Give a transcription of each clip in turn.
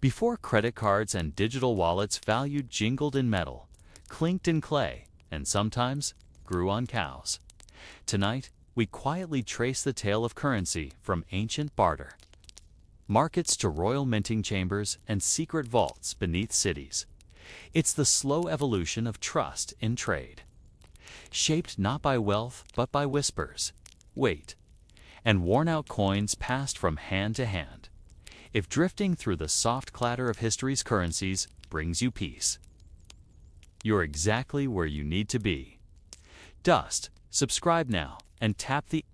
Before credit cards and digital wallets valued jingled in metal, clinked in clay, and sometimes grew on cows. Tonight, we quietly trace the tale of currency from ancient barter markets to royal minting chambers and secret vaults beneath cities. It's the slow evolution of trust in trade, shaped not by wealth but by whispers, weight, and worn-out coins passed from hand to hand. If drifting through the soft clatter of history's currencies brings you peace, you're exactly where you need to be. Subscribe now and tap the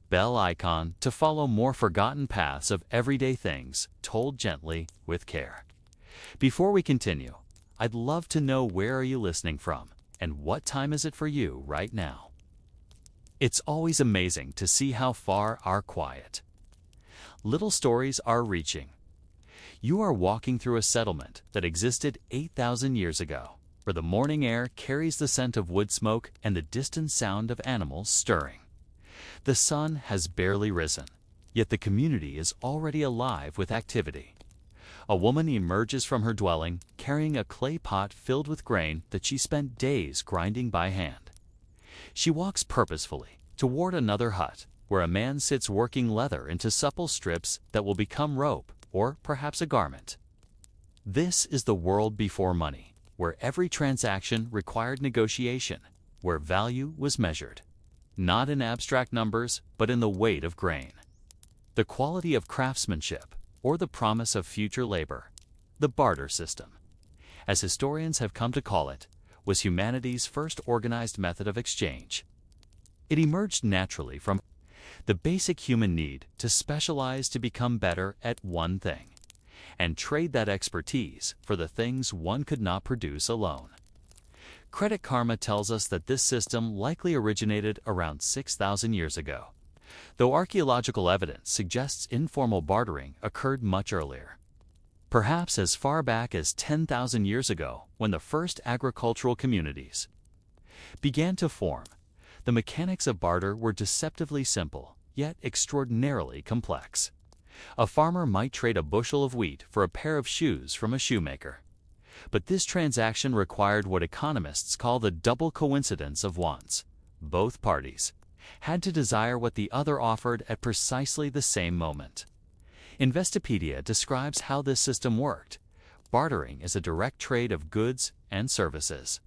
bell icon to follow more forgotten paths of everyday things told gently with care. Before we continue, I'd love to know, where are you listening from and what time is it for you right now? It's always amazing to see how far our quiet little stories are reaching. You are walking through a settlement that existed 8,000 years ago, where the morning air carries the scent of wood smoke and the distant sound of animals stirring. The sun has barely risen, yet the community is already alive with activity. A woman emerges from her dwelling carrying a clay pot filled with grain that she spent days grinding by hand. She walks purposefully toward another hut, where a man sits working leather into supple strips that will become rope or perhaps a garment. This is the world before money, where every transaction required negotiation, where value was measured, not in abstract numbers, but in the weight of grain, the quality of craftsmanship, or the promise of future labor. The barter system, as historians have come to call it, was humanity's first organized method of exchange. It emerged naturally from the basic human need to specialize to become better at one thing, and trade that expertise for the things one could not produce alone. Credit Karma tells us that this system likely originated around 6,000 years ago, though archaeological evidence suggests informal bartering occurred much earlier. Perhaps as far back as 10,000 years ago, when the first agricultural communities began to form. The mechanics of barter were deceptively simple, yet extraordinarily complex. A farmer might trade a bushel of wheat for a pair of shoes from a shoemaker. But this transaction required what economists call the double coincidence of wants. Both parties had to desire what the other offered at precisely the same moment. Investopedia describes how this system worked. Bartering is a direct trade of goods and services.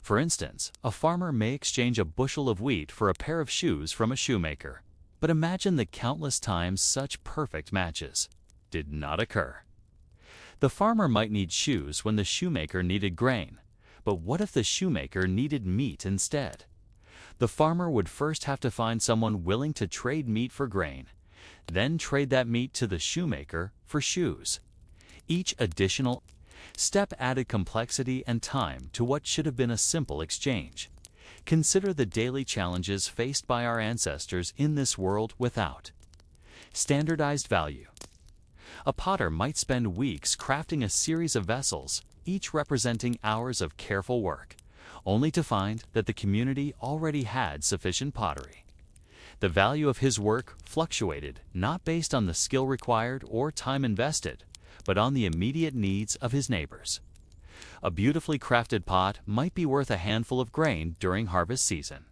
For instance, a farmer may exchange a bushel of wheat for a pair of shoes from a shoemaker. But imagine the countless times such perfect matches did not occur. The farmer might need shoes when the shoemaker needed grain, but what if the shoemaker needed meat instead? The farmer would first have to find someone willing to trade meat for grain, then trade that meat to the shoemaker for shoes. Each additional step added complexity and time to what should have been a simple exchange. Consider the daily challenges faced by our ancestors in this world without standardized value. A potter might spend weeks crafting a series of vessels, each representing hours of careful work, only to find that the community already had sufficient pottery. The value of his work fluctuated not based on the skill required or time invested, but on the immediate needs of his neighbors. A beautifully crafted pot might be worth a handful of grain during harvest season.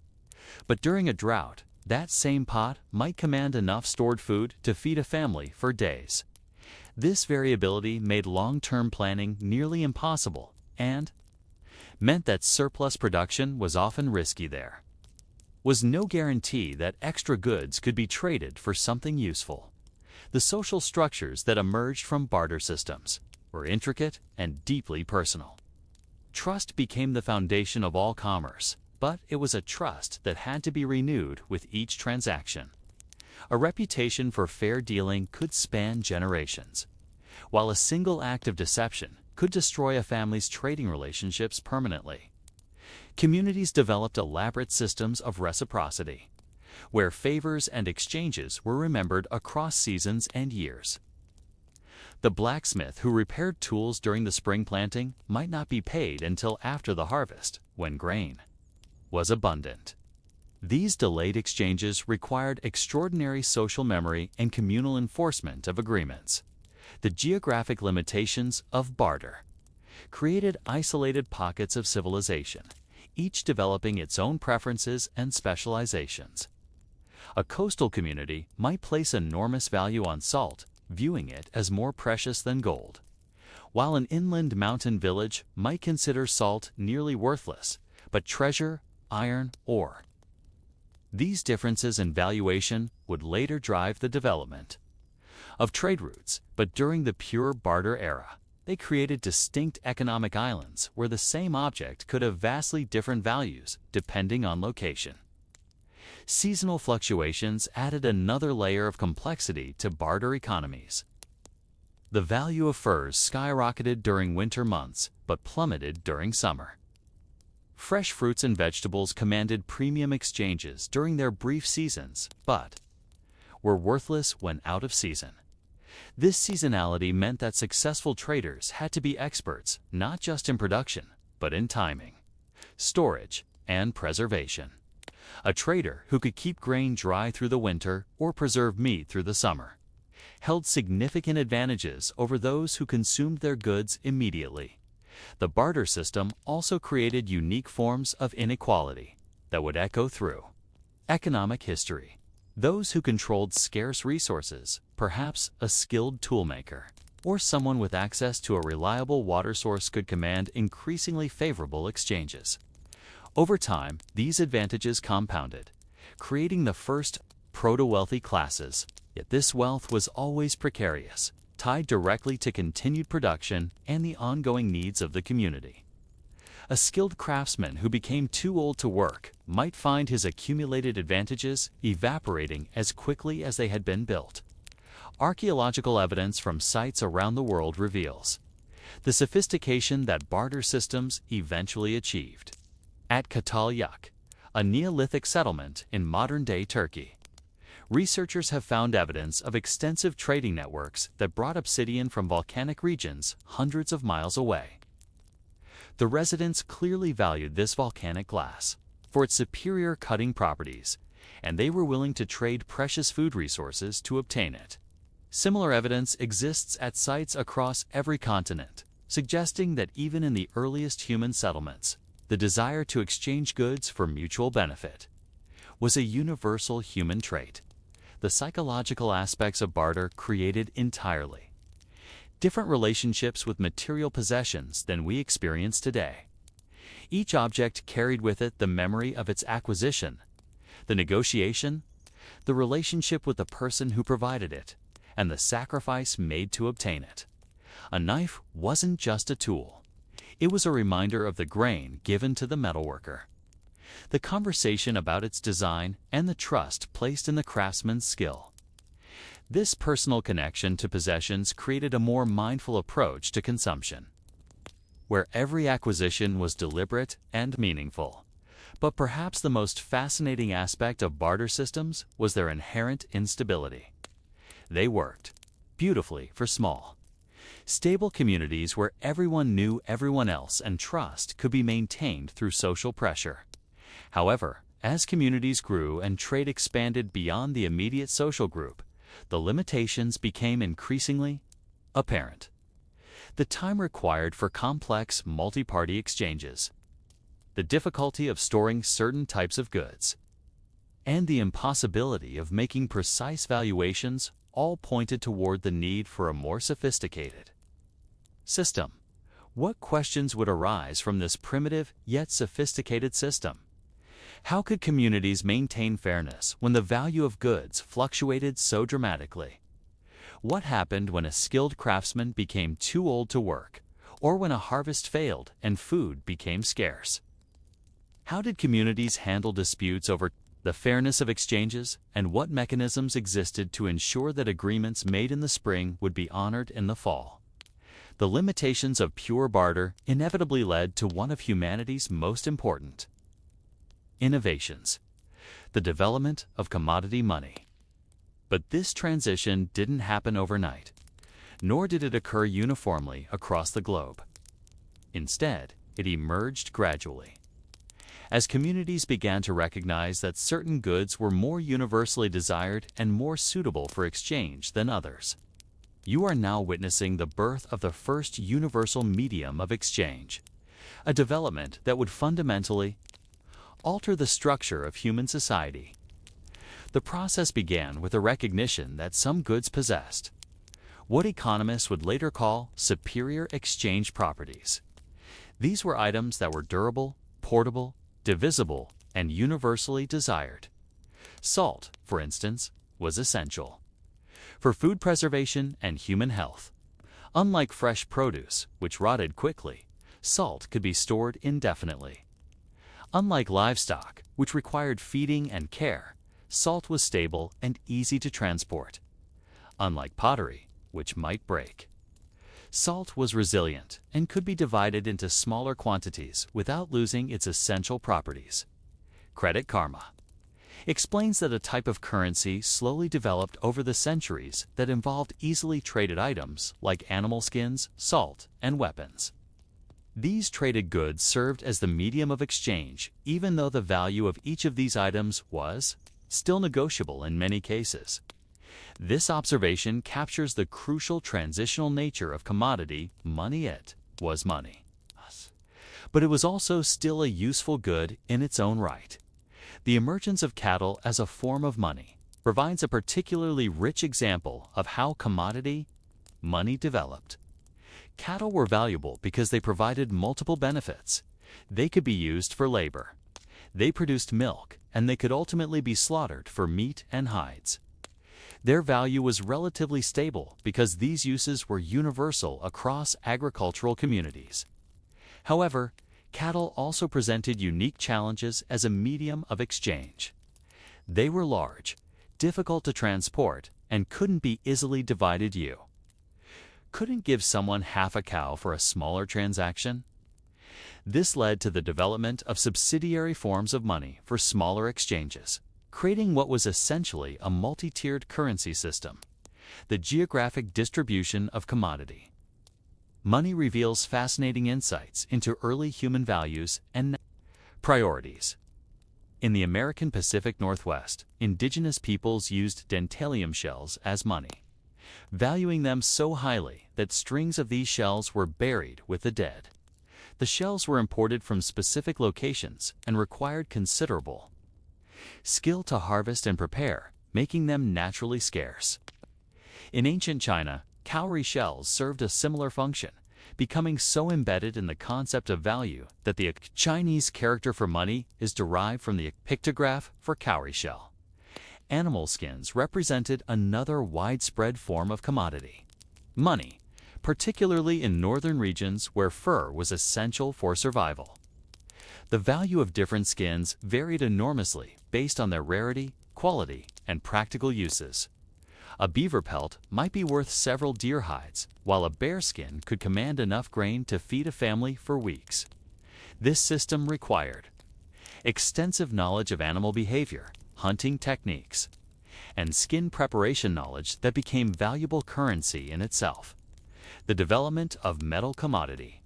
But during a drought, that same pot might command enough stored food to feed a family for days. This variability made long-term planning nearly impossible and meant that surplus production was often risky. There was no guarantee that extra goods could be traded for something useful. The social structures that emerged from barter systems were intricate and deeply personal. Trust became the foundation of all commerce, but it was a trust that had to be renewed with each transaction. A reputation for fair dealing could span generations, while a single act of deception could destroy a family's trading relationships permanently. Communities developed elaborate systems of reciprocity, where favors and exchanges were remembered across seasons and years. The blacksmith who repaired tools during the spring planting might not be paid until after the harvest, when grain was abundant. These delayed exchanges required extraordinary social memory and communal enforcement of agreements. The geographic limitations of barter created isolated pockets of civilization, each developing its own preferences and specializations. A coastal community might place enormous value on salt, viewing it as more precious than gold, while an inland mountain village might consider salt nearly worthless, but treasure iron ore. These differences in valuation would later drive the development of trade routes, but during the pure barter era, they created distinct economic islands where the same object could have vastly different values depending on location. Seasonal fluctuations added another layer of complexity to barter economies. The value of furs skyrocketed during winter months, but plummeted during summer. Fresh fruits and vegetables commanded premium exchanges during their brief seasons, but were worthless when out of season. This seasonality meant that successful traders had to be experts not just in production, but in timing, storage, and preservation. A trader who could keep grain dry through the winter or preserve meat through the summer held significant advantages over those who consumed their goods immediately. The barter system also created unique forms of inequality that would echo through economic history. Those who controlled scarce resources, perhaps a skilled toolmaker, or someone with access to a reliable water source, could command increasingly favorable exchanges. Over time, these advantages compounded, creating the first proto-wealthy classes, yet this wealth was always precarious, tied directly to continued production and the ongoing needs of the community. A skilled craftsman who became too old to work might find his accumulated advantages evaporating as quickly as they had been built. Archaeological evidence from sites around the world reveals the sophistication that barter systems eventually achieved. At Catalyak, a Neolithic settlement in modern-day Turkey, researchers have found evidence of extensive trading networks that brought obsidian from volcanic regions hundreds of miles away. The residents clearly valued this volcanic glass for its superior cutting properties, and they were willing to trade precious food resources to obtain it. Similar evidence exists at sites across every continent, suggesting that even in the earliest human settlements, the desire to exchange goods for mutual benefit was a universal human trait. The psychological aspects of barter created entirely different relationships with material possessions than we experience today. Each object carried with it the memory of its acquisition, the negotiation, the relationship with the person who provided it, and the sacrifice made to obtain it. A knife wasn't just a tool. It was a reminder of the grain given to the metalworker, the conversation about its design, and the trust placed in the craftsman's skill. This personal connection to possessions created a more mindful approach to consumption, where every acquisition was deliberate and meaningful. But perhaps the most fascinating aspect of barter systems was their inherent instability. They worked beautifully for small, stable communities where everyone knew everyone else and trust could be maintained through social pressure. However, as communities grew and trade expanded beyond the immediate social group, the limitations became increasingly apparent. The time required for complex multi-party exchanges, the difficulty of storing certain types of goods, and the impossibility of making precise valuations all pointed toward the need for a more sophisticated system. What questions would arise from this primitive yet sophisticated system? How could communities maintain fairness when the value of goods fluctuated so dramatically? What happened when a skilled craftsman became too old to work, or when a harvest failed and food became scarce? How did communities handle disputes over the fairness of exchanges, and what mechanisms existed to ensure that agreements made in the spring would be honored in the fall? The limitations of pure barter inevitably led to one of humanity's most important innovations, the development of commodity money. But this transition didn't happen overnight, nor did it occur uniformly across the globe. Instead, it emerged gradually, as communities began to recognize that certain goods were more universally desired and more suitable for exchange than others. you are now witnessing the birth of the first universal medium of exchange, a development that would fundamentally alter the structure of human society. The process began with a recognition that some goods possessed what economists would later call superior exchange properties. These were items that were durable, portable, divisible, and universally desired. Salt, for instance, was essential for food preservation and human health. Unlike fresh produce, which rotted quickly, salt could be stored indefinitely. Unlike livestock, which required feeding and care, salt was stable and easy to transport. Unlike pottery, which might break, salt was resilient and could be divided into smaller quantities without losing its essential properties. Credit karma explains that a type of currency slowly developed over the centuries that involved easily traded items like animal skins, salt, and weapons. These traded goods served as the medium of exchange, even though the value of each of these items was still negotiable in many cases. This observation captures the crucial transitional nature of commodity money. It was money, but it was also still a useful good in its own right. The emergence of cattle as a form of money provides a particularly rich example of how commodity money developed. Cattle were valuable because they provided multiple benefits. They could be used for labor, they produced milk, and they could ultimately be slaughtered for meat and hides. Their value was relatively stable because these uses were universal across agricultural communities. However, cattle also presented unique challenges as a medium of exchange. They were large, difficult to transport, and couldn't be easily divided. You couldn't give someone half a cow for a smaller transaction. This led to the development of subsidiary forms of money for smaller exchanges, creating what was essentially a multi-tiered currency system. The geographic distribution of commodity money reveals fascinating insights into early human values and priorities. In the American Pacific Northwest, indigenous peoples used dentalium shells as money, valuing them so highly that strings of these shells were buried with the dead. The shells were imported from specific locations and required considerable skill to harvest and prepare, making them naturally scarce. In ancient China, cowrie shells served a similar function, becoming so embedded in the concept of value that the Chinese character for money is derived from the pictograph for cowrie shell. Animal skins represented another widespread form of commodity money, particularly in northern regions where fur was essential for survival. The value of different skins varied enormously based on their rarity, quality, and practical uses. A beaver pelt might be worth several deer hides, while a bear skin could command enough grain to feed a family for weeks. This system required extensive knowledge of animal behavior, hunting techniques, and skin preparation knowledge that became valuable currency in itself. The development of metal commodity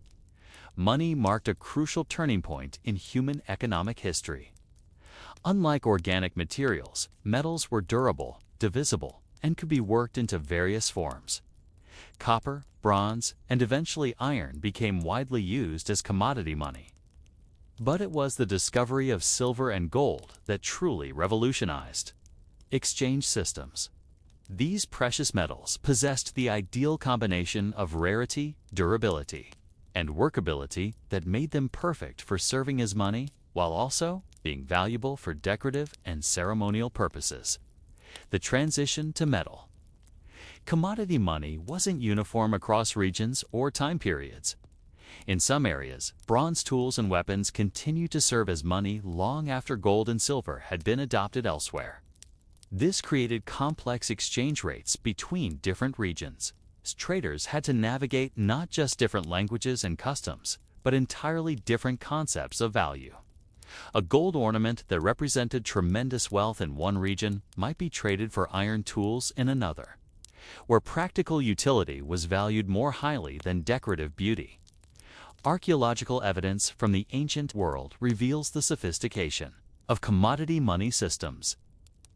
money marked a crucial turning point in human economic history. Unlike organic materials, metals were durable, divisible, and could be worked into various forms. Copper, bronze, and eventually iron became widely used as commodity money. But it was the discovery of silver and gold that truly revolutionized exchange systems. These precious metals possessed the ideal combination of rarity, durability, and workability that made them perfect for serving as money while also being valuable for decorative and ceremonial purposes. The transition to metal. Commodity money wasn't uniform across regions or time periods. In some areas, bronze tools and weapons continued to serve as money long after gold and silver had been adopted elsewhere. This created complex exchange rates between different regions. Traders had to navigate not just different languages and customs, but entirely different concepts of value. A gold ornament that represented tremendous wealth in one region might be traded for iron tools in another, where practical utility was valued more highly than decorative beauty. Archaeological evidence from the ancient world reveals the sophistication of commodity money systems.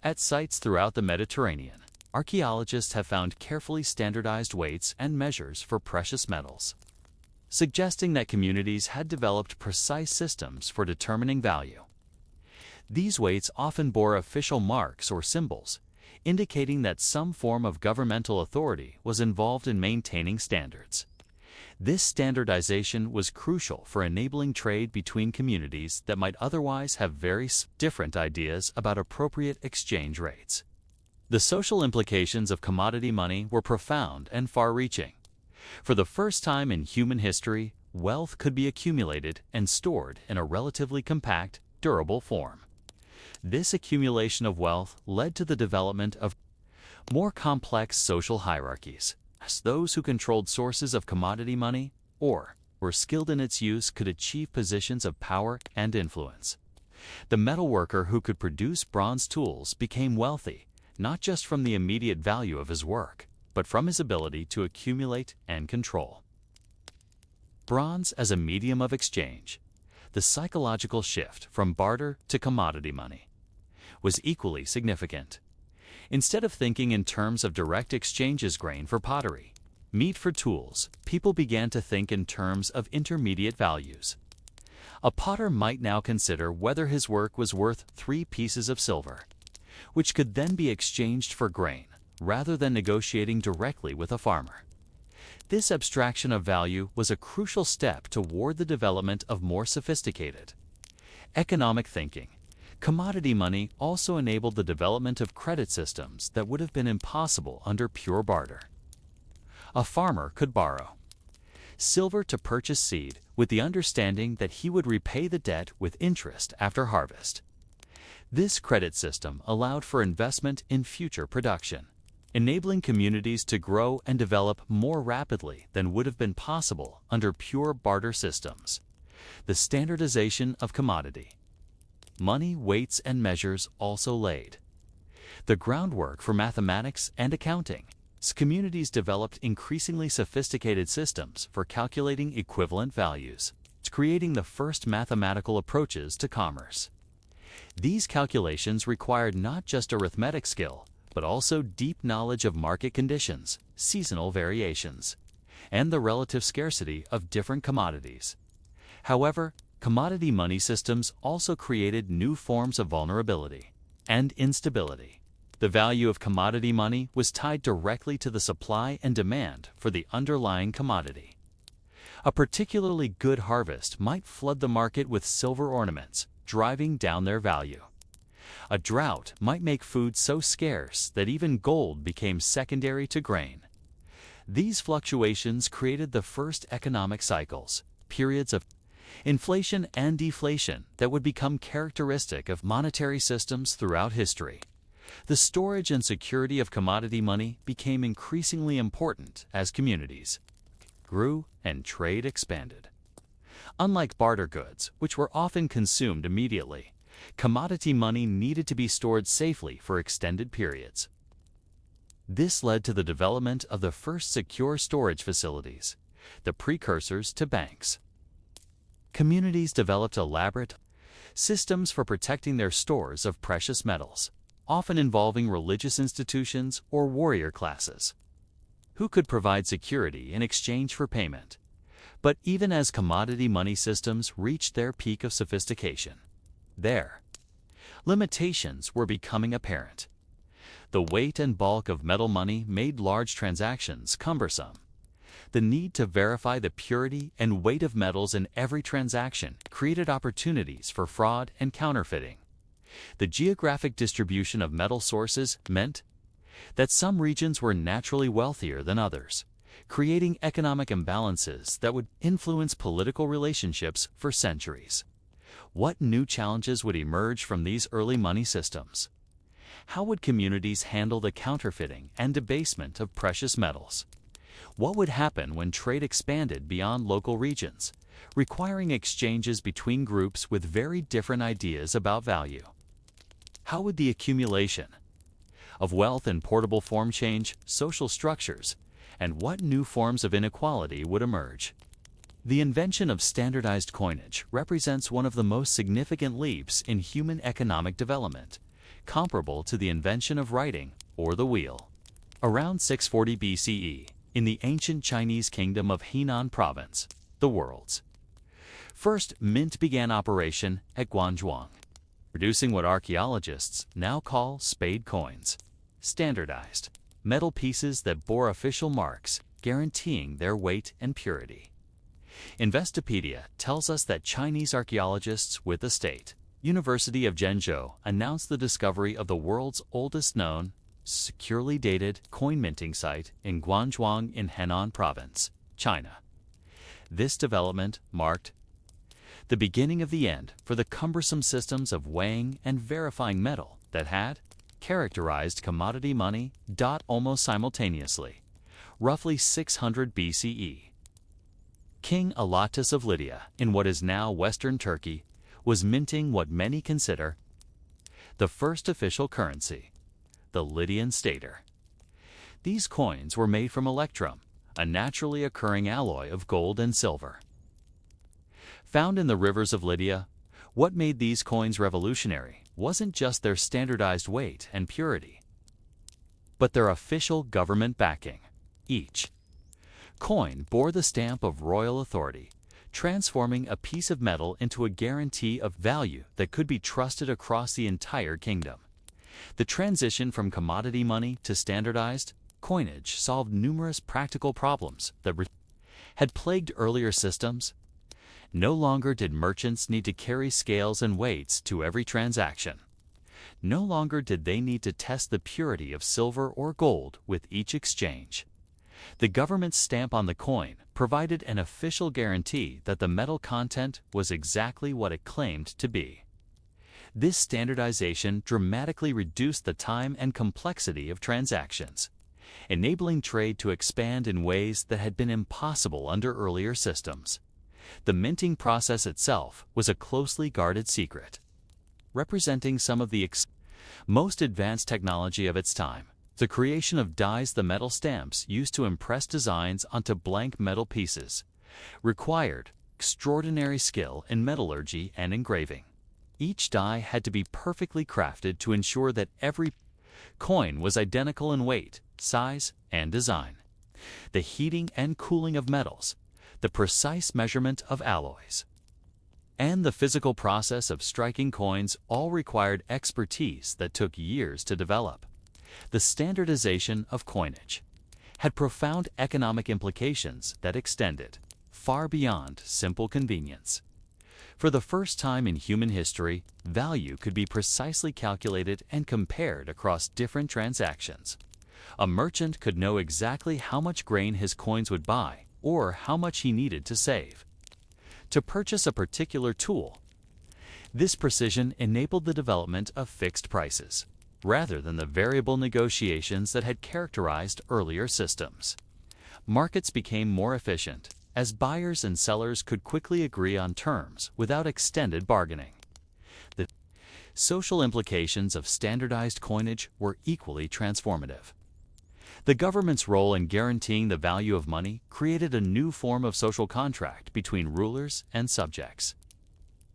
At sites throughout the Mediterranean, archaeologists have found carefully standardized weights and measures for precious metals, suggesting that communities had developed precise systems for determining value. These weights often bore official marks or symbols, indicating that some form of governmental authority was involved in maintaining standards. This standardization was crucial for enabling trade between communities that might otherwise have very different ideas about appropriate exchange rates. The social implications of commodity money were profound and far-reaching. For the first time in human history, wealth could be accumulated and stored in a relatively compact, durable form. This accumulation of wealth led to the development of more complex social hierarchies, as those who controlled sources of commodity money or were skilled in its use could achieve positions of power and influence. The metalworker who could produce bronze tools became wealthy, not just from the immediate value of his work, but from his ability to accumulate and control. Bronze as a medium of exchange. The psychological shift from barter to commodity money was equally significant. Instead of thinking in terms of direct exchanges, grain for pottery, meat for tools, people began to think in terms of intermediate values. A potter might now consider whether his work was worth 3 pieces of silver, which could then be exchanged for grain, rather than negotiating directly with a farmer. This abstraction of value was a crucial step toward the development of more sophisticated economic thinking. Commodity money also enabled the development of credit systems that would have been impossible under pure barter. A farmer could borrow silver to purchase seed with the understanding that he would repay the debt with interest after harvest. This credit system allowed for investment in future production, enabling communities to grow and develop more rapidly than would have been possible under pure barter systems. The standardization of commodity money, weights, and measures also laid the groundwork for mathematics and accounting. Communities developed increasingly sophisticated systems for calculating equivalent values, creating the first mathematical approaches to commerce. These calculations required not just arithmetic skill, but also deep knowledge of market conditions, seasonal variations, and the relative scarcity of different commodities. However, commodity money systems also created new forms of vulnerability and instability. The value of commodity money was tied directly to the supply and demand for the underlying commodity. A particularly good harvest might flood the market with silver ornaments, driving down their value. A drought might make food so scarce that even gold became secondary to grain. These fluctuations created the first economic cycles, periods of inflation and deflation that would become characteristic of monetary systems throughout history. The storage and security of commodity money became increasingly important as communities grew and trade expanded. Unlike barter goods, which were often consumed immediately, commodity money needed to be stored safely for extended periods. This led to the development of the first secure storage facilities, the precursors to banks. Communities developed elaborate systems for protecting their stores of precious metals, often involving religious institutions or warrior classes, who could provide security in exchange for payment. But even as commodity money systems reached their peak of sophistication, their limitations were becoming apparent. The weight and bulk of metal money made large transactions cumbersome. The need to verify the purity and weight of metals in every transaction created opportunities for fraud and counterfeiting. The geographic distribution of metal sources meant that some regions were naturally wealthier than others, creating economic imbalances that would influence political relationships for centuries. What new challenges would emerge from these early money systems? How would communities handle the counterfeiting and debasement of precious metals? What would happen when trade expanded beyond local regions, requiring exchanges between groups with very different ideas about value? How would the accumulation of wealth in portable form change social structures, and what new forms of inequality would emerge? The invention of standardized coinage represents one of the most significant leaps in human economic development, comparable to the invention of writing or the wheel. Around 640 BCE, in the ancient Chinese kingdom of Henan Province, the world's first mint began operation at Guangzhou, producing what archaeologists now call spade coins, standardized metal pieces that bore official marks guaranteeing their weight and purity. Investopedia tells us that Chinese archaeologists with the State University of Zhengzhou announced the discovery of the world's oldest known, securely dated coin minting site in Guangzhou in Henan Province, China. This development marked the beginning of the end for the cumbersome systems of weighing and verifying metal that had characterized commodity money. Almost simultaneously, roughly 600 BCE. King Alatus of Lydia, in what is now Western Turkey, was minting what many consider the first official currency, the Lydian stater. These coins were made from electrum, a naturally occurring alloy of gold and silver. Found in the rivers of Lydia, what made these coins revolutionary wasn't just their standardized weight and purity, but their official government backing. Each coin bore the stamp of royal authority, transforming a piece of metal into a guarantee of value that could be trusted across the entire kingdom. The transition from commodity money to standardized coinage solved numerous practical problems that had plagued earlier systems. No longer did merchants need to carry scales and weights to every transaction. No longer did they need to test the purity of silver or gold with each exchange. The government's stamp on the coin provided an official guarantee that the metal content was exactly what it claimed to be. This standardization dramatically reduced the time and complexity of transactions, enabling trade to expand in ways that had been impossible under earlier systems. The minting process itself was a closely guarded secret, representing some of the most advanced technology of its time. The creation of dies, the metal stamps used to impress designs onto blank metal pieces, required extraordinary skill in metallurgy and engraving. Each die had to be perfectly crafted to ensure that every coin was identical in weight, size, and design. The heating and cooling of metals, the precise measurement of alloys, and the physical process of striking coins all required expertise that took years to develop. The standardization of coinage had profound economic implications that extended far beyond simple convenience. For the first time in human history, value could be precisely calculated and compared across different transactions. A merchant could know exactly how much grain his coins would buy or how much he needed to save to purchase a particular tool. This precision enabled the development of fixed prices, rather than the variable negotiations that had characterized earlier systems. Markets became more efficient, as buyers and sellers could quickly agree on terms without extended bargaining. The social implications of standardized coinage were equally transformative. The government's role in guaranteeing the value of money created a new form of social contract between rulers and subjects.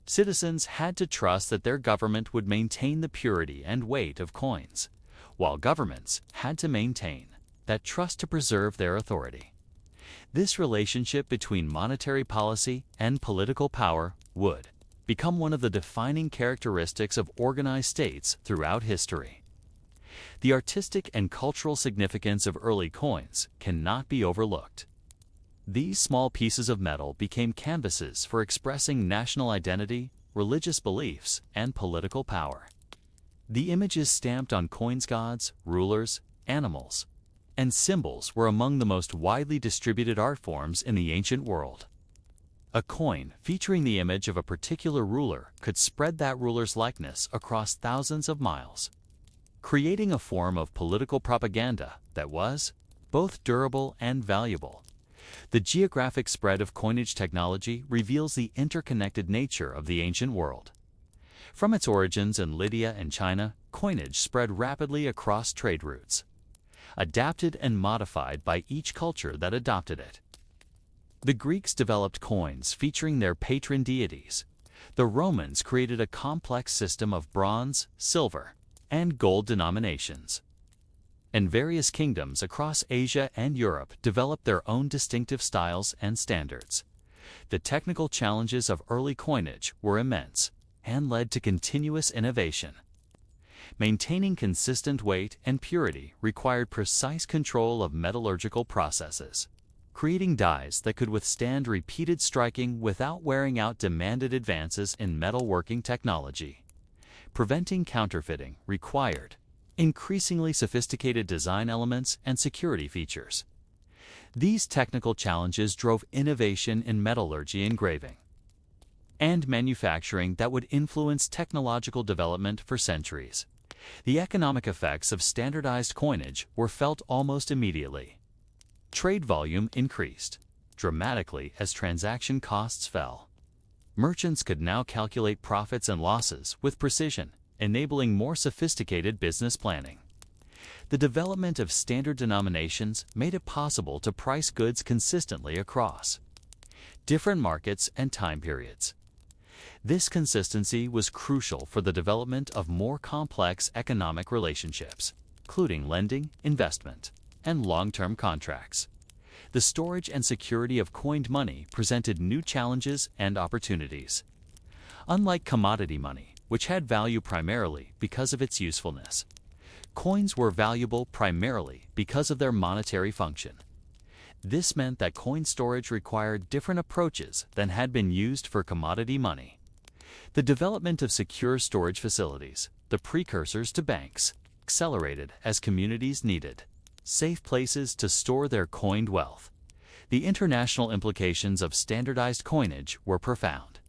Citizens had to trust that their government would maintain the purity and weight of coins, while governments had to maintain that trust to preserve their authority. This relationship between monetary policy and political power would become one of the defining characteristics of organized states throughout history. The artistic and cultural significance of early coins cannot be overlooked. These small pieces of metal became canvases for expressing national identity, religious beliefs, and political power. The images stamped on coins, gods, rulers, animals, and symbols were among the most widely distributed art forms in the ancient world. A coin featuring the image of a particular ruler could spread that ruler's likeness across thousands of miles, creating a form of political propaganda that was both durable and valuable. The geographic spread of coinage technology reveals the interconnected nature of the ancient world. From its origins in Lydia and China, coinage spread rapidly across trade routes, adapted and modified by each culture that adopted it. The Greeks developed coins featuring their patron deities. The Romans created a complex system of bronze, silver, and gold denominations. and various kingdoms across Asia and Europe developed their own distinctive styles and standards. The technical challenges of early coinage were immense and led to continuous innovation. Maintaining consistent weight and purity required precise control of metallurgical processes. Creating dies that could withstand repeated striking without wearing out demanded advances in metalworking technology. Preventing counterfeiting required increasingly sophisticated design elements and security features. These technical challenges drove innovation in metallurgy engraving and manufacturing that would influence technological development for centuries. The economic effects of standardized coinage were felt almost immediately. Trade volume increased dramatically as transaction costs fell. Merchants could now calculate profits and losses with precision, enabling more sophisticated business planning. The development of standard denominations made it possible to price goods consistently across different markets and time periods. This consistency was crucial for the development of more complex economic relationships, including lending, investment, and long-term contracts. The storage and security of coined money presented new challenges and opportunities. Unlike commodity money, which had value primarily because of its usefulness, coins were valuable primarily because of their monetary function. This meant that coin storage required different approaches than had been used for commodity money. The development of secure storage facilities, the precursors to banks, accelerated as communities needed safe places to store their coined wealth. The international implications of standardized coinage were profound.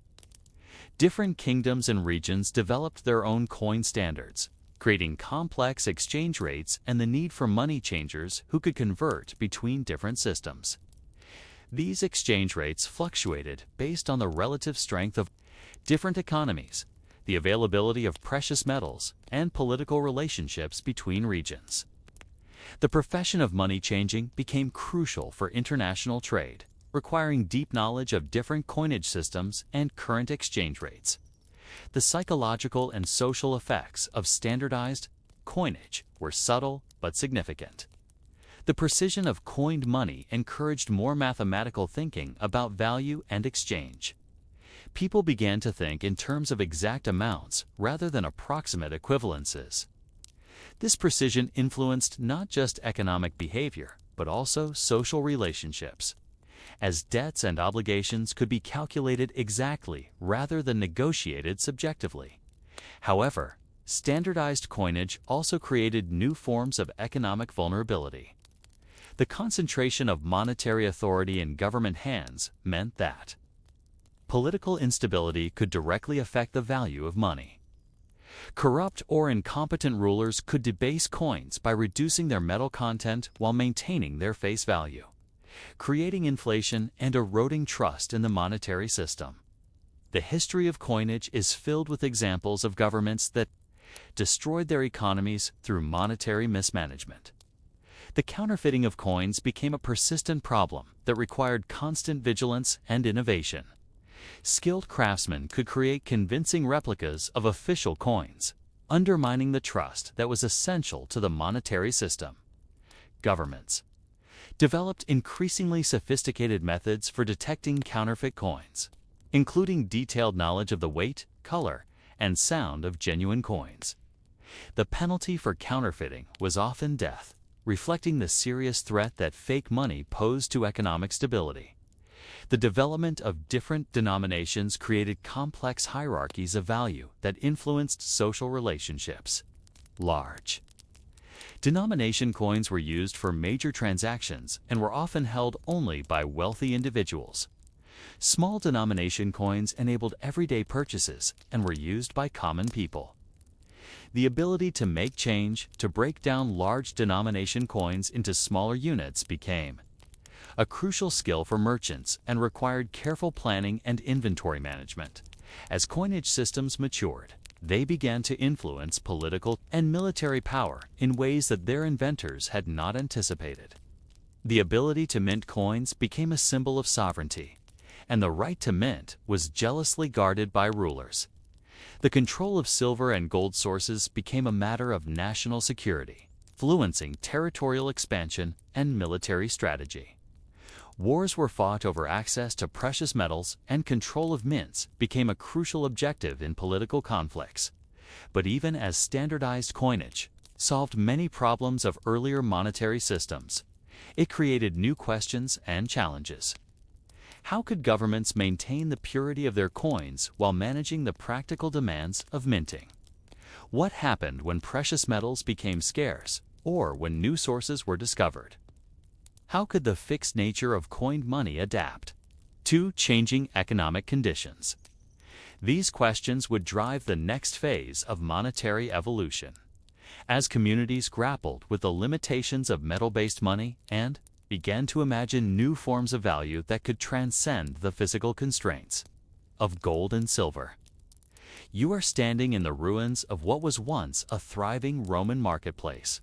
Different kingdoms and regions developed their own coin standards, creating complex exchange rates and the need for money changers who could convert between different systems. These exchange rates fluctuated based on the relative strength of different economies, the availability of precious metals, and political relationships between regions. The profession of money changing became crucial for international trade, requiring deep knowledge of different coinage systems and current exchange rates. The psychological and social effects of standardized coinage were subtle but significant. The precision of coined money encouraged more mathematical thinking about value and exchange. People began to think in terms of exact amounts rather than approximate equivalences. This precision influenced not just economic behavior, but also social relationships, as debts and obligations could be calculated exactly rather than negotiated subjectively. However, standardized coinage also created new forms of economic vulnerability. The concentration of monetary authority in government hands meant that political instability could directly affect the value of money. Corrupt or incompetent rulers could debase coins by reducing their metal content while maintaining their face value, creating inflation and eroding trust in the monetary system. The history of coinage is filled with examples of governments that destroyed their economies through monetary mismanagement. The counterfeiting of coins became a persistent problem that required constant vigilance and innovation. Skilled craftsmen could create convincing replicas of official coins, undermining the trust that was essential to the monetary system. Governments developed increasingly sophisticated methods for detecting counterfeit coins, including detailed knowledge of the weight, color, and sound of genuine coins. The penalty for counterfeiting was often death, reflecting the serious threat that fake money posed to economic stability. The development of different denominations created complex hierarchies of value that influenced social relationships. Large denomination coins were used for major transactions and were often held only by wealthy individuals. Small denomination coins enabled everyday purchases and were used by common people. The ability to make change, to break down large denomination coins into smaller units became a crucial skill for merchants and required careful planning and inventory management. As coinage systems matured, they began to influence political and military power in ways that their inventors had not anticipated. The ability to mint coins became a symbol of sovereignty, and the right to mint was jealously guarded by rulers. The control of silver and gold sources became a matter of national security, influencing territorial expansion and military strategy. Wars were fought over access to precious metals, and control of mints became a crucial objective in political conflicts. But even as standardized coinage solved many problems of earlier monetary systems, it created new questions and challenges. How could governments maintain the purity of their coins while managing the practical demands of minting? What happened when precious metals became scarce, or when new sources were discovered? How could the fixed nature of coined money adapt to changing economic conditions? These questions would drive the next phase of monetary evolution, as communities grappled with the limitations of metal-based money and began to imagine new forms of value that could transcend the physical constraints of gold and silver. You are standing in the ruins of what was once a thriving Roman marketplace.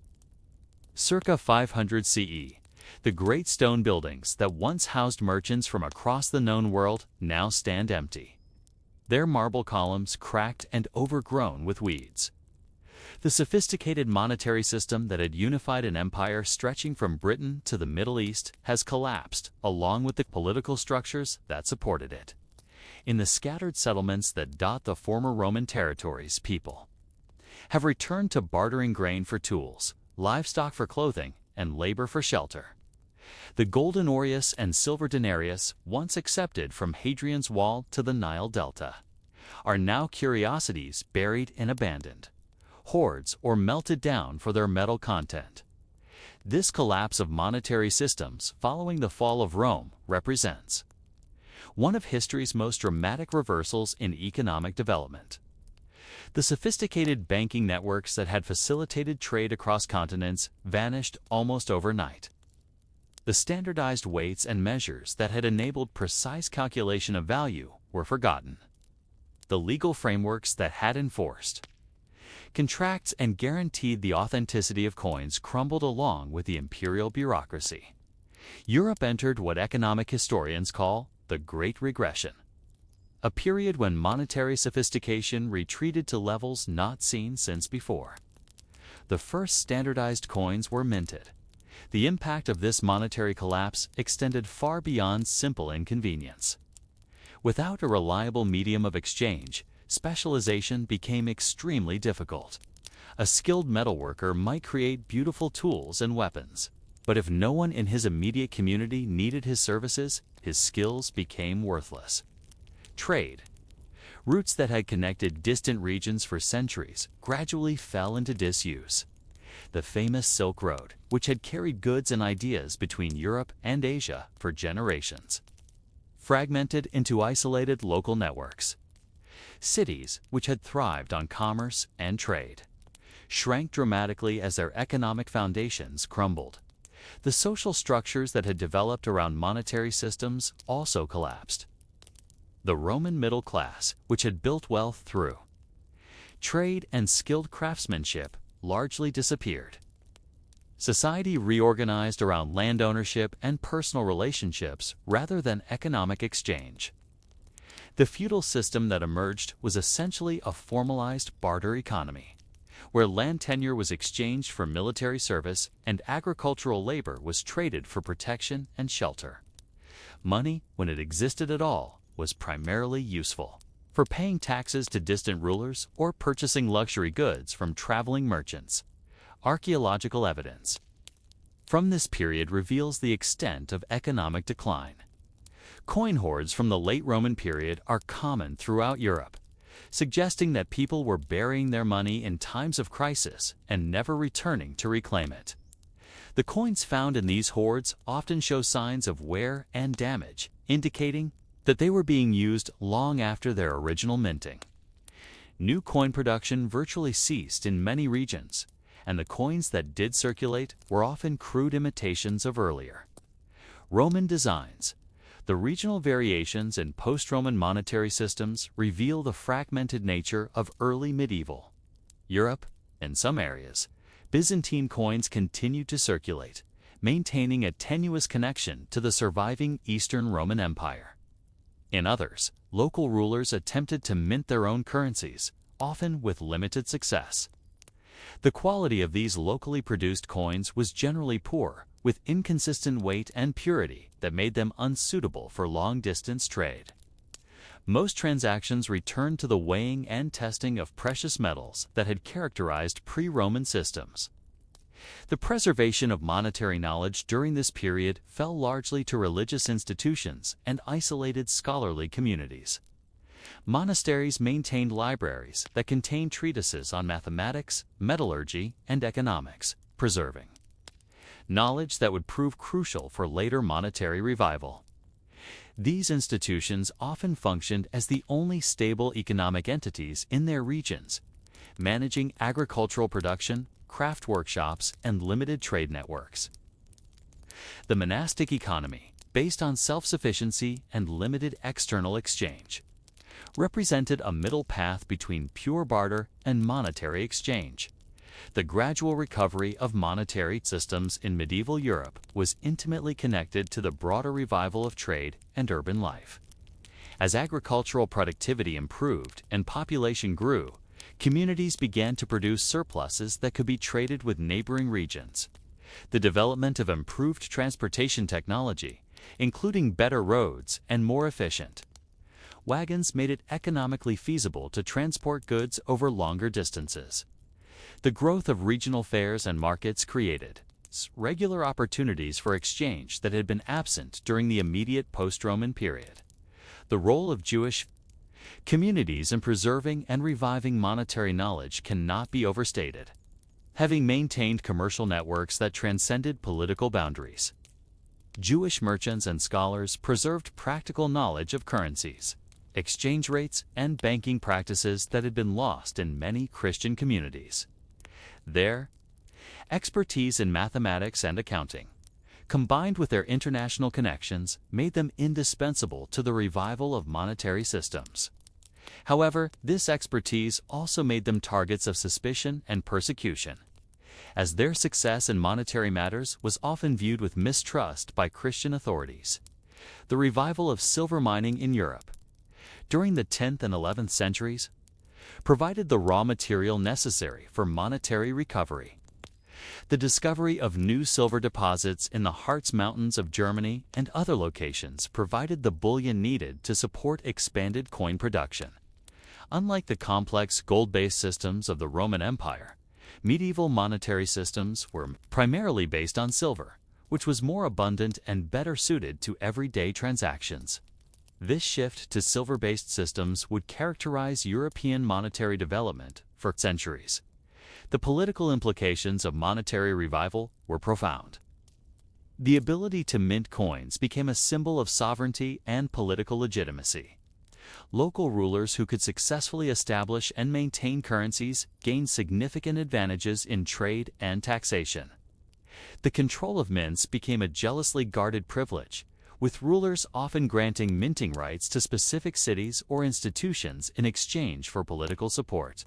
Circa 500 CE, the great stone buildings that once housed merchants from across the known world now stand empty, their marble columns cracked and overgrown with weeds. The sophisticated monetary system that had unified an empire stretching from Britain to the Middle East has collapsed, along with the political structures that supported it. In the scattered settlements that dot the former Roman territories, people have returned to bartering grain for tools, livestock for clothing, and labor for shelter. The golden aureus and silver denarius, once accepted from Hadrian's Wall to the Nile Delta, are now curiosities buried and abandoned, hoards or melted down for their metal content. This collapse of monetary systems following the fall of Rome represents one of history's most dramatic reversals in economic development. The sophisticated banking networks that had facilitated trade across continents vanished almost overnight. The standardized weights and measures that had enabled precise calculation of value were forgotten. The legal frameworks that had enforced contracts and guaranteed the authenticity of coins crumbled along with the imperial bureaucracy. Europe entered what economic historians call the Great Regression, a period when monetary sophistication retreated to levels not seen since before. The first standardized coins were minted. The impact of this monetary collapse extended far beyond simple inconvenience. Without a reliable medium of exchange, specialization became extremely difficult. A skilled metalworker might create beautiful tools and weapons, but if no one in his immediate community needed his services, his skills became worthless. Trade, routes that had connected distant regions for centuries, gradually fell into disuse. The famous Silk Road, which had carried goods and ideas between Europe and Asia for generations, fragmented into isolated local networks. Cities, which had thrived on commerce and trade, shrank dramatically as their economic foundations crumbled. The social structures that had developed around monetary systems also collapsed. The Roman middle class, which had built wealth through trade and skilled craftsmanship, largely disappeared. Society reorganized around land ownership and personal relationships rather than economic exchange. The feudal system that emerged was essentially a formalized barter economy, where land tenure was exchanged for military service and agricultural labor was traded for protection and shelter. Money, when it existed at all, was primarily useful for paying taxes to distant rulers or purchasing luxury goods from traveling merchants. Archaeological evidence from this period reveals the extent of economic decline. Coin hoards from the late Roman period are common throughout Europe, suggesting that people were burying their money in times of crisis and never returning to reclaim it. The coins found in these hoards often show signs of wear and damage, indicating that they were being used long after their original minting. New coin production virtually ceased in many regions, and the coins that did circulate were often crude imitations of earlier Roman designs. The regional variations in post-Roman monetary systems reveal the fragmented nature of early medieval Europe. In some areas, Byzantine coins continued to circulate, maintaining a tenuous connection to the surviving Eastern Roman Empire. In others, local rulers attempted to mint their own currencies, often with limited success. The quality of these locally produced coins was generally poor, with inconsistent weight and purity that made them unsuitable for long-distance trade. Most transactions returned to the weighing and testing of precious metals that had characterized pre-Roman systems. The preservation of monetary knowledge during this period fell largely to religious institutions and isolated scholarly communities. Monasteries maintained libraries that contained treatises on mathematics, metallurgy, and economics, preserving knowledge that would prove crucial for later monetary revival. These institutions often functioned as the only stable economic entities in their regions, managing agricultural production, craft workshops, and limited trade networks. The monastic economy, based on self-sufficiency and limited external exchange, represented a middle path between pure barter and monetary exchange. The gradual recovery of monetary systems in medieval Europe was intimately connected to the broader revival of trade and urban life. As agricultural productivity improved and population grew, communities began to produce surpluses that could be traded with neighboring regions. The development of improved transportation technology, including better roads and more efficient wagons, made it economically feasible to transport goods over longer distances. The growth of regional fairs and markets created regular opportunities for exchange that had been absent during the immediate post-Roman period. The role of Jewish communities in preserving and reviving monetary knowledge cannot be overstated, having maintained commercial networks that transcended political boundaries. Jewish merchants and scholars preserved practical knowledge of currencies, exchange rates, and banking practices that had been lost in many Christian communities. Their expertise in mathematics and accounting, combined with their international connections, made them indispensable to the revival of monetary systems. However, this expertise also made them targets of suspicion and persecution, as their success in monetary matters was often viewed with mistrust by Christian authorities. The revival of silver mining in Europe during the 10th and 11th centuries provided the raw material necessary for monetary recovery. The discovery of new silver deposits in the Harz Mountains of Germany and other locations provided the bullion needed to support expanded coin production. Unlike the complex gold-based systems of the Roman Empire, medieval monetary systems were primarily based on silver, which was more abundant and better suited to everyday transactions. This shift to silver-based systems would characterize European monetary development for centuries. The political implications of monetary revival were profound. The ability to mint coins became a symbol of sovereignty and political legitimacy. Local rulers who could successfully establish and maintain currencies gained significant advantages in trade and taxation. The control of mints became a jealously guarded privilege, with rulers often granting minting rights to specific cities or institutions in exchange for political support.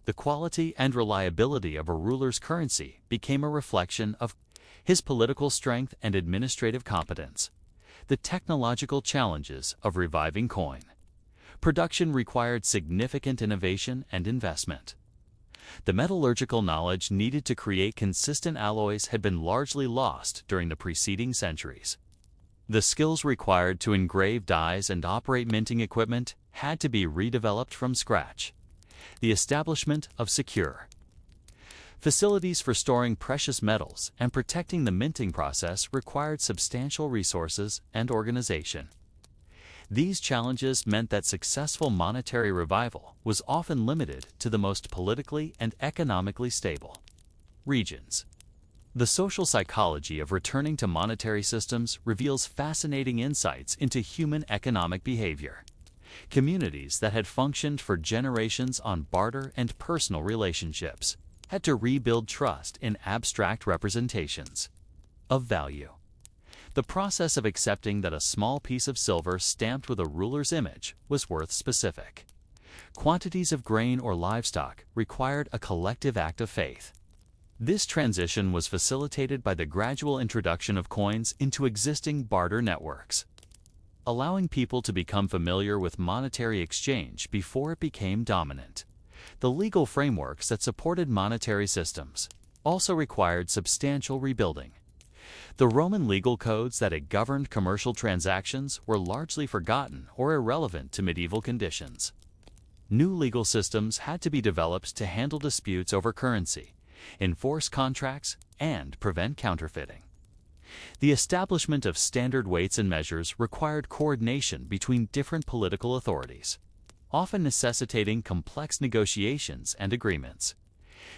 The quality and reliability of a ruler's currency became a reflection of his political strength and administrative competence. The technological challenges of reviving coin production required significant innovation and investment. The metallurgical knowledge needed to create consistent alloys had been largely lost during the preceding centuries. The skills required to engrave dies and operate minting equipment had to be redeveloped from scratch. The establishment of secure facilities for storing precious metals and protecting the minting process required substantial resources and organization. These challenges meant that successful monetary revival was often limited to the most politically and economically stable regions. The social psychology of returning to monetary systems reveals fascinating insights into human economic behavior. Communities that had functioned for generations on barter and personal relationships had to rebuild trust in abstract representations of value. The process of accepting that a small piece of silver stamped with a ruler's image was worth specific quantities of grain or livestock required a collective act of faith. This transition was facilitated by the gradual introduction of coins into existing barter networks, allowing people to become familiar with monetary exchange before it became dominant. The legal frameworks that supported monetary systems also required substantial rebuilding. The Roman legal codes that had governed commercial transactions were largely forgotten or irrelevant to medieval conditions. New legal systems had to be developed to handle disputes over currency, enforce contracts, and prevent counterfeiting. The establishment of standard weights and measures required coordination between different political authorities, often necessitating complex negotiations and agreements.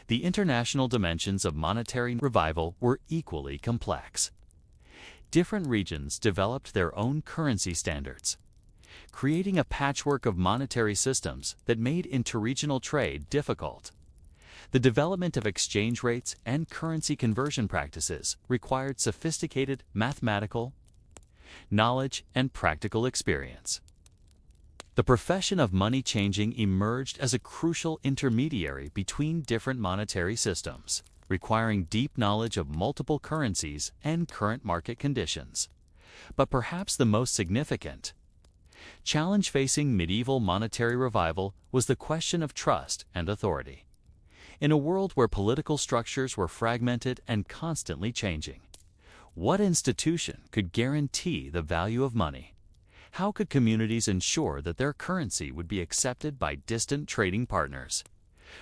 The international dimensions of monetary revival were equally complex. Different regions developed their own currency standards, creating a patchwork of monetary systems that made interregional trade difficult. The development of exchange rates and currency conversion practices required sophisticated mathematical knowledge and practical experience. The profession of money changing emerged as a crucial intermediary between different monetary systems, requiring deep knowledge of multiple currencies and current market conditions. But perhaps the most significant challenge facing medieval monetary revival was the question of trust and authority. In a world where political structures were fragmented and constantly changing, what institution could guarantee the value of money? How could communities ensure that their currency would be accepted by distant trading partners?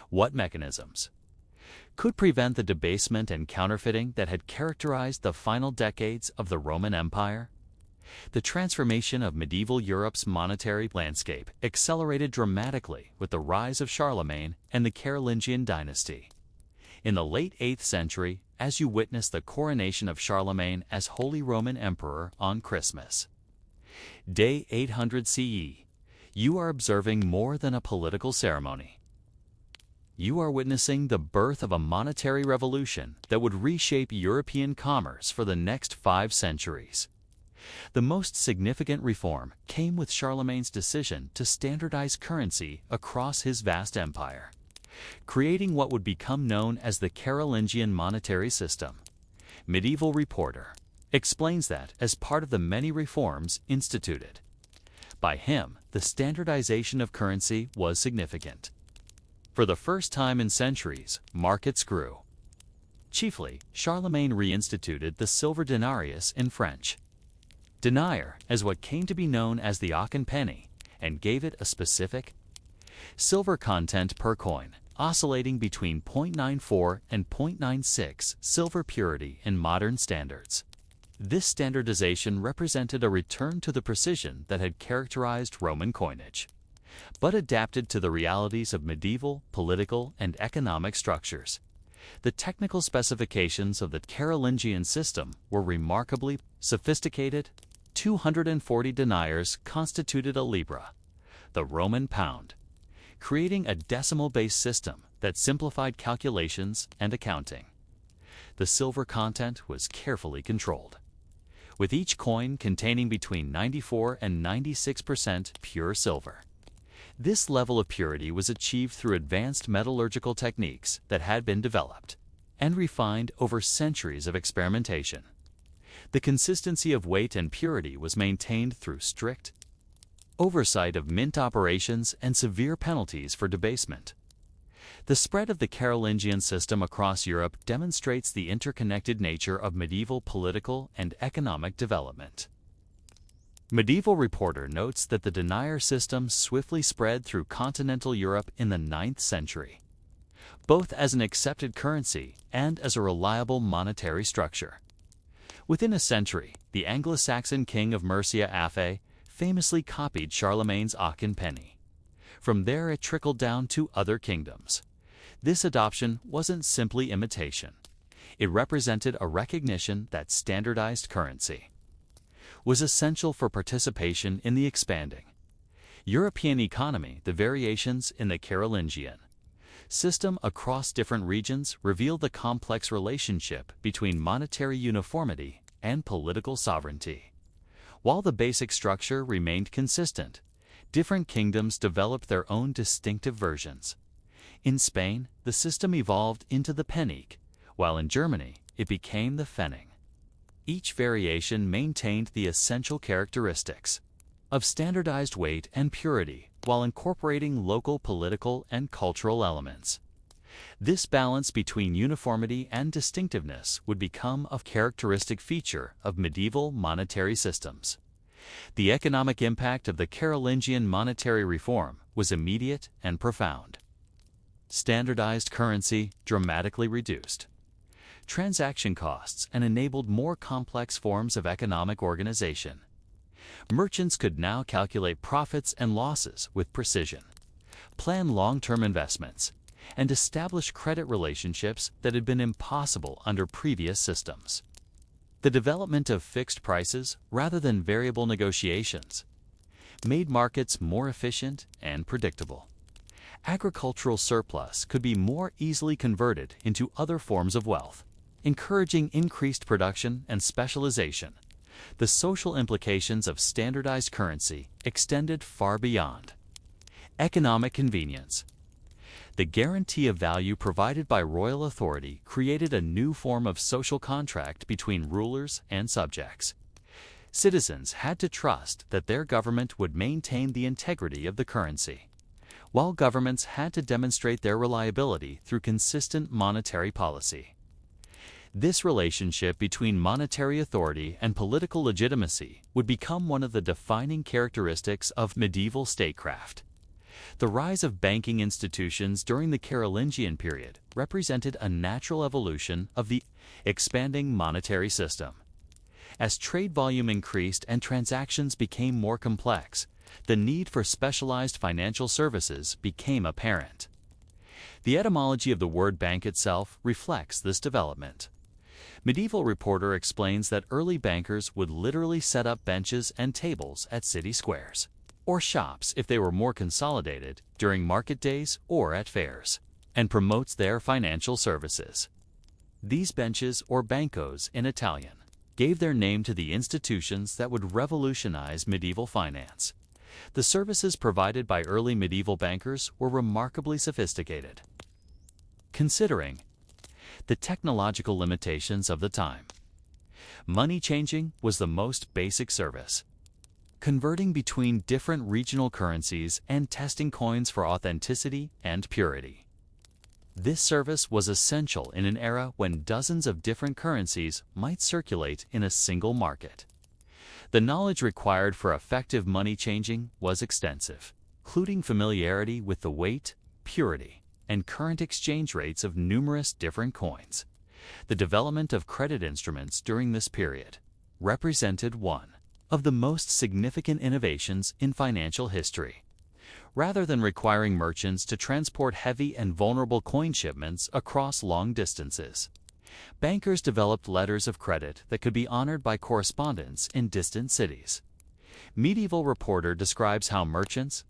What mechanisms could prevent the debasement and counterfeiting that had characterized the final decades of the Roman Empire? The transformation of medieval Europe's monetary landscape accelerated dramatically with the rise of Charlemagne and the Carolingian dynasty. In the late 8th century, as you witness the coronation of Charlemagne as Holy Roman Emperor on Christmas Day 800 CE, you are observing more than a political ceremony. You are witnessing the birth of a monetary revolution that would reshape European commerce for the next 5 centuries. The most significant reform came with Charlemagne's decision to standardize currency across his vast empire, creating what would become known as the Carolingian monetary system. Medieval Reporter explains that as part of the many reforms instituted by him, the standardization of currency was significant. For the first time in centuries, markets grew. Chiefly, Charlemagne reinstituted the silver denarius in French denier as what came to be known as the Aachen penny, and gave it a specific silver content per coin, oscillating between 0.94 and 0.96 silver purity in modern standards. This standardization represented a return to the precision that had characterized Roman coinage, but adapted to the realities of medieval, political, and economic structures. The technical specifications of the Carolingian system were remarkably sophisticated. 240 deniers constituted a libra, the Roman pound, creating a decimal-based system that simplified calculations and accounting. The silver content was carefully controlled, with each coin containing between 94 and 96% pure silver. This level of purity was achieved through advanced metallurgical techniques that had been developed and refined over centuries of experimentation. The consistency of weight and purity was maintained through strict oversight of mint operations and severe penalties for debasement. The spread of the Carolingian system across Europe demonstrates the interconnected nature of medieval political and economic development. Medieval Reporter notes that the denier system swiftly spread through continental Europe in the 9th century, both as an accepted currency and as a reliable monetary structure. Within a century, the Anglo-Saxon king of Mercia Afe famously copied Charlemagne's Aachen penny. From there it trickled down to other kingdoms. This adoption wasn't simply imitation. It represented a recognition that standardized currency was essential for participation in the expanding European economy. The variations in the Carolingian system across different regions revealed the complex relationship between monetary uniformity and political sovereignty. While the basic structure remained consistent, different kingdoms developed their own distinctive versions. In Spain, the system evolved into the penique, while in Germany, it became the pfennig. Each variation maintained the essential characteristics of standardized weight and purity, while incorporating local political and cultural elements. This balance between uniformity and distinctiveness would become a characteristic feature of medieval monetary systems. The economic impact of the Carolingian monetary reform was immediate and profound. Standardized currency dramatically reduced transaction costs and enabled more complex forms of economic organization. Merchants could now calculate profits and losses with precision, plan long-term investments, and establish credit relationships that had been impossible under previous systems. The development of fixed prices rather than variable negotiations made markets more efficient and predictable. Agricultural surplus could be more easily converted into other forms of wealth, encouraging increased production and specialization. The social implications of standardized currency extended far beyond economic convenience. The guarantee of value provided by royal authority created a new form of social contract between rulers and subjects. Citizens had to trust that their government would maintain the integrity of the currency, while governments had to demonstrate their reliability through consistent monetary policy. This relationship between monetary authority and political legitimacy would become one of the defining characteristics of medieval statecraft. The rise of banking institutions during the Carolingian period represented a natural evolution of the expanding monetary system. As trade volume increased and transactions became more complex, the need for specialized financial services became apparent. The etymology of the word bank itself reflects this development. Medieval Reporter explains that early bankers would literally set up benches and tables at city squares, or shops if they were more consolidated, during market days or at fairs, and promotes their financial services. These benches, or bancos in Italian, gave their name to the institutions that would revolutionize medieval finance. The services provided by early medieval bankers were remarkably sophisticated. Considering the technological limitations of the time, money changing was the most basic service. Converting between different regional currencies and testing coins for authenticity and purity. This service was essential in an era when dozens of different currencies might circulate in a single market. The knowledge required for effective money changing was extensive, including familiarity with the weight, purity, and current exchange rates of numerous different coins. The development of credit instruments during this period represented one of the most significant innovations in financial history. Rather than requiring merchants to transport heavy and vulnerable coin shipments across long distances, bankers developed letters of credit that could be honored by correspondents in distant cities. Medieval Reporter describes how merchants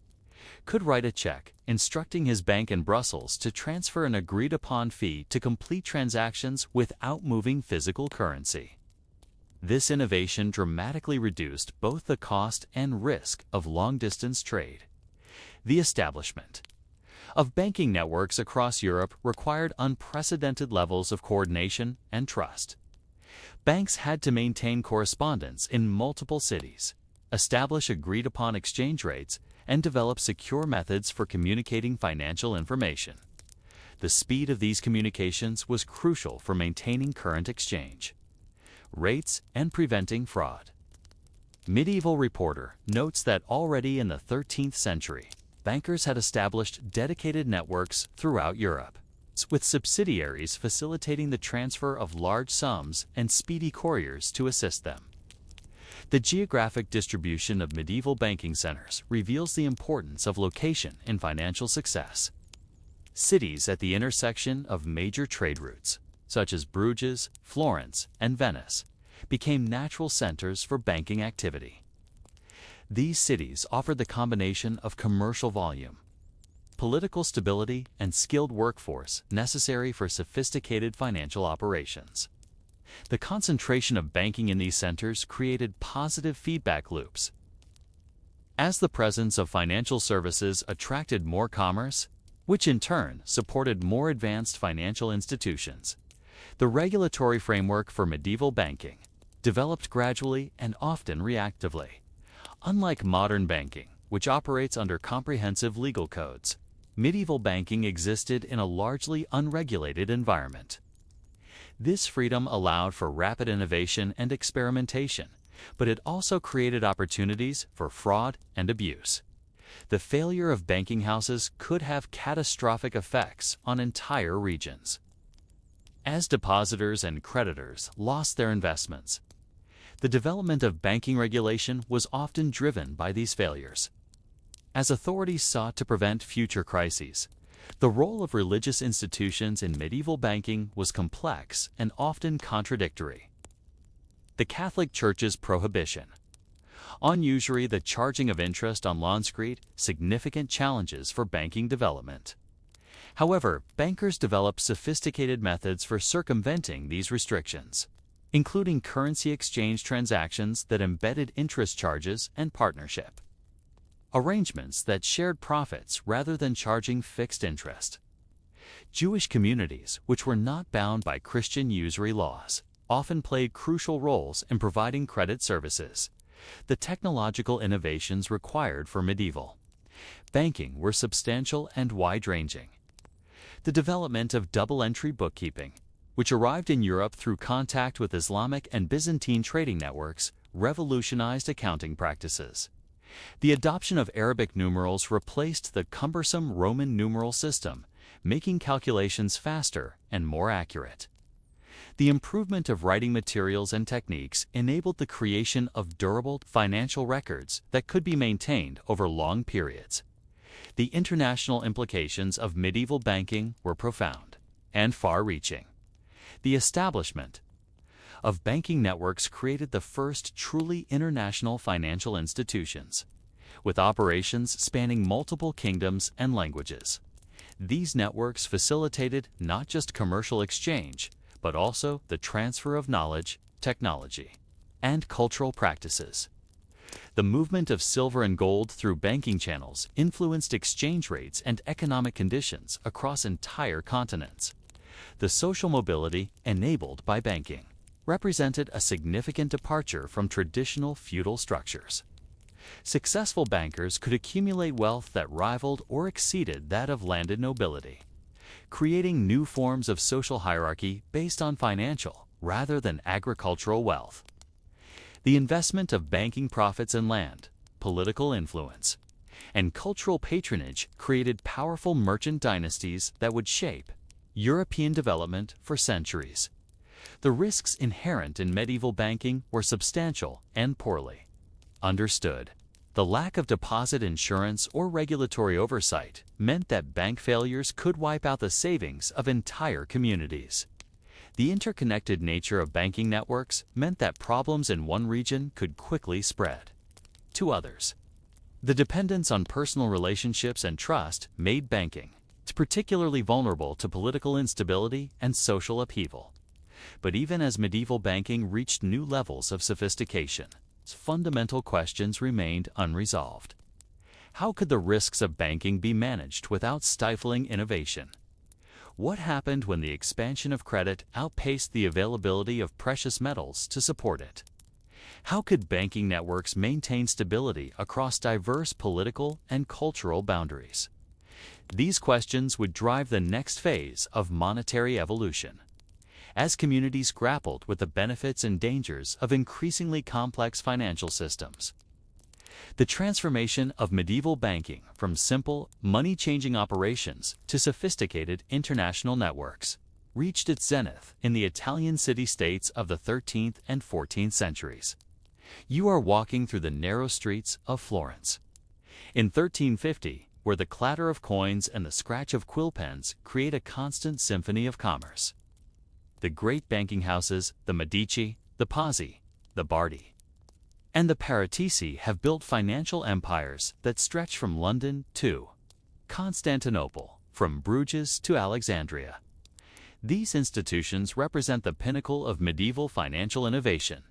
could write a check instructing his bank in Brussels to transfer an agreed-upon fee to complete transactions without moving physical currency. This innovation dramatically reduced both the cost and risk of long-distance trade. The establishment of banking networks across Europe required unprecedented levels of coordination and trust. Banks had to maintain correspondence in multiple cities, establish agreed-upon exchange rates, and develop secure methods for communicating financial information. The speed of these communications was crucial for maintaining current exchange rates and preventing fraud. Medieval Reporter notes that already in the 13th century, bankers had established dedicated networks throughout Europe, with subsidiaries facilitating the transfer of large sums and speedy couriers to assist them. The geographic distribution of medieval banking centers reveals the importance of location in financial success. Cities at the intersection of major trade routes, such as Bruges, Florence, and Venice, became natural centers for banking activity. These cities offered the combination of commercial volume, political stability, and skilled workforce necessary for sophisticated financial operations. The concentration of banking in these centers created positive feedback loops. As the presence of financial services attracted more commerce, which in turn supported more advanced financial institutions, the regulatory framework for medieval banking developed gradually and often reactively. Unlike modern banking, which operates under comprehensive legal codes. Medieval banking existed in a largely unregulated environment. This freedom allowed for rapid innovation and experimentation, but it also created opportunities for fraud and abuse. The failure of banking houses could have catastrophic effects on entire regions. As depositors and creditors lost their investments, the development of banking regulation was often driven by these failures. As authorities sought to prevent future crises, the role of religious institutions in medieval banking was complex and often contradictory. The Catholic Church's prohibition on usury, the charging of interest on loans, create significant challenges for banking development. However, bankers developed sophisticated methods for circumventing these restrictions, including currency exchange transactions that embedded interest charges and partnership arrangements that shared profits rather than charging fixed interest. Jewish communities, which were not bound by Christian usury laws, often played crucial roles in providing credit services. The technological innovations required for medieval banking were substantial and wide-ranging. The development of double-entry bookkeeping, which arrived in Europe through contact with Islamic and Byzantine trading networks, revolutionized accounting practices. The adoption of Arabic numerals replaced the cumbersome Roman numeral system, making calculations faster and more accurate. The improvement of writing materials and techniques enabled the creation of durable financial records that could be maintained over long periods. The international implications of medieval banking were profound and far-reaching. The establishment of banking networks created the first truly international financial institutions, with operations spanning multiple kingdoms and languages. These networks facilitated not just commercial exchange, but also the transfer of knowledge, technology, and cultural practices. The movement of silver and gold through banking channels influenced exchange rates and economic conditions across entire continents. The social mobility enabled by banking represented a significant departure from traditional feudal structures. Successful bankers could accumulate wealth that rivaled or exceeded that of landed nobility, creating new forms of social hierarchy based on financial rather than agricultural wealth. The investment of banking profits in land, political influence, and cultural patronage created powerful merchant dynasties that would shape European development for centuries. The risks inherent in medieval banking were substantial and poorly understood. The lack of deposit insurance or regulatory oversight meant that bank failures could wipe out the savings of entire communities. The interconnected nature of banking networks meant that problems in one region could quickly spread to others. The dependence on personal relationships and trust made banking particularly vulnerable to political instability and social upheaval. But even as medieval banking reached new levels of sophistication, fundamental questions remained unresolved. How could the risks of banking be managed without stifling innovation? What happened when the expansion of credit outpaced the availability of precious metals to support it? How could banking networks maintain stability across diverse political and cultural boundaries? These questions would drive the next phase of monetary evolution, as communities grappled with the benefits and dangers of increasingly complex financial systems. The transformation of medieval banking from simple, money-changing operations to sophisticated international networks reached its zenith in the Italian city-states of the 13th and 14th centuries. You are walking through the narrow streets of Florence. In 1350, where the clatter of coins and the scratch of quill pens create a constant symphony of commerce. The great banking houses, the Medici, the Pazzi, the Bardi, and the Paratisi have built financial empires that stretch from London to Constantinople, from Bruges to Alexandria. These institutions represent the pinnacle of medieval financial innovation,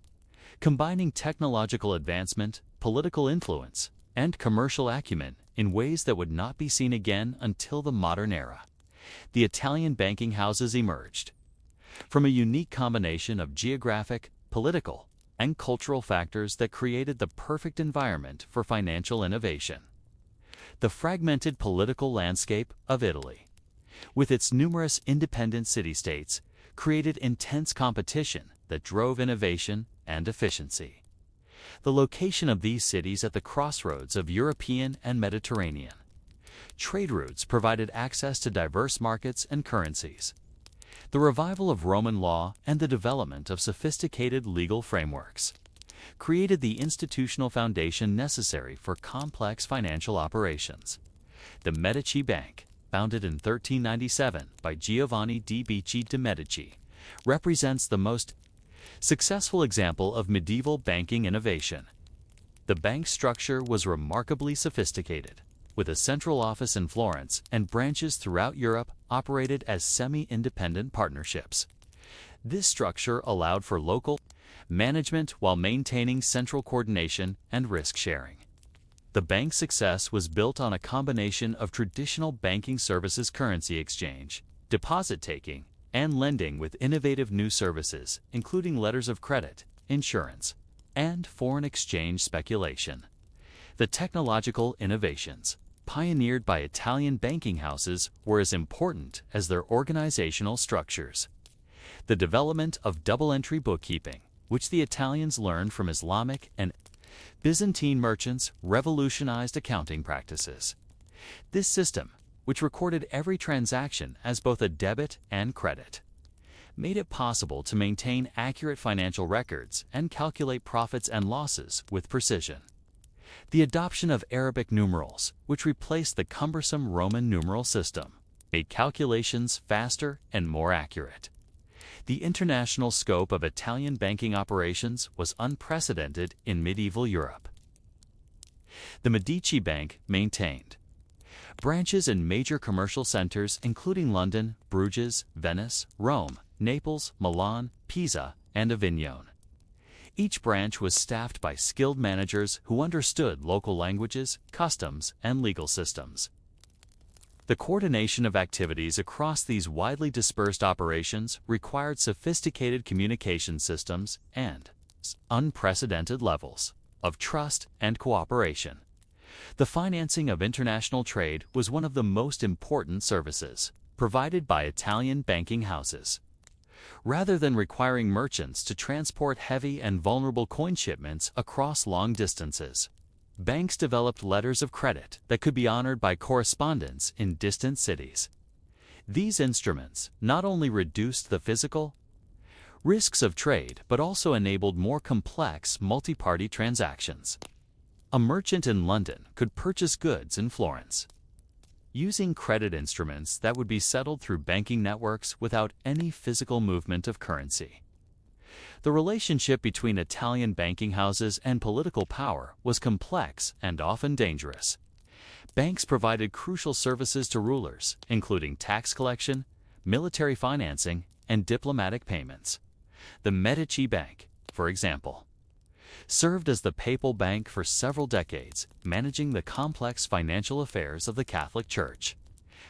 combining technological advancement, political influence, and commercial acumen in ways that would not be seen again until the modern era. The Italian banking houses emerged from a unique combination of geographic, political, and cultural factors that created the perfect environment for financial innovation. The fragmented political landscape of Italy, with its numerous independent city-states, created intense competition that drove innovation and efficiency. The location of these cities at the crossroads of European and Mediterranean trade routes provided access to diverse markets and currencies. The revival of Roman law and the development of sophisticated legal frameworks created the institutional foundation necessary for complex financial operations. The Medici Bank, founded in 1397 by Giovanni di Bicci de' Medici, represents the most successful example of medieval banking innovation. The bank structure was remarkably sophisticated, with a central office in Florence and branches throughout Europe operated as semi-independent partnerships. This structure allowed for local management while maintaining central coordination and risk sharing. The bank's success was built on a combination of traditional banking services, currency exchange, deposit taking, and lending, with innovative new services, including letters of credit, insurance, and foreign exchange speculation. The technological innovations pioneered by Italian banking houses were as important as their organizational structures. The development of double-entry bookkeeping, which the Italians learned from Islamic and Byzantine merchants, revolutionized accounting practices. This system, which recorded every transaction as both a debit and credit, made it possible to maintain accurate financial records and calculate profits and losses with precision. The adoption of Arabic numerals, which replaced the cumbersome Roman numeral system, made calculations faster and more accurate. The international scope of Italian banking operations was unprecedented in medieval Europe. The Medici Bank maintained branches in major commercial centers including London, Bruges, Venice, Rome, Naples, Milan, Pisa, and Avignon. Each branch was staffed by skilled managers who understood local languages, customs, and legal systems. The coordination of activities across these widely dispersed operations required sophisticated communication systems and unprecedented levels of trust and cooperation. The financing of international trade was one of the most important services provided by Italian banking houses. Rather than requiring merchants to transport heavy and vulnerable coin shipments across long distances, banks developed letters of credit that could be honored by correspondents in distant cities. These instruments not only reduced the physical risks of trade but also enabled more complex multi-party transactions. A merchant in London could purchase goods in Florence using credit instruments that would be settled through banking networks without any physical movement of currency. The relationship between Italian banking houses and political power was complex and often dangerous. Banks provided crucial services to rulers, including tax collection, military financing, and diplomatic payments. The Medici Bank, for example, served as the papal bank for several decades, managing the complex financial affairs of the Catholic Church.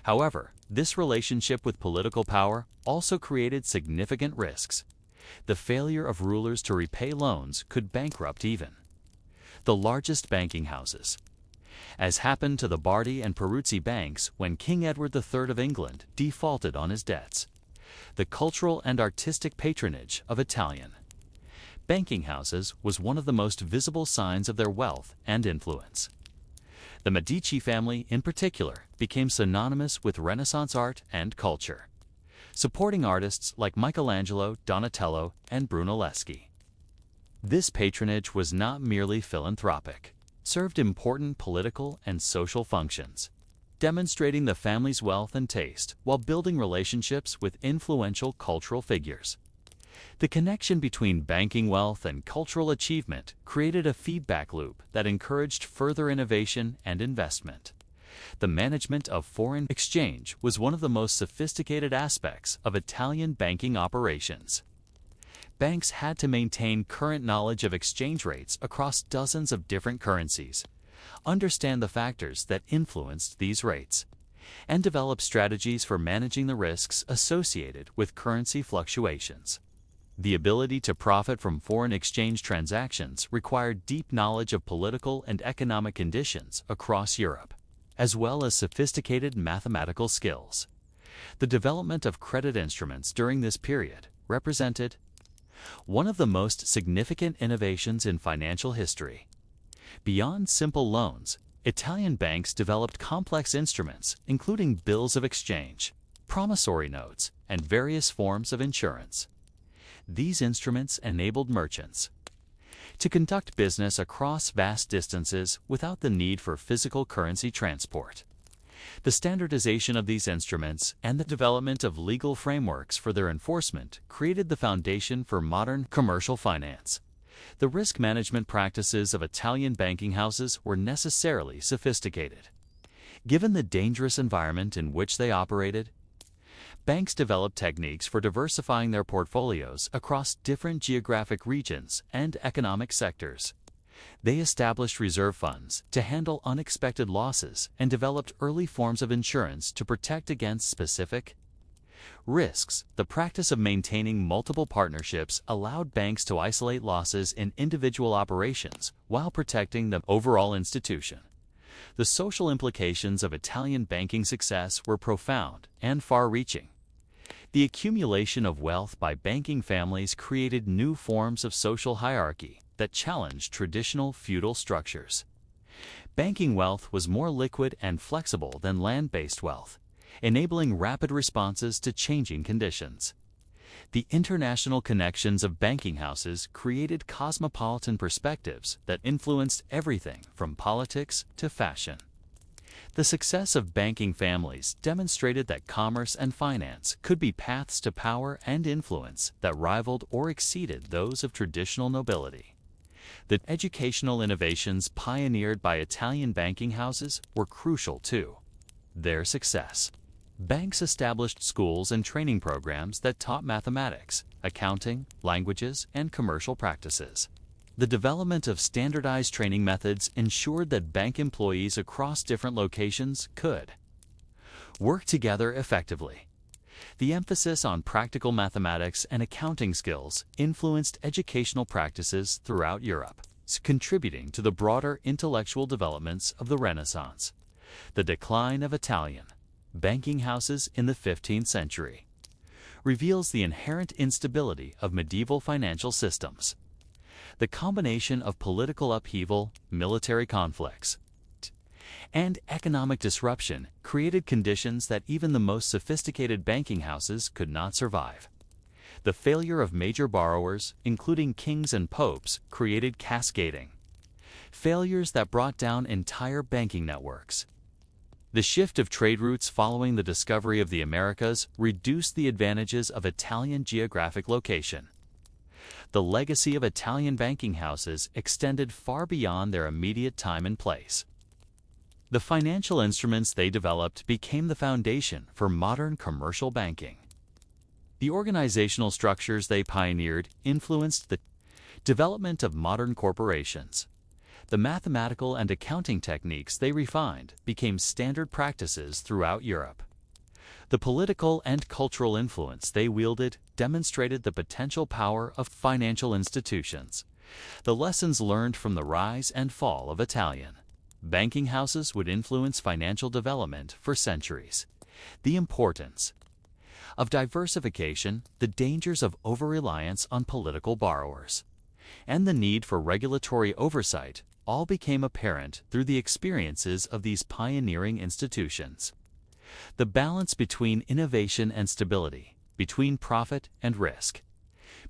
However, this relationship with political power also created significant risks. The failure of rulers to repay loans could bankrupt even the largest banking houses, as happened to the Bardi and Peruzzi banks when King Edward III of England defaulted on his debts. The cultural and artistic patronage of Italian banking houses was one of the most visible signs of their wealth and influence. The Medici family, in particular, became synonymous with Renaissance art and culture, supporting artists like Michelangelo, Donatello, and Brunelleschi. This patronage was not merely philanthropic, it served important political and social functions, demonstrating the family's wealth and taste while building relationships with influential cultural figures. The connection between banking wealth and cultural achievement created a feedback loop that encouraged further innovation and investment. The management of foreign exchange was one of the most sophisticated aspects of Italian banking operations. Banks had to maintain current knowledge of exchange rates across dozens of different currencies, understand the factors that influenced these rates, and develop strategies for managing the risks associated with currency fluctuations. The ability to profit from foreign exchange transactions required deep knowledge of political and economic conditions across Europe, as well as sophisticated mathematical skills. The development of credit instruments during this period represented one of the most significant innovations in financial history. Beyond simple loans, Italian banks developed complex instruments, including bills of exchange, promissory notes, and various forms of insurance. These instruments enabled merchants to conduct business across vast distances without the need for physical currency transport. The standardization of these instruments and the development of legal frameworks for their enforcement created the foundation for modern commercial finance. The risk management practices of Italian banking houses were necessarily sophisticated. Given the dangerous environment in which they operated, banks developed techniques for diversifying their portfolios across different geographic regions and economic sectors. They established reserve funds to handle unexpected losses and developed early forms of insurance to protect against specific risks. The practice of maintaining multiple partnerships allowed banks to isolate losses in individual operations while protecting the overall institution. The social implications of Italian banking success were profound and far-reaching. The accumulation of wealth by banking families created new forms of social hierarchy that challenged traditional feudal structures. Banking wealth was more liquid and flexible than land-based wealth, enabling rapid responses to changing conditions. The international connections of banking houses created cosmopolitan perspectives that influenced everything from politics to fashion. The success of banking families demonstrated that commerce and finance could be paths to power and influence that rivaled or exceeded those of traditional nobility. The educational innovations pioneered by Italian banking houses were crucial to their success. Banks established schools and training programs that taught mathematics, accounting, languages, and commercial practices. The development of standardized training methods ensured that bank employees across different locations could work together effectively. The emphasis on practical mathematics and accounting skills influenced educational practices throughout Europe, contributing to the broader intellectual developments of the Renaissance. The decline of Italian banking houses in the 15th century reveals the inherent instability of medieval financial systems. The combination of political upheaval, military conflicts, and economic disruption created conditions that even the most sophisticated banking houses could not survive. The failure of major borrowers, including kings and popes, created cascading failures that brought down entire banking networks. The shift of trade routes following the discovery of the Americas reduced the advantages of Italian geographic location. The legacy of Italian banking houses extended far beyond their immediate time and place. The financial instruments they developed became the foundation for modern commercial banking. The organizational structures they pioneered influenced the development of modern corporations. The mathematical and accounting techniques they refined became standard practices throughout Europe. The political and cultural influence they wielded demonstrated the potential power of financial institutions. The lessons learned from the rise and fall of Italian banking houses would influence financial development for centuries. The importance of diversification, the dangers of over-reliance on political borrowers, and the need for regulatory oversight all became apparent through the experiences of these pioneering institutions. The balance between innovation and stability, between profit and risk,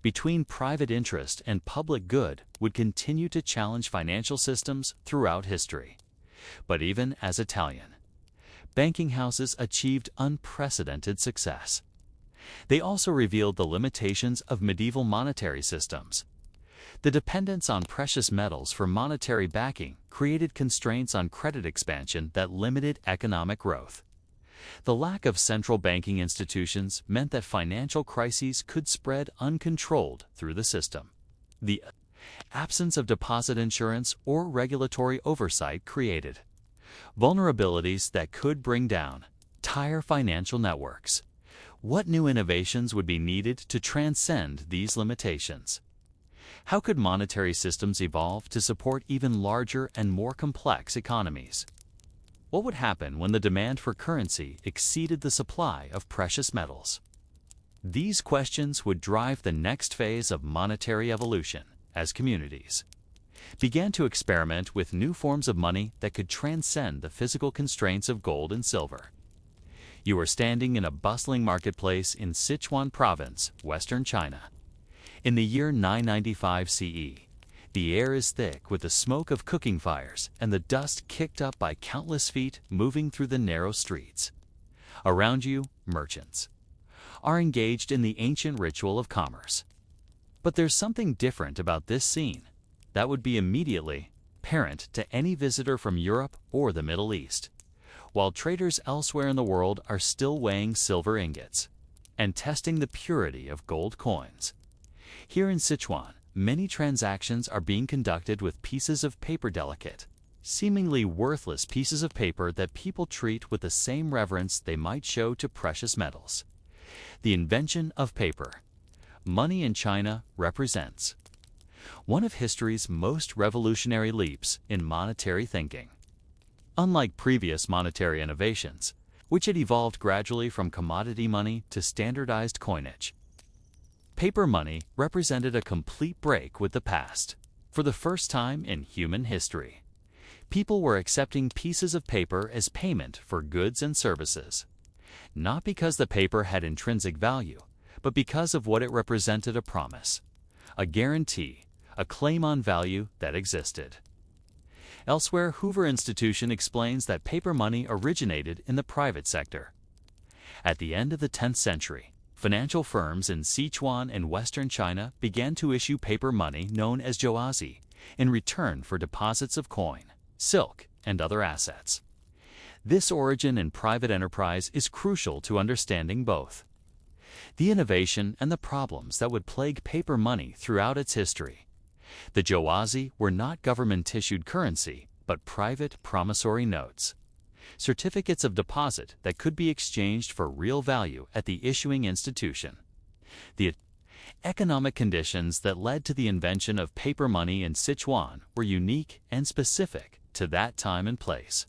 between private interest and public good would continue to challenge financial systems throughout history. But even as Italian banking houses achieved unprecedented success, they also revealed the limitations of medieval monetary systems. The dependence on precious metals for monetary backing created constraints on credit expansion that limited economic growth. The lack of central banking institutions meant that financial crises could spread uncontrolled through the system. The absence of deposit insurance or regulatory oversight created vulnerabilities that could bring down entire financial networks. What new innovations would be needed to transcend these limitations? How could monetary systems evolve to support even larger and more complex economies? What would happen when the demand for currency exceeded the supply of precious metals? These questions would drive the next phase of monetary evolution as communities began to experiment with new forms of money that could transcend the physical constraints of gold and silver. You are standing in a bustling marketplace in Sichuan Province, Western China. In the year 995 CE, the air is thick with the smoke of cooking fires and the dust kicked up by countless feet moving through the narrow streets. Around you, merchants are engaged in the ancient ritual of commerce. But there's something different about this scene that would be immediately apparent to any visitor from Europe or the Middle East. While traders elsewhere in the world are still weighing silver ingots and testing the purity of gold coins, here in Sichuan, many transactions are being conducted with pieces of paper, delicate, seemingly worthless pieces of paper that people treat with the same reverence they might show to precious metals. The invention of paper money in China represents one of history's most revolutionary leaps in monetary thinking. Unlike previous monetary innovations, which had evolved gradually from commodity money to standardized coinage, paper money represented a complete break with the past. For the first time in human history, people were accepting pieces of paper as payment for goods and services, not because the paper had intrinsic value, but because of what it represented: a promise, a guarantee, a claim on value that existed. Elsewhere, Hoover Institution explains that paper money originated in the private sector. At the end of the 10th century, financial firms in Sichuan and Western China began to issue paper money known as jiaozi in return for deposits of coin, silk, and other assets. This origin in private enterprise is crucial to understanding both the innovation and the problems that would plague paper money throughout its history. The jiaozi were not government-issued currency, but private promissory notes, certificates of deposit that could be exchanged for real value at the issuing institution. The economic conditions that led to the invention of paper money in Sichuan were unique and specific to that time and place.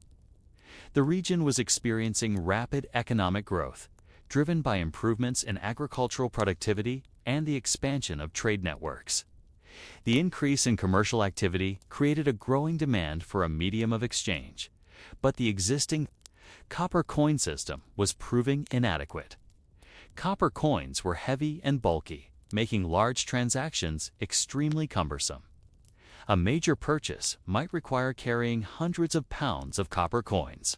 The region was experiencing rapid economic growth, driven by improvements in agricultural productivity and the expansion of trade networks. The increase in commercial activity created a growing demand for a medium of exchange, but the existing copper coin system was proving inadequate. Copper coins were heavy and bulky, making large transactions extremely cumbersome. A major purchase might require carrying hundreds of pounds of copper coins,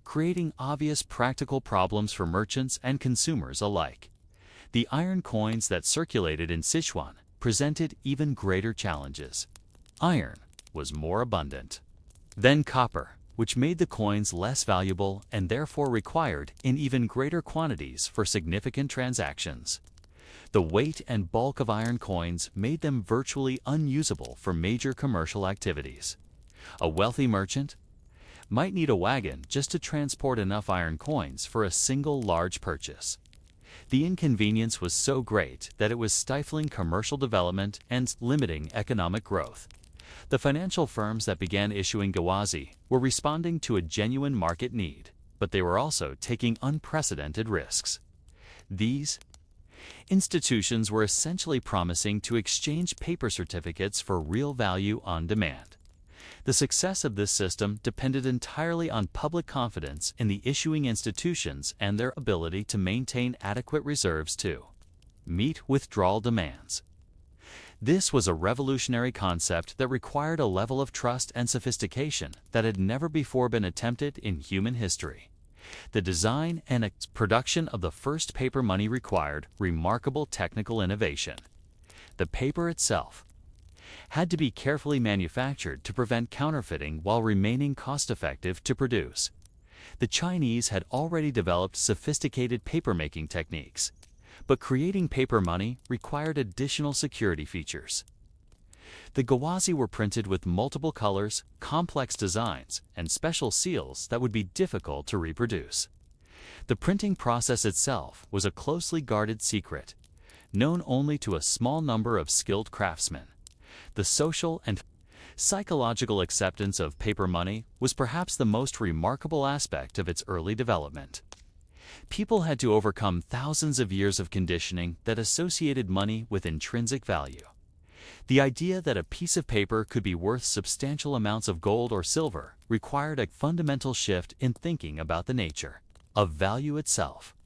creating obvious practical problems for merchants and consumers alike. The iron coins that circulated in Sichuan presented even greater challenges. Iron was more abundant than copper, which made the coins less valuable and therefore required in even greater quantities for significant transactions. The weight and bulk of iron coins made them virtually unusable for major commercial activities. A wealthy merchant might need a wagon just to transport enough iron coins for a single large purchase. The inconvenience was so great that it was stifling commercial development and limiting economic growth. The financial firms that began issuing jiaozi were responding to a genuine market need, but they were also taking unprecedented risks. These institutions were essentially promising to exchange paper certificates for real value on demand. The success of this system depended entirely on public confidence in the issuing institutions and their ability to maintain adequate reserves to meet withdrawal demands. This was a revolutionary concept that required a level of trust and sophistication that had never before been attempted in human history. The design and production of the first paper money required remarkable technical innovation. The paper itself had to be carefully manufactured to prevent counterfeiting while remaining cost-effective to produce. The Chinese had already developed sophisticated paper-making techniques, but creating paper money required additional security features. The jiaozi were printed with multiple colors, complex designs, and special seals that would be difficult to reproduce. The printing process itself was a closely guarded secret, known only to a small number of skilled craftsmen. The social and psychological acceptance of paper money was perhaps the most remarkable aspect of its early development. People had to overcome thousands of years of conditioning that associated money with intrinsic value. The idea that a piece of paper could be worth substantial amounts of gold or silver required a fundamental shift in thinking about the nature of value itself.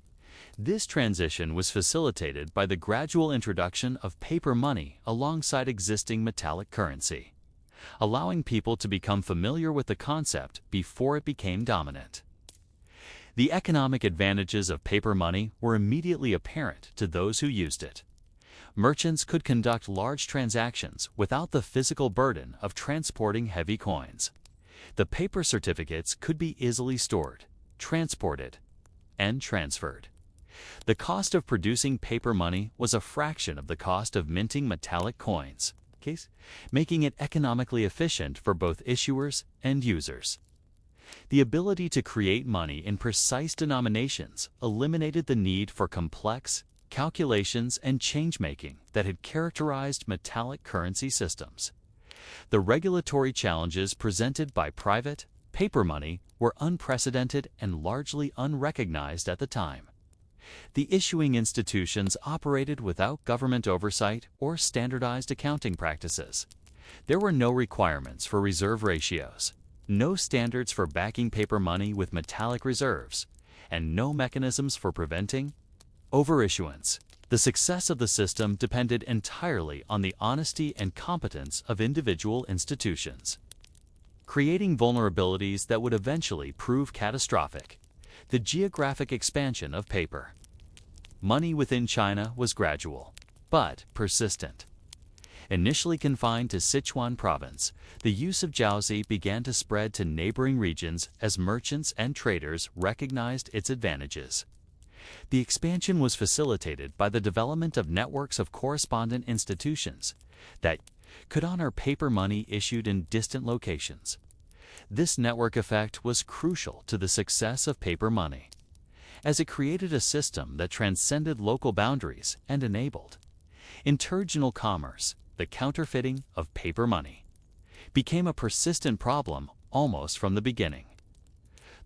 This transition was facilitated by the gradual introduction of paper money alongside existing metallic currency, allowing people to become familiar with the concept before it became dominant. The economic advantages of paper money were immediately apparent to those who used it. Merchants could conduct large transactions without the physical burden of transporting heavy coins. The paper certificates could be easily stored, transported, and transferred. The cost of producing paper money was a fraction of the cost of minting metallic coins, making it economically efficient for both issuers and users. The ability to create money in precise denominations eliminated the need for complex calculations and change-making that had characterized metallic currency systems. The regulatory challenges presented by private paper money were unprecedented and largely unrecognized at the time. The issuing institutions operated without government oversight or standardized accounting practices. There were no requirements for reserve ratios, no standards for backing paper money with metallic reserves, and no mechanisms for preventing overissuance. The success of the system depended entirely on the honesty and competence of individual institutions, creating vulnerabilities that would eventually prove catastrophic. The geographic expansion of paper money within China was gradual, but persistent. Initially confined to Sichuan province, the use of jiaozi began to spread to neighboring regions as merchants and traders recognized its advantages. The expansion was facilitated by the development of networks of correspondent institutions that could honor paper money issued in distant locations. This network effect was crucial to the success of paper money, as it created a system that transcended local boundaries and enabled interregional commerce. The counterfeiting of paper money became a persistent problem almost from the beginning.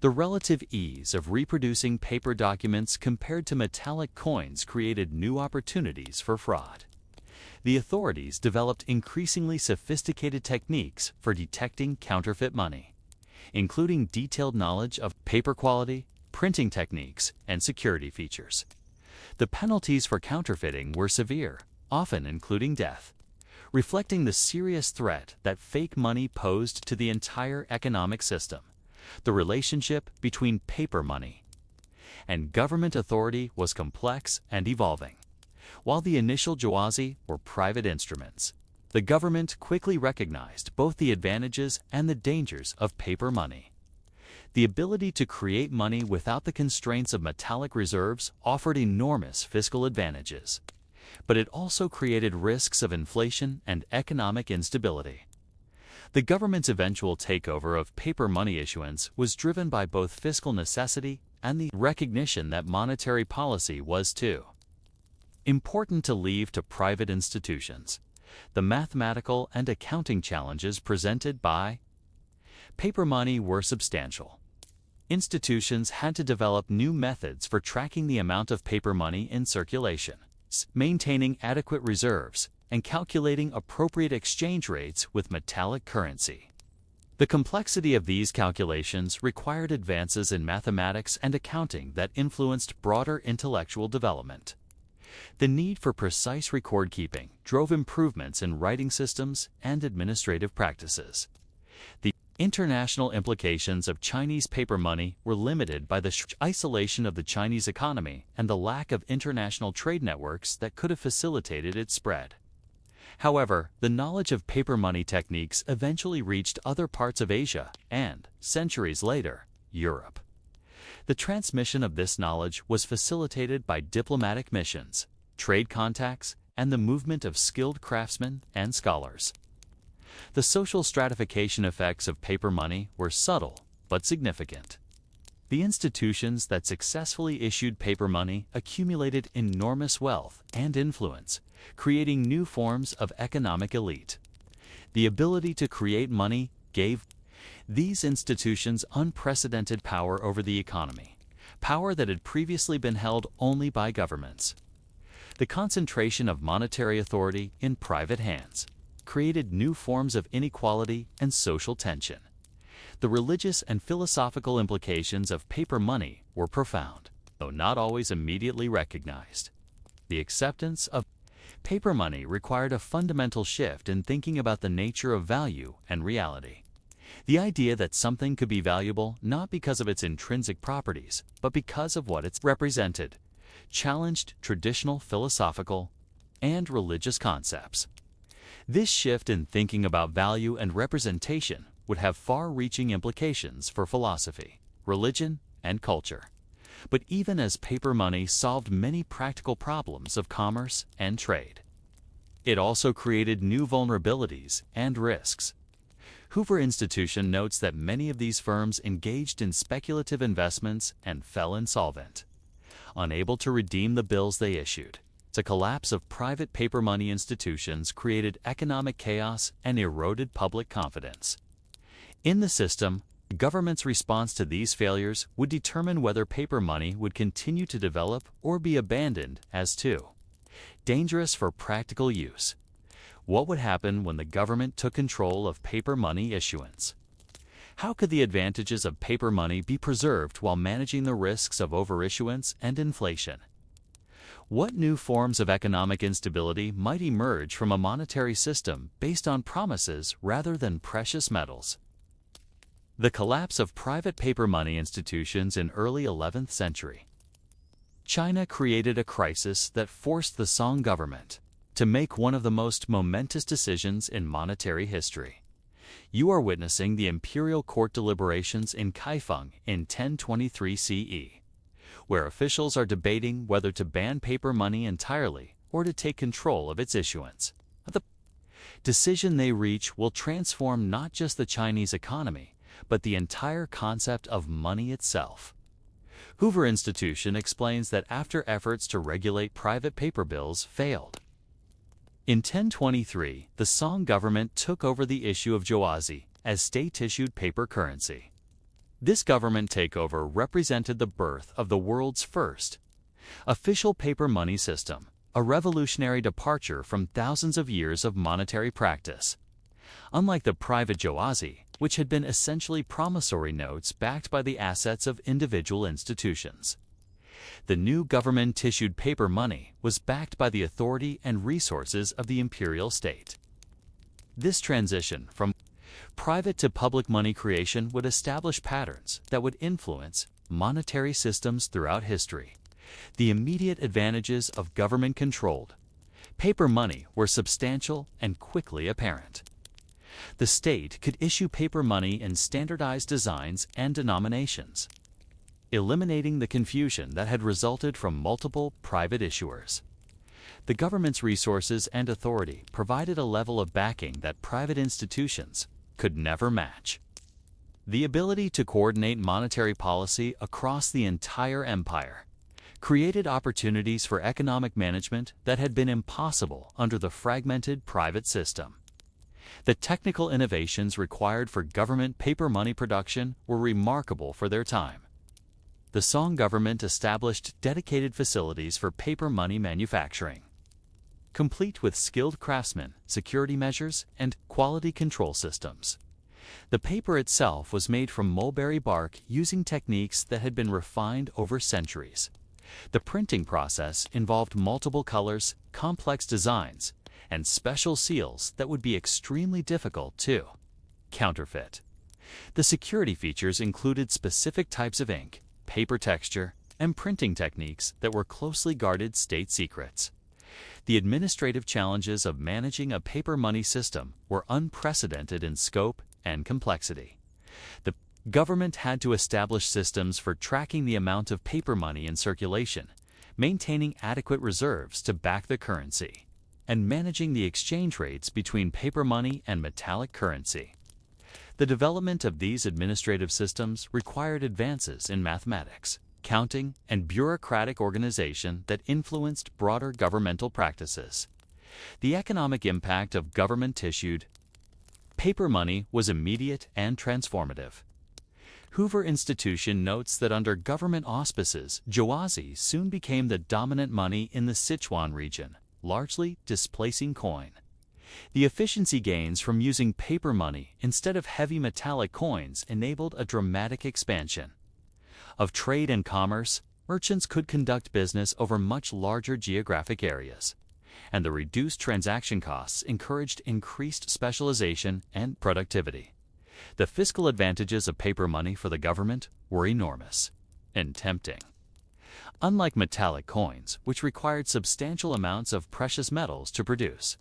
The relative ease of reproducing paper documents compared to metallic coins created new opportunities for fraud. The authorities developed increasingly sophisticated techniques for detecting counterfeit money, including detailed knowledge of paper quality, printing techniques, and security features. The penalties for counterfeiting were severe, often including death, reflecting the serious threat that fake money posed to the entire economic system. The relationship between paper money and government authority was complex and evolving. While the initial jiaozi were private instruments, the government quickly recognized both the advantages and the dangers of paper money. The ability to create money without the constraints of metallic reserves offered enormous fiscal advantages, but it also created risks of inflation and economic instability. The government's eventual takeover of paper money issuance was driven by both fiscal necessity and the recognition that monetary policy was too important to leave to private institutions. The mathematical and accounting challenges presented by paper money were substantial. Institutions had to develop new methods for tracking the amount of paper money in circulation, maintaining adequate reserves, and calculating appropriate exchange rates with metallic currency. The complexity of these calculations required advances in mathematics and accounting that influenced broader intellectual development. The need for precise record-keeping drove improvements in writing systems and administrative practices. The international implications of Chinese paper money were limited by the isolation of the Chinese economy and the lack of international trade networks that could have facilitated its spread. However, the knowledge of paper money techniques eventually reached other parts of Asia and, centuries later, Europe. The transmission of this knowledge was facilitated by diplomatic missions, trade contacts, and the movement of skilled craftsmen and scholars. The social stratification effects of paper money were subtle but significant. The institutions that successfully issued paper money accumulated enormous wealth and influence, creating new forms of economic elite. The ability to create money gave these institutions unprecedented power over the economy, power that had previously been held only by governments. The concentration of monetary authority in private hands created new forms of inequality and social tension. The religious and philosophical implications of paper money were profound, though not always immediately recognized. The acceptance of paper money required a fundamental shift in thinking about the nature of value and reality. The idea that something could be valuable not because of its intrinsic properties, but because of what it represented, challenged traditional philosophical and religious concepts. This shift in thinking about value and representation would have far-reaching implications for philosophy, religion, and culture. But even as paper money solved many practical problems of commerce and trade, it also created new vulnerabilities and risks. Hoover Institution notes that many of these firms engaged in speculative investments and fell insolvent, unable to redeem the bills they issued. The collapse of private paper money institutions created economic chaos and eroded public confidence. In the system, government's response to these failures would determine whether paper money would continue to develop or be abandoned as too dangerous for practical use. What would happen when the government took control of paper money issuance? How could the advantages of paper money be preserved while managing the risks of overissuance and inflation? What new forms of economic instability might emerge from a monetary system based on promises rather than precious metals? The collapse of private paper money institutions in early 11th century. China created a crisis that forced the Song government to make one of the most momentous decisions in monetary history. You are witnessing the imperial court deliberations in Kaifeng in 1023 CE, where officials are debating whether to ban paper money entirely or to take control of its issuance. The decision they reach will transform not just the Chinese economy, but the entire concept of money itself. Hoover Institution explains that after efforts to regulate private paper bills failed, in 1023, the Song government took over the issue of zhuozi as state-issued paper currency. This government takeover represented the birth of the world's first official paper money system, a revolutionary departure from thousands of years of monetary practice. Unlike the private zhuozi, which had been essentially promissory notes backed by the assets of individual institutions, the new government-issued paper money was backed by the authority and resources of the imperial state. This transition from private to public money creation would establish patterns that would influence monetary systems throughout history. The immediate advantages of government-controlled paper money were substantial and quickly apparent. The state could issue paper money in standardized designs and denominations, eliminating the confusion that had resulted from multiple private issuers. The government's resources and authority provided a level of backing that private institutions could never match. The ability to coordinate monetary policy across the entire empire created opportunities for economic management that had been impossible under the fragmented private system. The technical innovations required for government paper money production were remarkable for their time. The Song government established dedicated facilities for paper money manufacturing, complete with skilled craftsmen, security measures, and quality control systems. The paper itself was made from mulberry bark using techniques that had been refined over centuries. The printing process involved multiple colors, complex designs, and special seals that would be extremely difficult to counterfeit. The security features included specific types of ink, paper texture, and printing techniques that were closely guarded state secrets. The administrative challenges of managing a paper money system were unprecedented in scope and complexity. The government had to establish systems for tracking the amount of paper money in circulation, maintaining adequate reserves to back the currency, and managing the exchange rates between paper money and metallic currency. The development of these administrative systems required advances in mathematics, counting, and bureaucratic organization that influenced broader governmental practices. The economic impact of government-issued paper money was immediate and transformative. Hoover Institution notes that under government auspices, Joazi soon became the dominant money in the Sichuan region, largely displacing coin. The efficiency gains from using paper money instead of heavy metallic coins enabled a dramatic expansion of trade and commerce. Merchants could conduct business over much larger geographic areas, and the reduced transaction costs encouraged increased specialization and productivity. The fiscal advantages of paper money for the government were enormous and tempting. Unlike metallic coins, which required substantial amounts of precious metals to produce,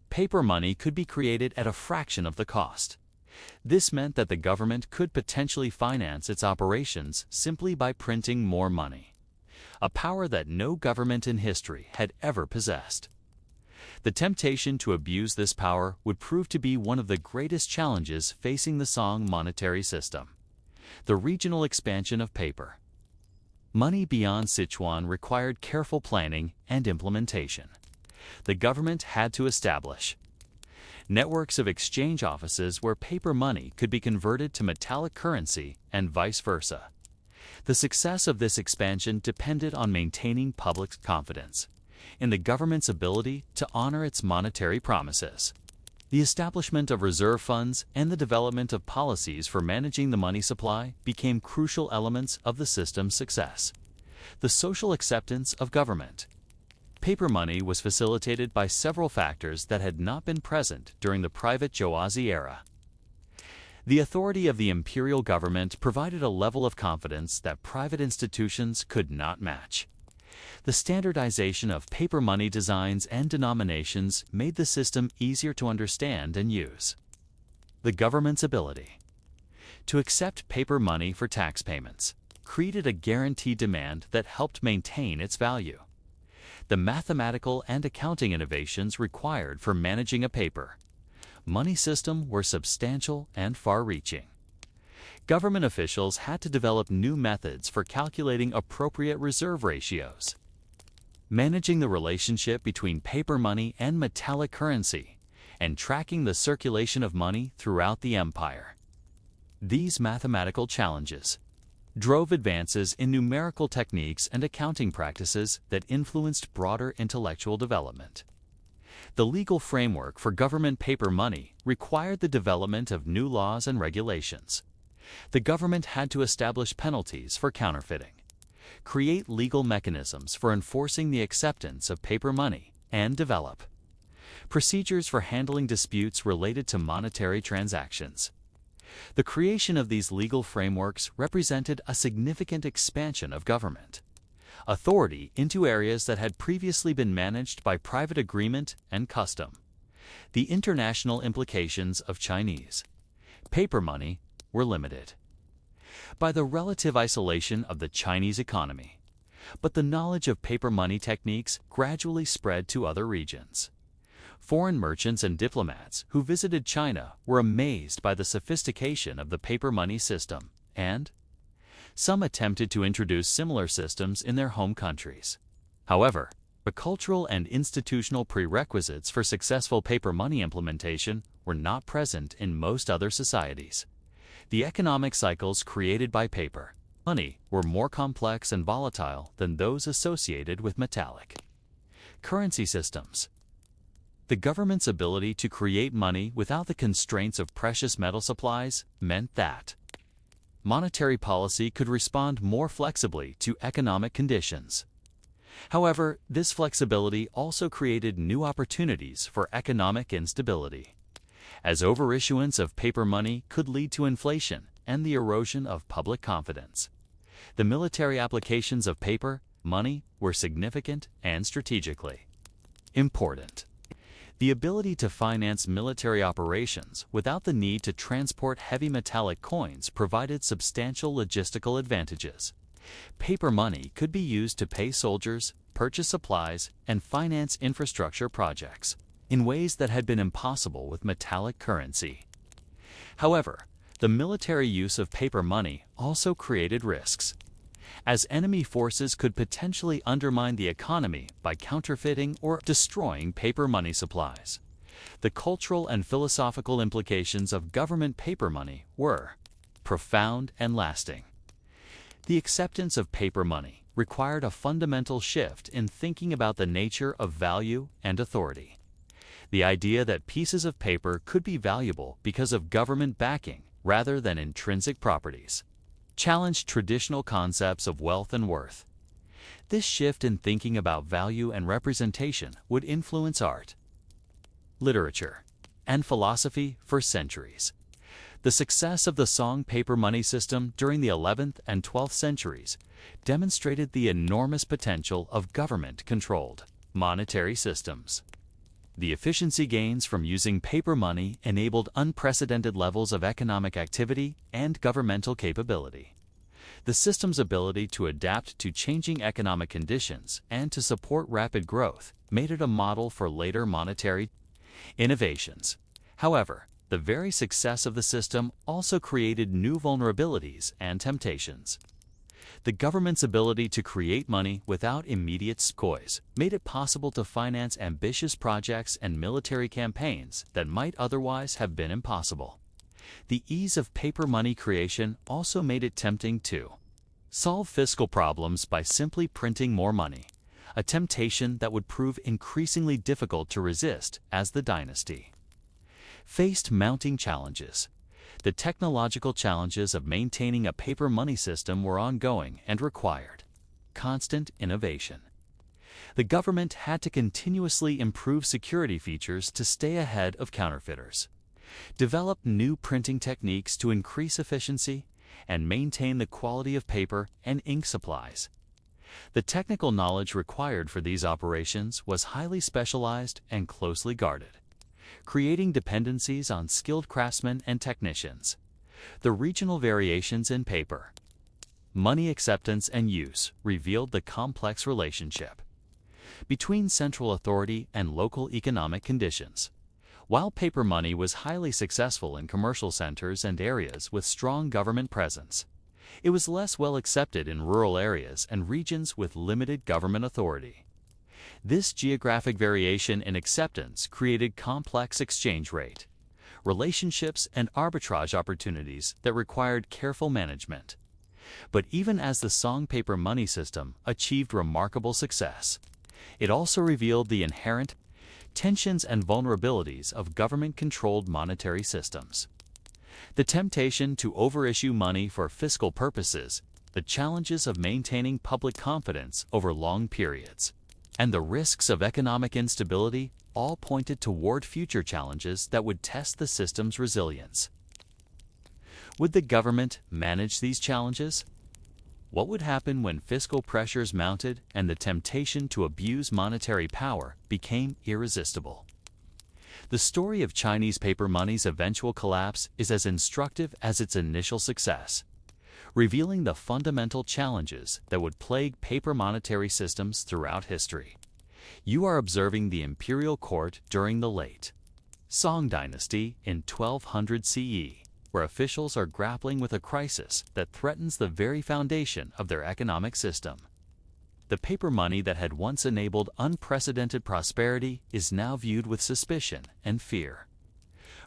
paper money could be created at a fraction of the cost. This meant that the government could potentially finance its operations simply by printing more money, a power that no government in history had ever possessed. The temptation to abuse this power would prove to be one of the greatest challenges facing the Song monetary system. The regional expansion of paper money beyond Sichuan required careful planning and implementation. The government had to establish networks of exchange offices where paper money could be converted to metallic currency and vice versa. The success of this expansion depended on maintaining public confidence in the government's ability to honor its monetary promises. The establishment of reserve funds and the development of policies for managing the money supply became crucial elements of the system's success. The social acceptance of government paper money was facilitated by several factors that had not been present during the private Joazi era. The authority of the imperial government provided a level of confidence that private institutions could not match. The standardization of paper money designs and denominations made the system easier to understand and use. The government's ability to accept paper money for tax payments created a guaranteed demand that helped maintain its value. The mathematical and accounting innovations required for managing a paper money system were substantial and far-reaching. Government officials had to develop new methods for calculating appropriate reserve ratios, managing the relationship between paper money and metallic currency, and tracking the circulation of money throughout the empire. These mathematical challenges drove advances in numerical techniques and accounting practices that influenced broader intellectual development. The legal framework for government paper money required the development of new laws and regulations. The government had to establish penalties for counterfeiting, create legal mechanisms for enforcing the acceptance of paper money, and develop procedures for handling disputes related to monetary transactions. The creation of these legal frameworks represented a significant expansion of government authority into areas that had previously been managed by private agreement and custom. The international implications of Chinese paper money were limited by the relative isolation of the Chinese economy, but the knowledge of paper money techniques gradually spread to other regions. Foreign merchants and diplomats who visited China were amazed by the sophistication of the paper money system, and some attempted to introduce similar systems in their home countries. However, the cultural and institutional prerequisites for successful paper money implementation were not present in most other societies. The economic cycles created by paper money were more complex and volatile than those associated with metallic currency systems. The government's ability to create money without the constraints of precious metal supplies meant that monetary policy could respond more flexibly to economic conditions. However, this flexibility also created new opportunities for economic instability, as overissuance of paper money could lead to inflation and the erosion of public confidence. The military applications of paper money were significant and strategically important. The ability to finance military operations without the need to transport heavy metallic coins provided substantial logistical advantages. Paper money could be used to pay soldiers, purchase supplies, and finance infrastructure projects in ways that had been impossible with metallic currency. However, The military use of paper money also created risks, as enemy forces could potentially undermine the economy by counterfeiting or destroying paper money supplies. The cultural and philosophical implications of government paper money were profound and lasting. The acceptance of paper money required a fundamental shift in thinking about the nature of value and authority. The idea that pieces of paper could be valuable because of government backing rather than intrinsic properties challenged traditional concepts of wealth and worth. This shift in thinking about value and representation would influence art, literature, and philosophy for centuries. The success of the Song paper money system during the 11th and 12th centuries demonstrated the enormous potential of government-controlled monetary systems. The efficiency gains from using paper money enabled unprecedented levels of economic activity and governmental capability. The system's ability to adapt to changing economic conditions and to support rapid growth made it a model for later monetary innovations. However, the very success of the system also created new vulnerabilities and temptations. The government's ability to create money without immediate SCOIs made it possible to finance ambitious projects and military campaigns that might otherwise have been impossible. The ease of paper money creation also made it tempting to solve fiscal problems by simply printing more money, a temptation that would prove increasingly difficult to resist as the dynasty faced mounting challenges. The technological challenges of maintaining a paper money system were ongoing and required constant innovation. The government had to continuously improve security features to stay ahead of counterfeiters, develop new printing techniques to increase efficiency, and maintain the quality of paper and ink supplies. The technical knowledge required for these operations was highly specialized and closely guarded, creating dependencies on skilled craftsmen and technicians. The regional variations in paper money acceptance and use revealed the complex relationship between central authority and local economic conditions. While paper money was highly successful in commercial centers and areas with strong government presence, it was less well accepted in rural areas and regions with limited government authority. This geographic variation in acceptance created complex exchange rate relationships and arbitrage opportunities that required careful management. But even as the Song paper money system achieved remarkable success, it also revealed the inherent tensions and vulnerabilities of government-controlled monetary systems. The temptation to overissue money for fiscal purposes, the challenges of maintaining public confidence over long periods, and the risks of economic instability all pointed toward future challenges that would test the system's resilience. Would the government manage these challenges? What would happen when fiscal pressures mounted and the temptation to abuse monetary power became irresistible? The story of Chinese paper money's eventual collapse is as instructive as its initial success, revealing the fundamental challenges that would plague paper monetary systems throughout history. You are observing the imperial court during the late Song dynasty in 1200 CE, where officials are grappling with a crisis that threatens the very foundation of their economic system. The paper money that had once enabled unprecedented prosperity is now viewed with suspicion and fear.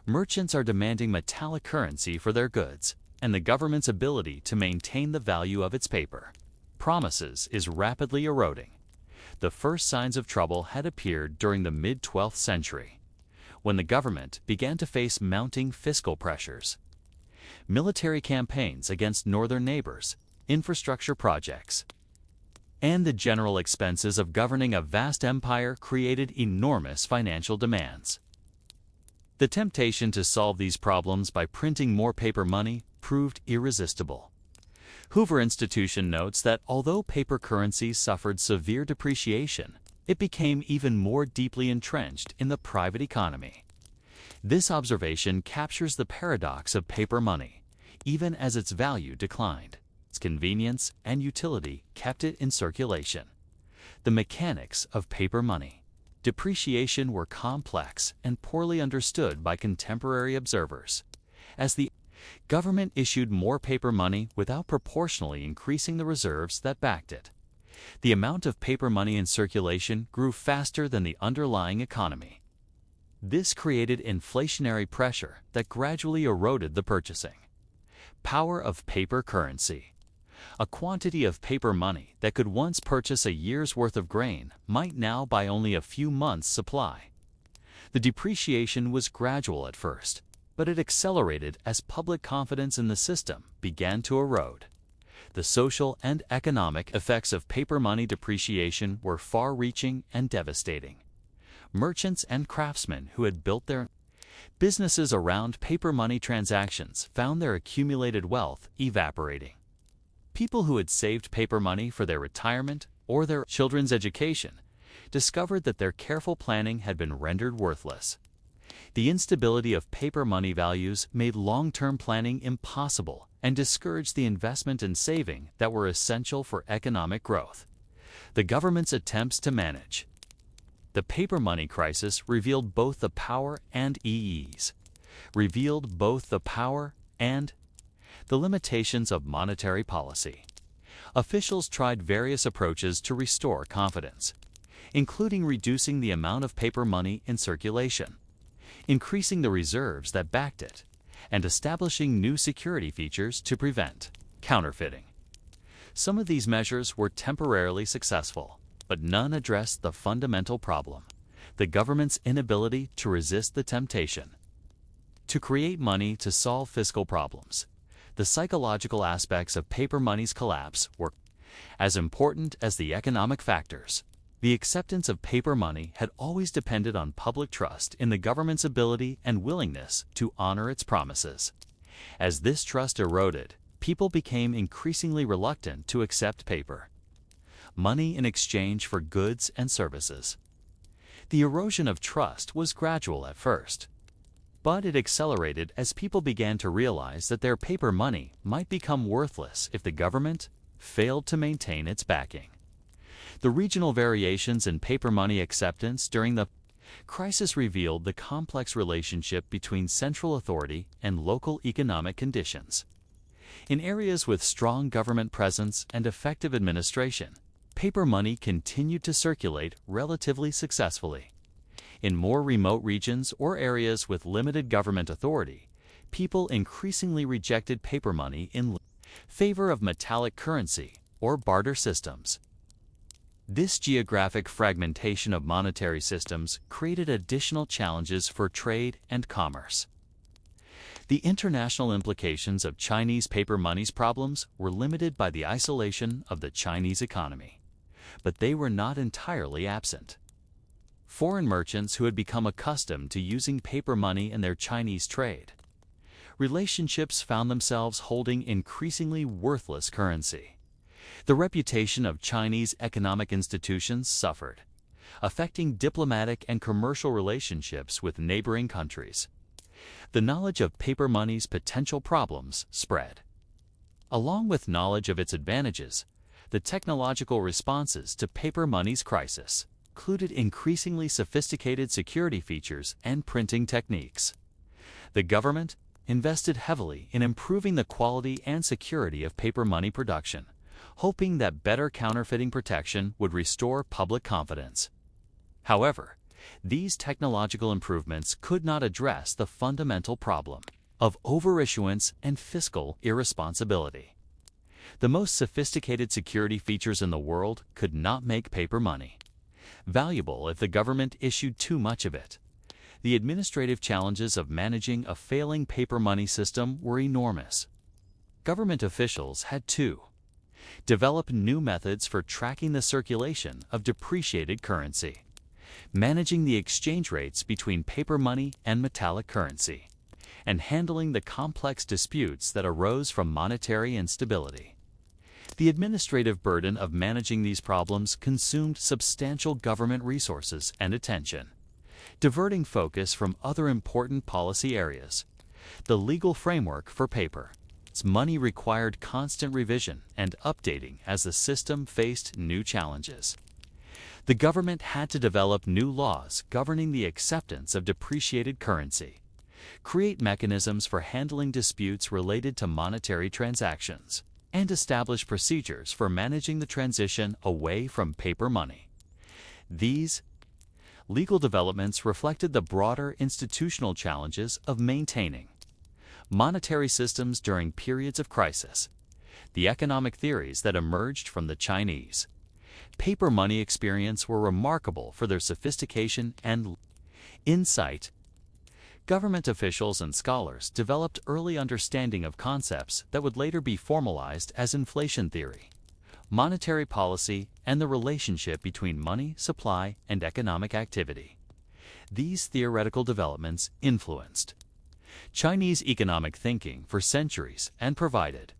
Merchants are demanding metallic currency for their goods, and the government's ability to maintain the value of its paper promises is rapidly eroding. The first signs of trouble had appeared during the mid-12th century, when the government began to face mounting fiscal pressures. Military campaigns against northern neighbors, infrastructure projects, and the general expenses of governing a vast empire created enormous financial demands. The temptation to solve these problems by printing more paper money proved irresistible. Hoover Institution notes that although paper currency suffered severe depreciation, it became even more deeply entrenched in the private economy. This observation captures the paradox of paper money. Even as its value declined, its convenience and utility kept it in circulation. The mechanics of paper money depreciation were complex and poorly understood by contemporary observers. As the Government issued more paper money without proportionally increasing the reserves that backed it. The amount of paper money in circulation grew faster than the underlying economy. This created inflationary pressure that gradually eroded the purchasing power of paper currency. A quantity of paper money that could once purchase a year's worth of grain might now buy only a few months' supply. The depreciation was gradual at first, but it accelerated as public confidence in the system began to erode. The social and economic effects of paper money depreciation were far-reaching and devastating. Merchants and craftsmen who had built their businesses around paper money transactions found their accumulated wealth evaporating. People who had saved paper money for their retirement or their children's education discovered that their careful planning had been rendered worthless. The instability of paper money values made long-term planning impossible and discouraged the investment and saving that were essential for economic growth. The government's attempts to manage the paper money crisis revealed both the power and the limitations of monetary policy. Officials tried various approaches to restore confidence, including reducing the amount of paper money in circulation, increasing the reserves that backed it, and establishing new security features to prevent counterfeiting. Some of these measures were temporarily successful, but none addressed the fundamental problem: the government's inability to resist the temptation to create money to solve fiscal problems. The psychological aspects of paper money's collapse were as important as the economic factors. The acceptance of paper money had always depended on public trust in the government's ability and willingness to honor its promises. As this trust eroded, people became increasingly reluctant to accept paper money in exchange for goods and services. The erosion of trust was gradual at first, but it accelerated as people began to realize that their paper money might become worthless if the government failed to maintain its backing. The regional variations in paper money acceptance during the crisis revealed the complex relationship between central authority and local economic conditions. In areas with strong government presence and effective administration, paper money continued to circulate relatively successfully. In more remote regions or areas with limited government authority, people increasingly rejected paper money in favor of metallic currency or barter systems. This geographic fragmentation of monetary systems created additional challenges for trade and commerce. The international implications of Chinese paper money's problems were limited by the isolation of the Chinese economy, but they were not entirely absent. Foreign merchants who had become accustomed to using paper money in their Chinese trade relationships found themselves holding increasingly worthless currency. The reputation of Chinese economic institutions suffered, affecting diplomatic and commercial relationships with neighboring countries. The knowledge of paper money's potential problems spread. Along with knowledge of its advantages, the technological responses to paper money's crisis included increasingly sophisticated security features and printing techniques. The government invested heavily in improving the quality and security of paper money production, hoping that better counterfeiting protection would restore public confidence. However, these technological improvements could not address the fundamental problem of overissuance and fiscal irresponsibility. The most sophisticated security features in the world could not make paper money valuable if the government issued too much of it. The administrative challenges of managing a failing paper money system were enormous. Government officials had to develop new methods for tracking the circulation of depreciated currency, managing the exchange rates between paper money and metallic currency, and handling the complex disputes that arose from monetary instability. The administrative burden of managing these problems consumed substantial government resources and attention, diverting focus from other important policy areas. The legal framework for paper money required constant revision and updating as the system faced new challenges. The government had to develop new laws governing the acceptance of depreciated currency, create mechanisms for handling disputes related to monetary transactions, and establish procedures for managing the transition away from paper money. These legal developments reflected the broader institutional challenges of maintaining monetary systems during periods of crisis. The economic theories that emerged from the Chinese paper money experience were remarkable for their sophistication and insight. Government officials and scholars developed early understanding of concepts that would later be formalized as inflation theory, monetary policy, and the relationship between money, supply, and economic activity. These theoretical developments influenced Chinese economic thinking for centuries and provided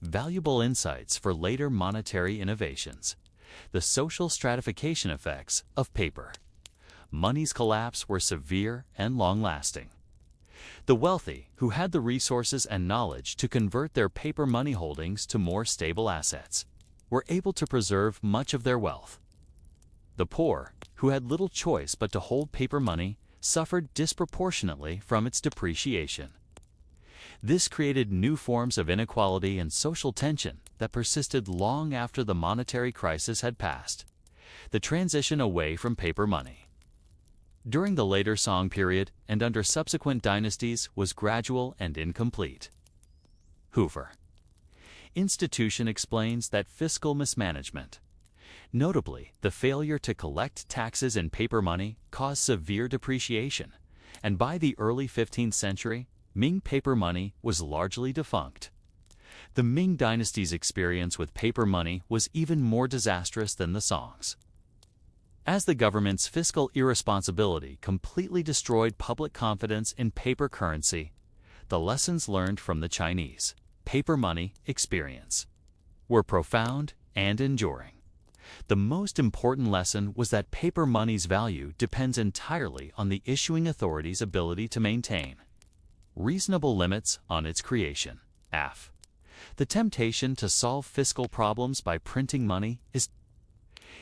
valuable insights for later monetary innovations. The social stratification effects of paper money's collapse were severe and long-lasting. The wealthy, who had the resources and knowledge to convert their paper money holdings to more stable assets, were able to preserve much of their wealth. The poor, who had little choice but to hold paper money, suffered disproportionately from its depreciation. This created new forms of inequality and social tension that persisted long after the monetary crisis had passed. The transition away from paper money during the later Song period and under subsequent dynasties was gradual and incomplete. Hoover Institution explains that fiscal mismanagement, notably the failure to collect taxes in paper money, caused severe depreciation, and by the early 15th century, Ming paper money was largely defunct. The Ming dynasty's experience with paper money was even more disastrous than the Songs, as the government's fiscal irresponsibility completely destroyed public confidence in paper currency. The lessons learned from the Chinese paper money experience were profound and enduring. The most important lesson was that paper money's value depends entirely on the issuing authority's ability to maintain reasonable limits on its creation. The temptation to solve fiscal problems by printing money is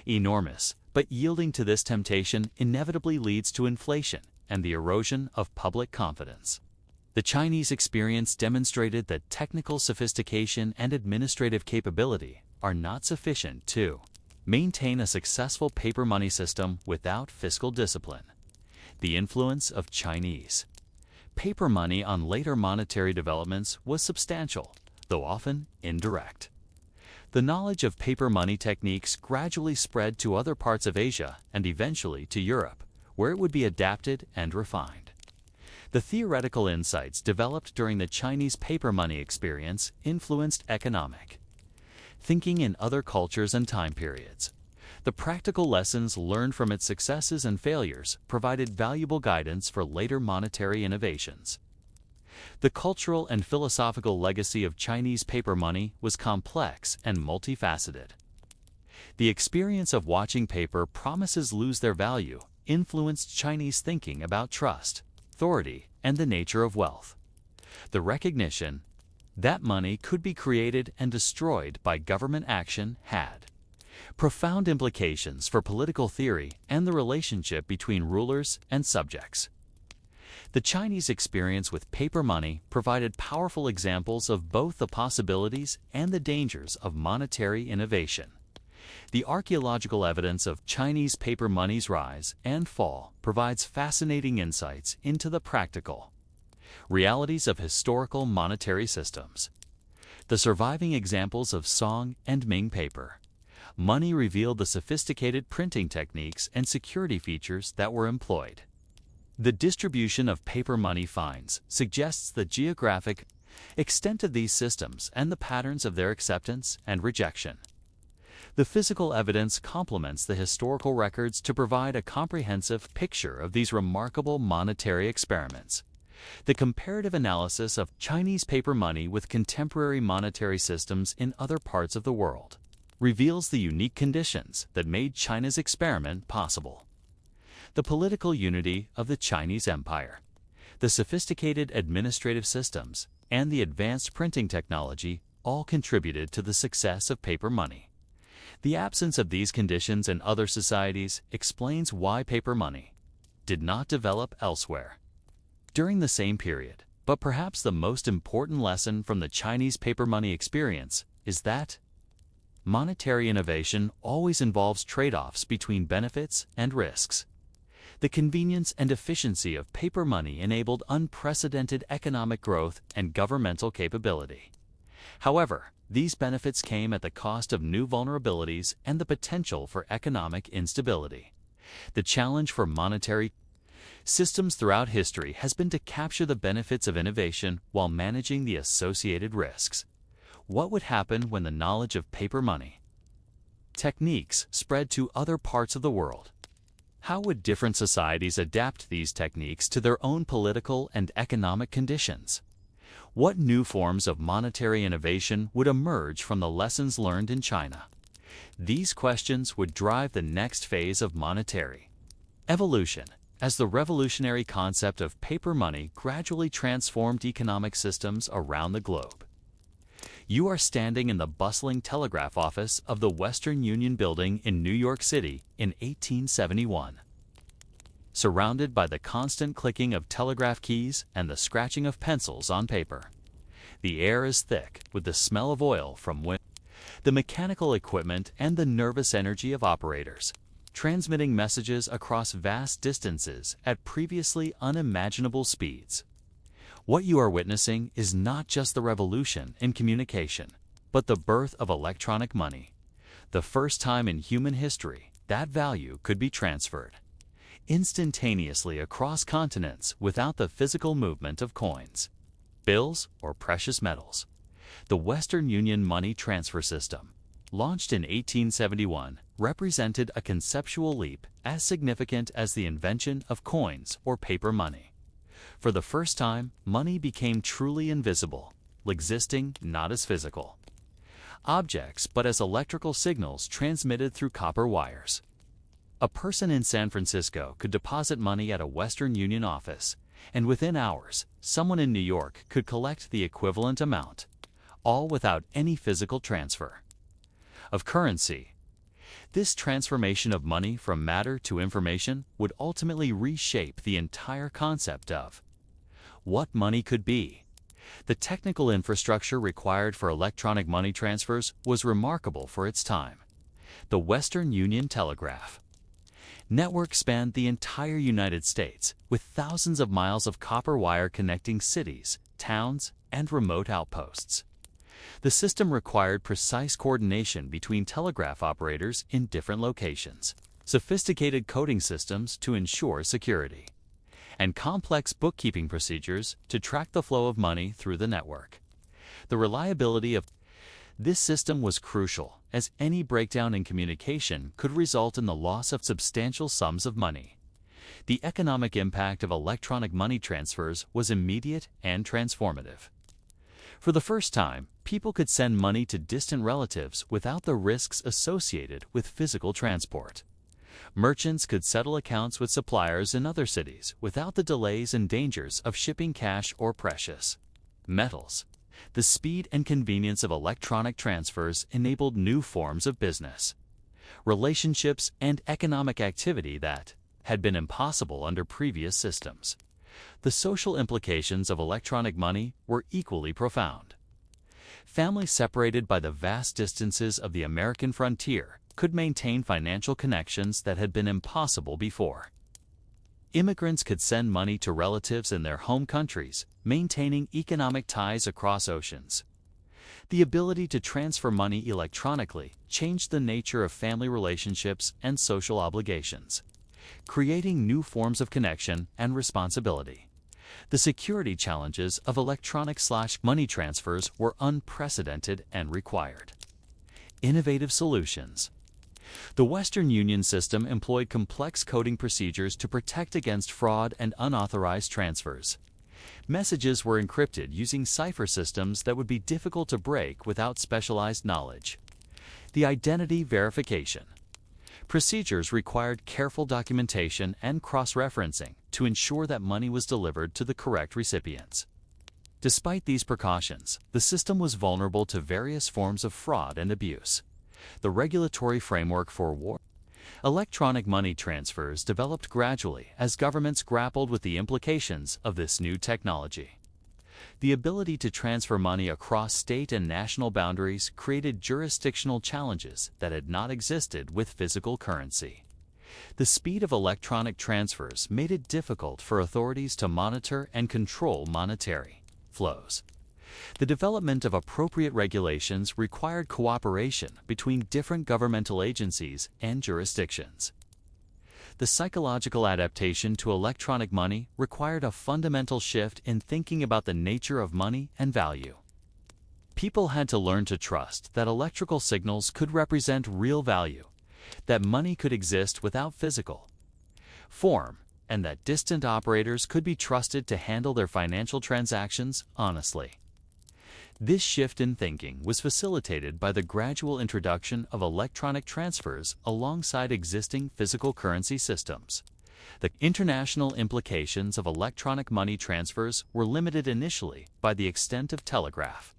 enormous, but yielding to this temptation inevitably leads to inflation and the erosion of public confidence. The Chinese experience demonstrated that technical sophistication and administrative capability are not sufficient to maintain a successful paper money system without fiscal discipline. The influence of Chinese paper money on later monetary developments was substantial, though often indirect. The knowledge of paper money techniques gradually spread to other parts of Asia and eventually to Europe, where it would be adapted and refined. The theoretical insights developed during the Chinese paper money experience influenced economic thinking in other cultures and time periods. The practical lessons learned from its successes and failures provided valuable guidance for later monetary innovations. The cultural and philosophical legacy of Chinese paper money was complex and multifaceted. The experience of watching paper promises lose their value influenced Chinese thinking about trust, authority, and the nature of wealth. The recognition that money could be created and destroyed by government action had profound implications for political theory and the relationship between rulers and subjects. The Chinese experience with paper money provided powerful examples of both the possibilities and the dangers of monetary innovation. The archaeological evidence of Chinese paper money's rise and fall provides fascinating insights into the practical realities of historical monetary systems. The surviving examples of Song and Ming paper money revealed the sophisticated printing techniques and security features that were employed. The distribution of paper money finds suggests the geographic extent of these systems and the patterns of their acceptance and rejection. The physical evidence complements the historical records to provide a comprehensive picture of these remarkable monetary experiments. The comparative analysis of Chinese paper money with contemporary monetary systems in other parts of the world reveals the unique conditions that made China's experiment possible. The political unity of the Chinese Empire, the sophisticated administrative systems, and the advanced printing technology all contributed to the success of paper money. The absence of these conditions in other societies explains why paper money did not develop elsewhere. during the same period. But perhaps the most important lesson from the Chinese paper money experience is that monetary innovation always involves trade-offs between benefits and risks. The convenience and efficiency of paper money enabled unprecedented economic growth and governmental capability. However, these benefits came at the cost of new vulnerabilities and the potential for economic instability. The challenge for monetary systems throughout history has been to capture the benefits of innovation while managing the associated risks. What would happen when the knowledge of paper money techniques spread to other parts of the world? How would different societies adapt these techniques to their own political and economic conditions? What new forms of monetary innovation would emerge from the lessons learned in China? These questions would drive the next phase of monetary evolution, as the revolutionary concept of paper money gradually transformed economic systems around the globe. You are standing in the bustling telegraph office of the Western Union Building in New York City in 1871. Surrounded by the constant clicking of telegraph keys and the scratching of pencils on paper. The air is thick with the smell of oil from the mechanical equipment and the nervous energy of operators, transmitting messages across vast distances at previously unimaginable speeds. What you are witnessing is not just the revolution in communication, but the birth of electronic money, the first time in human history that value could be transferred instantaneously across continents without the physical movement of coins, bills, or precious metals. The Western Union money transfer system, launched in 1871, represented a conceptual leap as significant as the invention of coins or paper money. For the first time, money became truly invisible, existing not as physical objects but as electrical signals transmitted through copper wires. A person in San Francisco could deposit money at a Western Union office, and within hours, someone in New York could collect the equivalent amount, all without any physical transfer of currency. This transformation of money from matter to information would ultimately reshape the entire concept of what money could be. The technical infrastructure required for electronic money transfers was remarkable for its time. The Western Union Telegraph network spanned the entire United States, with thousands of miles of copper wire connecting cities, towns, and remote outposts. The system required precise coordination between telegraph operators in different locations, sophisticated coding systems to ensure security, and complex bookkeeping procedures to track the flow of money through the network. The reliability of this system was crucial, as any breakdown in communication could result in the loss of substantial sums of money. The economic impact of electronic money transfers was immediate and transformative. For the first time, people could send money to distant relatives without the risks associated with physical transport. Merchants could settle accounts with suppliers in other cities without the delays and dangers of shipping cash or precious metals. The speed and convenience of electronic transfers enabled new forms of business, relationships, and economic activity that had been impossible under previous systems. The social implications of electronic money were equally profound. Families separated by the vast distances of the American frontier could maintain financial connections that had been impossible before. Immigrants could send money to relatives in their home countries, maintaining economic ties across oceans. The ability to transfer money electronically changed the nature of family relationships and social obligations, creating new forms of connection and responsibility. The security challenges of electronic/money transfers were unprecedented and required innovative solutions. The Western Union system employed complex coding procedures to protect against fraud and unauthorized transfers. Messages were encrypted using cipher systems that would be difficult to break without specialized knowledge. The identity verification procedures required careful documentation and cross-referencing to ensure that money was delivered to the correct recipients. Despite these precautions, the system was vulnerable to various forms of fraud and abuse. The regulatory framework for Electronic money transfers developed gradually as governments grappled with the implications of this new technology. The ability to transfer money across state and national boundaries created jurisdictional challenges that had not existed with physical currency. The speed of electronic transfers made it difficult for authorities to monitor and control monetary flows. The development of appropriate regulations required cooperation between different governmental agencies and jurisdictions. The psychological adaptation to electronic money required a fundamental shift in thinking about the nature of money and value. People had to learn to trust that electrical signals could represent real value, that money could exist without physical form, and that distant operators could be trusted to handle their financial transactions honestly. This shift in thinking was facilitated by the gradual introduction of electronic transfers alongside existing physical currency systems. The international implications of electronic money transfers were limited initially by the extent of telegraph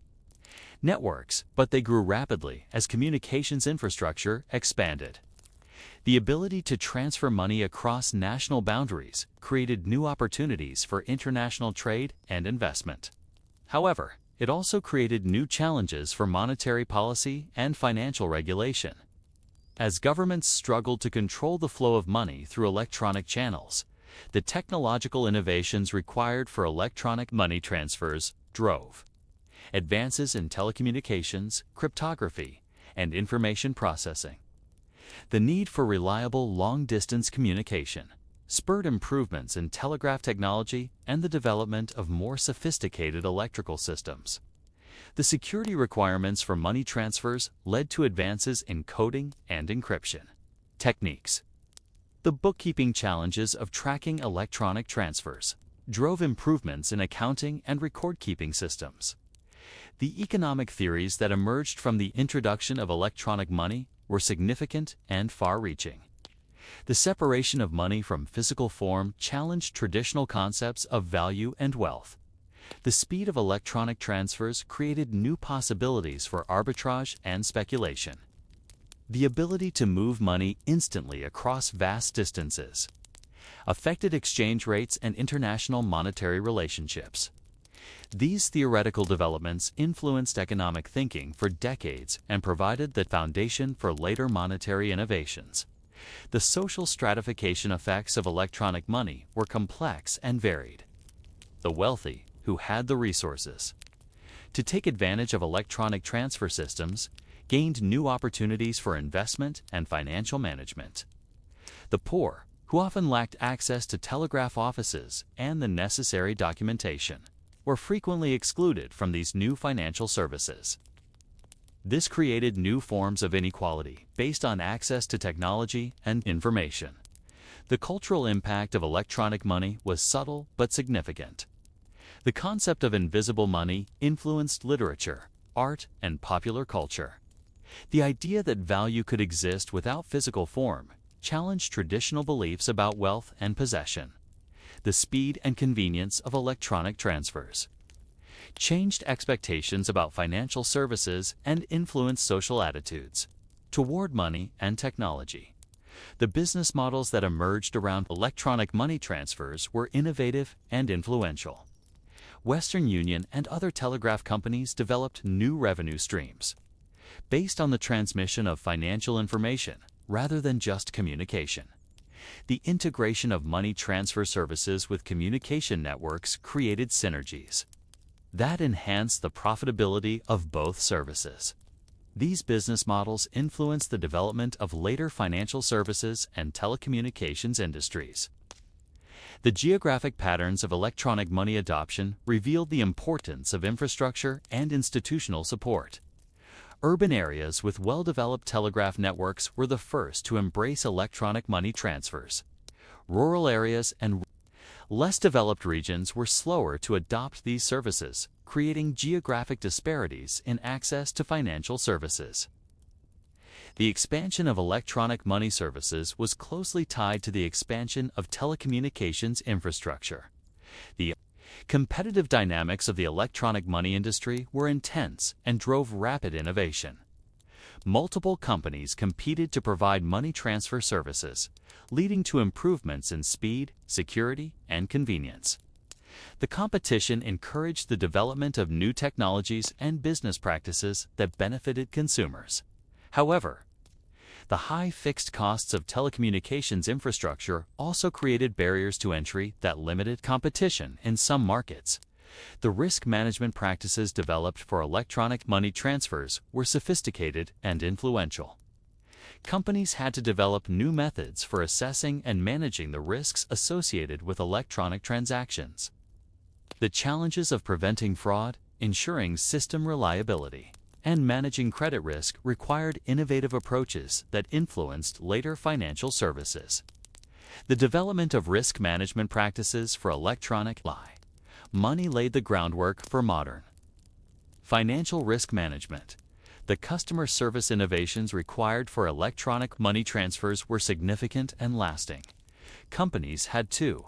networks, but they grew rapidly as communications infrastructure expanded. The ability to transfer money across national boundaries created new opportunities for international trade and investment. However, it also created new challenges for monetary policy and financial regulation. As governments struggled to control the flow of money through electronic channels, the technological innovations required for electronic money transfers drove advances in telecommunications, cryptography, and information processing. The need for reliable long-distance communication spurred improvements in telegraph technology and the development of more sophisticated electrical systems. The security requirements for money transfers led to advances in coding and encryption techniques. The bookkeeping challenges of tracking electronic transfers drove improvements in accounting and record-keeping systems. The economic theories that emerged from the introduction of electronic money were significant and far-reaching. The separation of money from physical form challenged traditional concepts of value and wealth. The speed of electronic transfers created new possibilities for arbitrage and speculation. The ability to move money instantly across vast distances affected exchange rates and international monetary relationships. These theoretical developments influenced economic thinking for decades and provided the foundation for later monetary innovations. The social stratification effects of electronic money were complex and varied. The wealthy, who had the resources to take advantage of electronic transfer systems, gained new opportunities for investment and financial management. The poor, who often lacked access to telegraph offices and the necessary documentation, were frequently excluded from these new financial services. This created new forms of inequality based on access to technology and information. The cultural impact of electronic money was subtle but significant. The concept of invisible money influenced literature, art, and popular culture. The idea that value could exist without physical form challenged traditional beliefs about wealth and possession. The speed and convenience of electronic transfers changed expectations about financial services and influenced social attitudes toward money and technology. The business models that emerged around electronic money transfers were innovative and influential. Western Union and other telegraph companies developed new revenue streams based on the transmission of financial information rather than just communication. The integration of money transfer services with communication networks created synergies that enhanced the profitability of both services. These business models influenced the development of later financial services and telecommunications industries. The geographic patterns of electronic money adoption revealed the importance of infrastructure and institutional support. Urban areas with well-developed telegraph networks were the first to embrace electronic money transfers. Rural areas and less developed regions were slower to adopt these services, creating geographic disparities in access to financial services. The expansion of electronic money services was closely tied to the expansion of telecommunications infrastructure. The competitive dynamics of the electronic money industry were intense and drove rapid innovation. multiple companies competed to provide money transfer services, leading to improvements in speed, security, and convenience. The competition encouraged the development of new technologies and business practices that benefited consumers. However, the high fixed costs of telecommunications infrastructure also created barriers to entry that limited competition in some markets. The risk management practices developed for electronic money transfers were sophisticated and influential. Companies had to develop new methods for assessing and managing the risks associated with electronic transactions. The challenges of preventing fraud, ensuring system reliability, and managing credit risk required innovative approaches that influenced later financial services. The development of risk management practices for electronic money laid the groundwork for modern financial risk management. The customer service innovations required for electronic money transfers were significant and lasting. Companies had to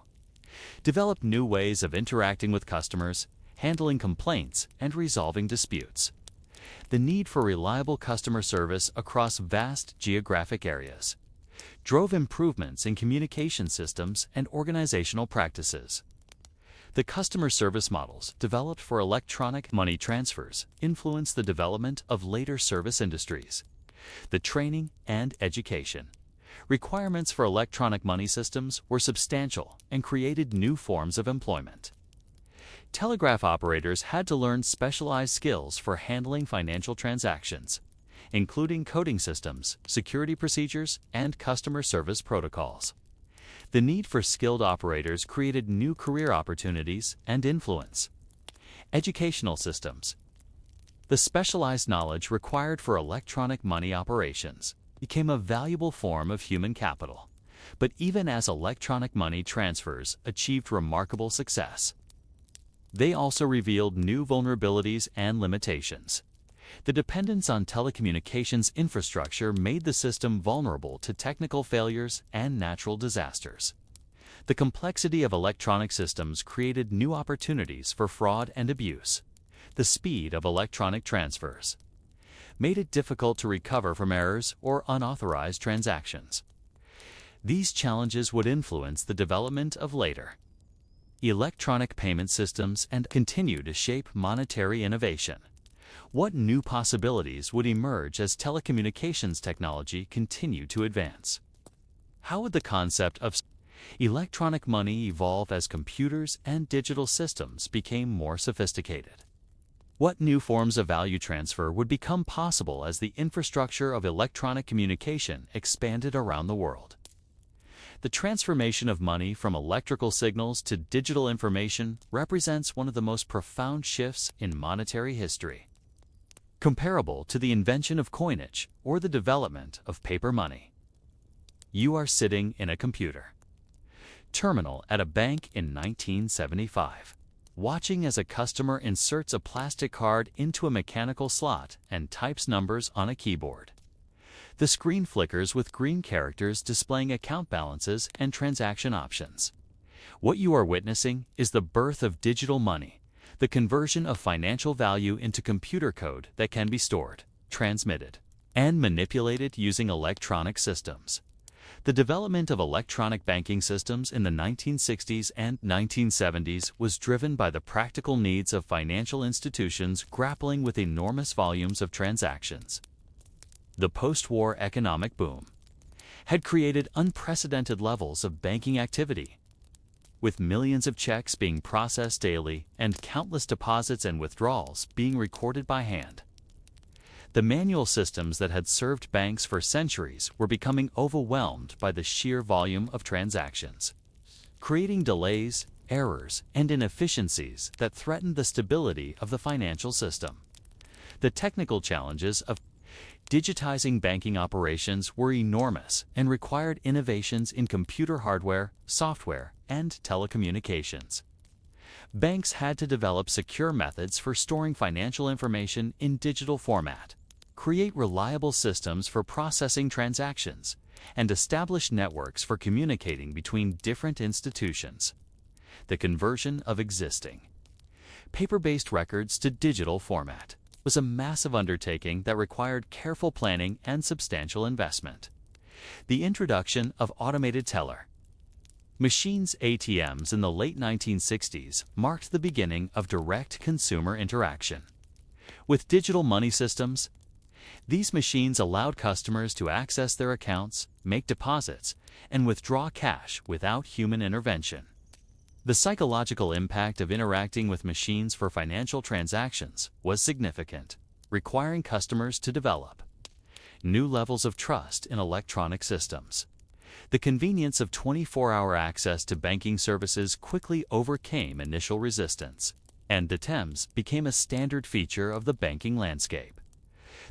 develop new ways of interacting with customers, handling complaints, and resolving disputes. The need for reliable customer service across vast geographic areas drove improvements in communication systems and organizational practices. The customer service models developed for electronic money transfers influenced the development of later service industries. The training and education requirements for electronic money systems were substantial and created new forms of employment. Telegraph operators had to learn specialized skills for handling financial transactions, including coding systems, security procedures, and customer service protocols. The need for skilled operators created new career opportunities and influence. Educational systems. The specialized knowledge required for electronic money operations became a valuable form of human capital. But even as electronic money transfers achieved remarkable success, they also revealed new vulnerabilities and limitations. The dependence on telecommunications infrastructure made the system vulnerable to technical failures and natural disasters. The complexity of electronic systems created new opportunities for fraud and abuse. The speed of electronic transfers made it difficult to recover from errors or unauthorized transactions. These challenges would influence the development of later electronic payment systems and continue to shape monetary innovation. What new possibilities would emerge as telecommunications technology continued to advance? How would the concept of electronic money evolve as computers and digital systems became more sophisticated? What new forms of value transfer would become possible as the infrastructure of electronic communication expanded around the world? The transformation of money from electrical signals to digital information represents one of the most profound shifts in monetary history, comparable to the invention of coinage or the development of paper money. You are sitting in a computer terminal at a bank in 1975, watching as a customer inserts a plastic card into a mechanical slot and types numbers on a keyboard. The screen flickers with green characters displaying account balances and transaction options. What you are witnessing is the birth of digital money, the conversion of financial value into computer code that can be stored, transmitted, and manipulated using electronic systems. The development of electronic banking systems in the 1960s and 1970s was driven by the practical needs of financial institutions grappling with enormous volumes of transactions. The post-war economic boom had created unprecedented levels of banking activity, with millions of checks being processed daily and countless deposits and withdrawals being recorded by hand. The manual systems that had served banks for centuries were becoming overwhelmed by the sheer volume of transactions, creating delays, errors, and inefficiencies that threatened the stability of the financial system. The technical challenges of digitizing banking operations were enormous and required innovations in computer hardware, software, and telecommunications. Banks had to develop secure methods for storing financial information in digital format, create reliable systems for processing transactions, and establish networks for communicating between different institutions. The conversion of existing paper-based records to digital format was a massive undertaking that required careful planning and substantial investment. The introduction of automated teller machines (ATMs) in the late 1960s marked the beginning of direct consumer interaction. With digital money systems, these machines allowed customers to access their accounts, make deposits, and withdraw cash without human intervention. The psychological impact of interacting with machines for financial transactions was significant, requiring customers to develop new levels of trust in electronic systems. The convenience of 24-hour access to banking services quickly overcame initial resistance, and ATMs became a standard feature of the banking landscape.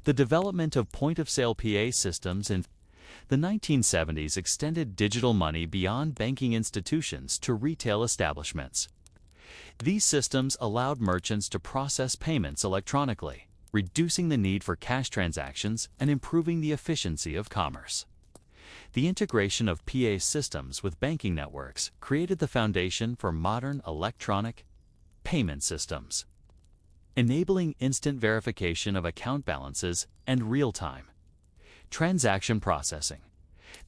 The development of point-of-sale PA systems in the 1970s extended digital money beyond banking institutions to retail establishments. These systems allowed merchants to process payments electronically, reducing the need for cash transactions and improving the efficiency of commerce. The integration of PA systems with banking networks created the foundation for modern electronic payment systems, enabling instant verification of account balances and real-time transaction processing.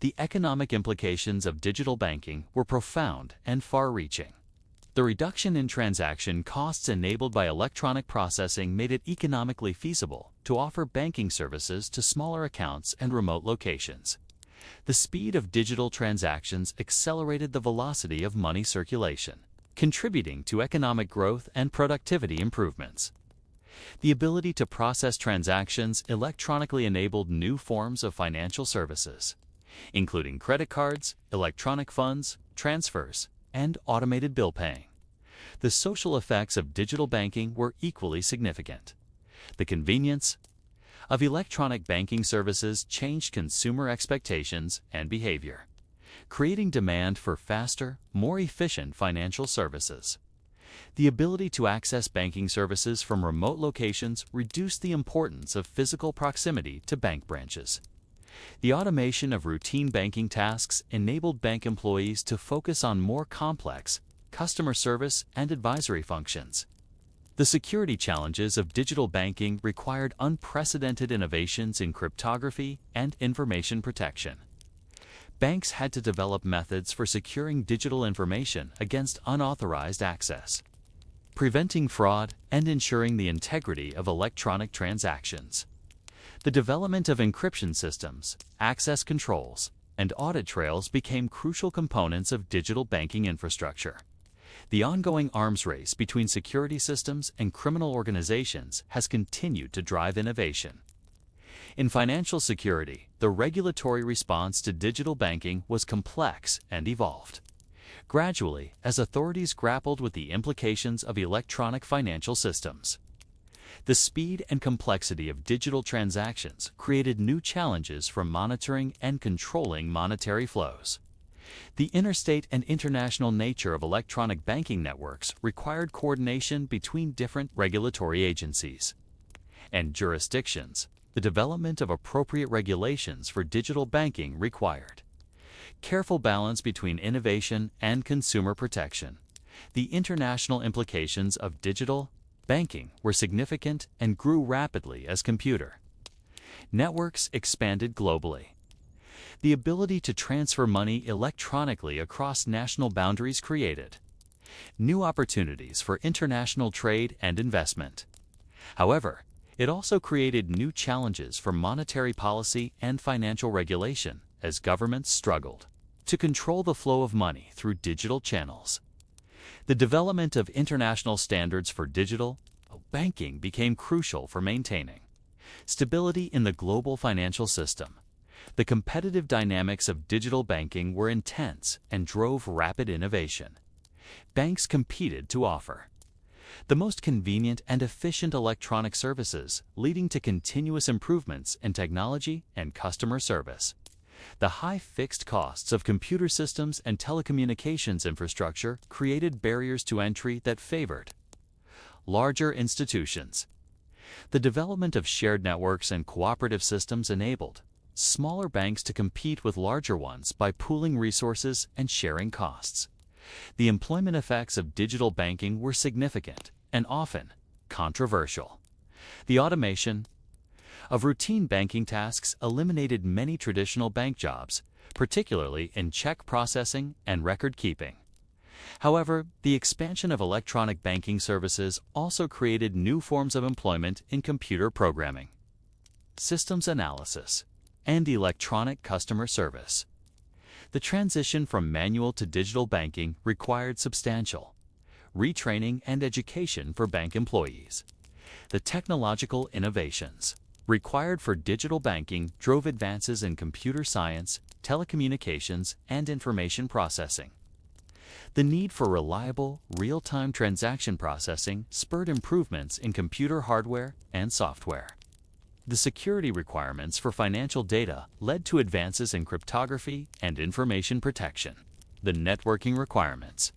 The economic implications of digital banking were profound and far-reaching. The reduction in transaction costs enabled by electronic processing made it economically feasible to offer banking services to smaller accounts and remote locations. The speed of digital transactions accelerated the velocity of money circulation, contributing to economic growth and productivity improvements. The ability to process transactions electronically enabled new forms of financial services, including credit cards, electronic funds, transfers, and automated bill paying. The social effects of digital banking were equally significant. The convenience of electronic banking services changed consumer expectations and behavior, creating demand for faster, more efficient financial services. The ability to access banking services from remote locations reduced the importance of physical proximity to bank branches. The automation of routine banking tasks enabled bank employees to focus on more complex customer service and advisory functions. The security challenges of digital banking required unprecedented innovations in cryptography and information protection. Banks had to develop methods for securing digital information against unauthorized access, preventing fraud and ensuring the integrity of electronic transactions. The development of encryption systems, access controls, and audit trails became crucial components of digital banking infrastructure. The ongoing arms race between security systems and criminal organizations has continued to drive innovation. In financial security, the regulatory response to digital banking was complex and evolved gradually as authorities grappled with the implications of electronic financial systems. The speed and complexity of digital transactions created new challenges for monitoring and controlling monetary flows. The interstate and international nature of electronic banking networks required coordination between different regulatory agencies and jurisdictions. The development of appropriate regulations for digital banking required careful balance between innovation and consumer protection. The international implications of digital banking were significant and grew rapidly as computer networks expanded globally. The ability to transfer money electronically across national boundaries created new opportunities for international trade and investment. However, it also created new challenges for monetary policy and financial regulation as governments struggled to control the flow of money through digital channels. The development of international standards for digital banking became crucial for maintaining stability in the global financial system. The competitive dynamics of digital banking were intense and drove rapid innovation. Banks competed to offer the most convenient and efficient electronic services, leading to continuous improvements in technology and customer service. The high fixed costs of computer systems and telecommunications infrastructure created barriers to entry that favored larger institutions. The development of shared networks and cooperative systems enabled smaller banks to compete with larger ones by pooling resources and sharing costs. The employment effects of digital banking were significant and often controversial. The automation of routine banking tasks eliminated many traditional bank jobs, particularly in check processing and record keeping. However, the expansion of electronic banking services also created new forms of employment in computer programming, systems analysis, and electronic customer service. The transition from manual to digital banking required substantial retraining and education for bank employees. The technological innovations required for digital banking drove advances in computer science, telecommunications, and information processing. The need for reliable, real-time transaction processing spurred improvements in computer hardware and software. The security requirements for financial data led to advances in cryptography and information protection. The networking requirements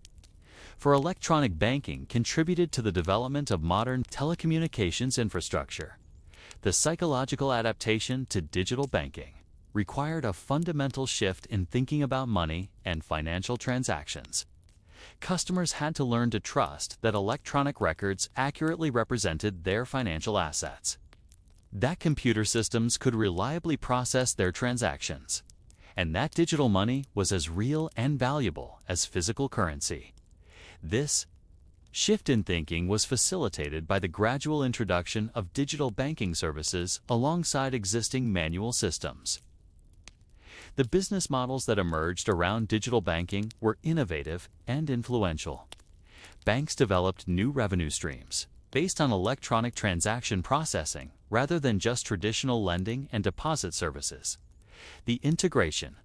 for electronic banking contributed to the development of modern telecommunications infrastructure. The psychological adaptation to digital banking required a fundamental shift in thinking about money and financial transactions. Customers had to learn to trust that electronic records accurately represented their financial assets, that computer systems could reliably process their transactions, and that digital money was as real and valuable as physical currency. This shift in thinking was facilitated by the gradual introduction of digital banking services alongside existing manual systems. The business models that emerged around digital banking were innovative and influential. Banks developed new revenue streams based on electronic transaction processing rather than just traditional lending and deposit services. The integration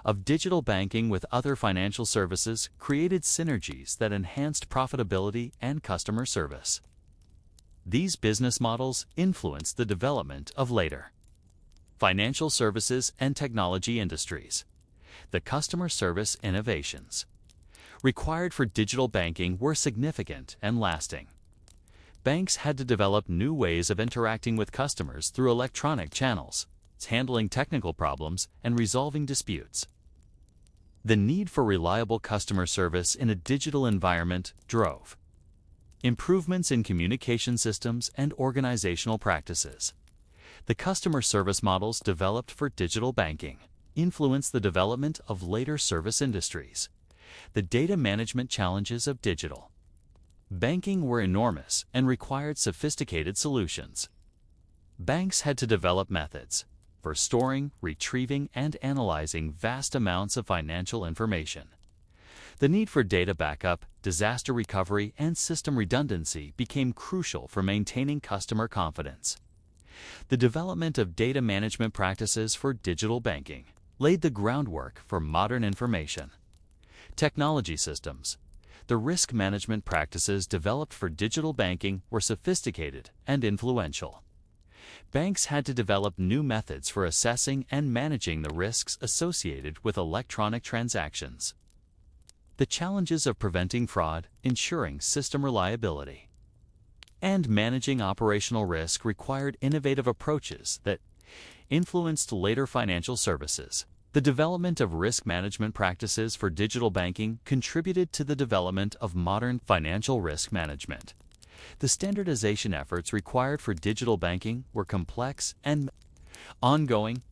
of digital banking with other financial services created synergies that enhanced profitability and customer service. These business models influenced the development of later financial services and technology industries. The customer service innovations required for digital banking were significant and lasting. Banks had to develop new ways of interacting with customers through electronic channels, handling technical problems, and resolving disputes. The need for reliable customer service in a digital environment drove improvements in communication systems and organizational practices. The customer service models developed for digital banking influenced the development of later service industries. The data management challenges of digital banking were enormous and required sophisticated solutions. Banks had to develop methods for storing, retrieving, and analyzing vast amounts of financial information. The need for data backup, disaster recovery, and system redundancy became crucial for maintaining customer confidence. The development of data management practices for digital banking laid the groundwork for modern information technology systems. The risk management practices developed for digital banking were sophisticated and influential. Banks had to develop new methods for assessing and managing the risks associated with electronic transactions. The challenges of preventing fraud, ensuring system reliability, and managing operational risk required innovative approaches that influenced later financial services. The development of risk management practices for digital banking contributed to the development of modern financial risk management. The standardization efforts required for digital banking were complex and ongoing.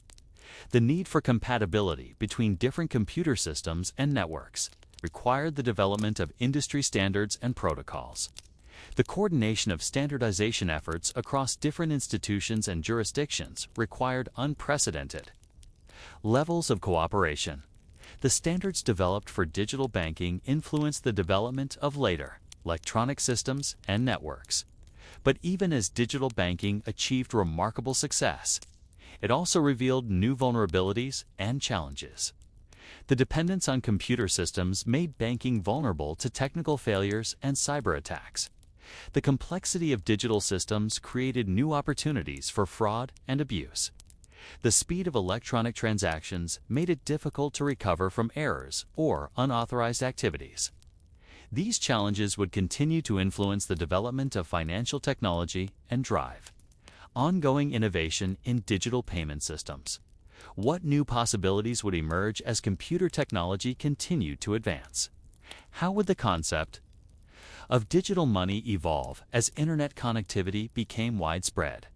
The need for compatibility between different computer systems and networks required the development of industry standards and protocols. The coordination of standardization efforts across different institutions and jurisdictions required unprecedented levels of cooperation. The standards developed for digital banking influenced the development of later electronic systems and networks. But even as digital banking achieved remarkable success, it also revealed new vulnerabilities and challenges. The dependence on computer systems made banking vulnerable to technical failures and cyber attacks. The complexity of digital systems created new opportunities for fraud and abuse. The speed of electronic transactions made it difficult to recover from errors or unauthorized activities. These challenges would continue to influence the development of financial technology and drive ongoing innovation in digital payment systems. What new possibilities would emerge as computer technology continued to advance? How would the concept of digital money evolve as internet connectivity became widespread?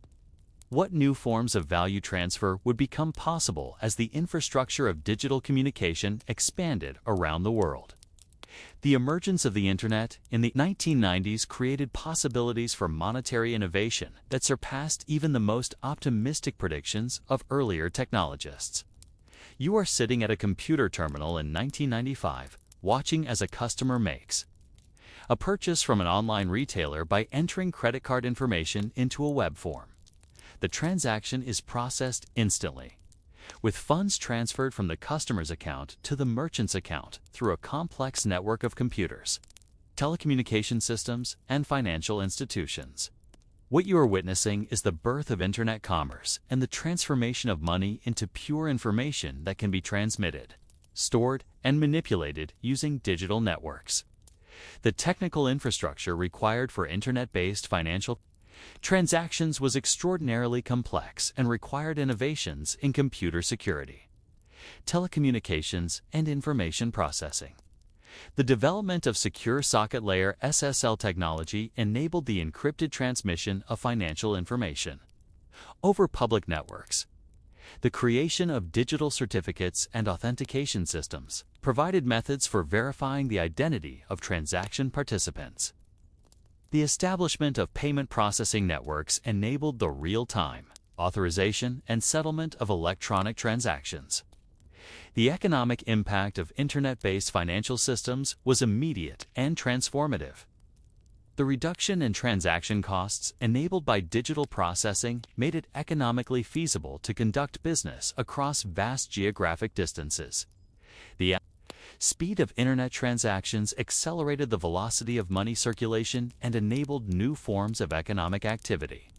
What new forms of value transfer would become possible as the infrastructure of digital communication expanded around the world? The emergence of the internet in the 1990s created possibilities for monetary innovation that surpassed even the most optimistic predictions of earlier technologists. You are sitting at a computer terminal in 1995, watching as a customer makes a purchase from an online retailer by entering credit card information into a web form. The transaction is processed instantly, with funds transferred from the customer's account to the merchant's account through a complex network of computers, telecommunication systems, and financial institutions. What you are witnessing is the birth of internet commerce and the transformation of money into pure information that can be transmitted, stored, and manipulated using digital networks. The technical infrastructure required for internet-based financial transactions was extraordinarily complex and required innovations in computer security, telecommunications, and information processing. The development of secure socket layer SSL technology enabled the encrypted transmission of financial information over public networks. The creation of digital certificates and authentication systems provided methods for verifying the identity of transaction participants. The establishment of payment processing networks enabled the real-time authorization and settlement of electronic transactions. The economic impact of internet-based financial systems was immediate and transformative. The reduction in transaction costs enabled by digital processing made it economically feasible to conduct business across vast geographic distances. The speed of internet transactions accelerated the velocity of money circulation and enabled new forms of economic activity.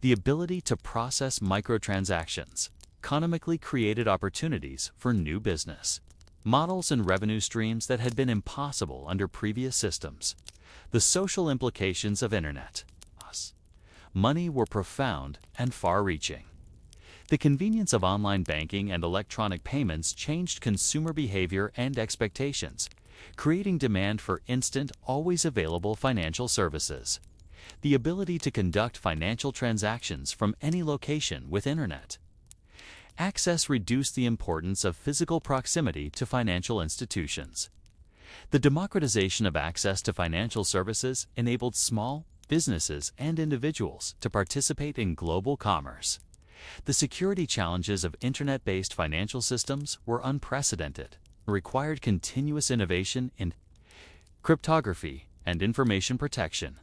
The ability to process microtransactions economically created opportunities for new business models and revenue streams that had been impossible under previous systems. The social implications of internet money were profound and far-reaching. The convenience of online banking and electronic payments changed consumer behavior and expectations, creating demand for instant, always available financial services. The ability to conduct financial transactions from any location with internet access reduced the importance of physical proximity to financial institutions. The democratization of access to financial services enabled small businesses and individuals to participate in global commerce. The security challenges of internet-based financial systems were unprecedented, required continuous innovation in cryptography and information protection.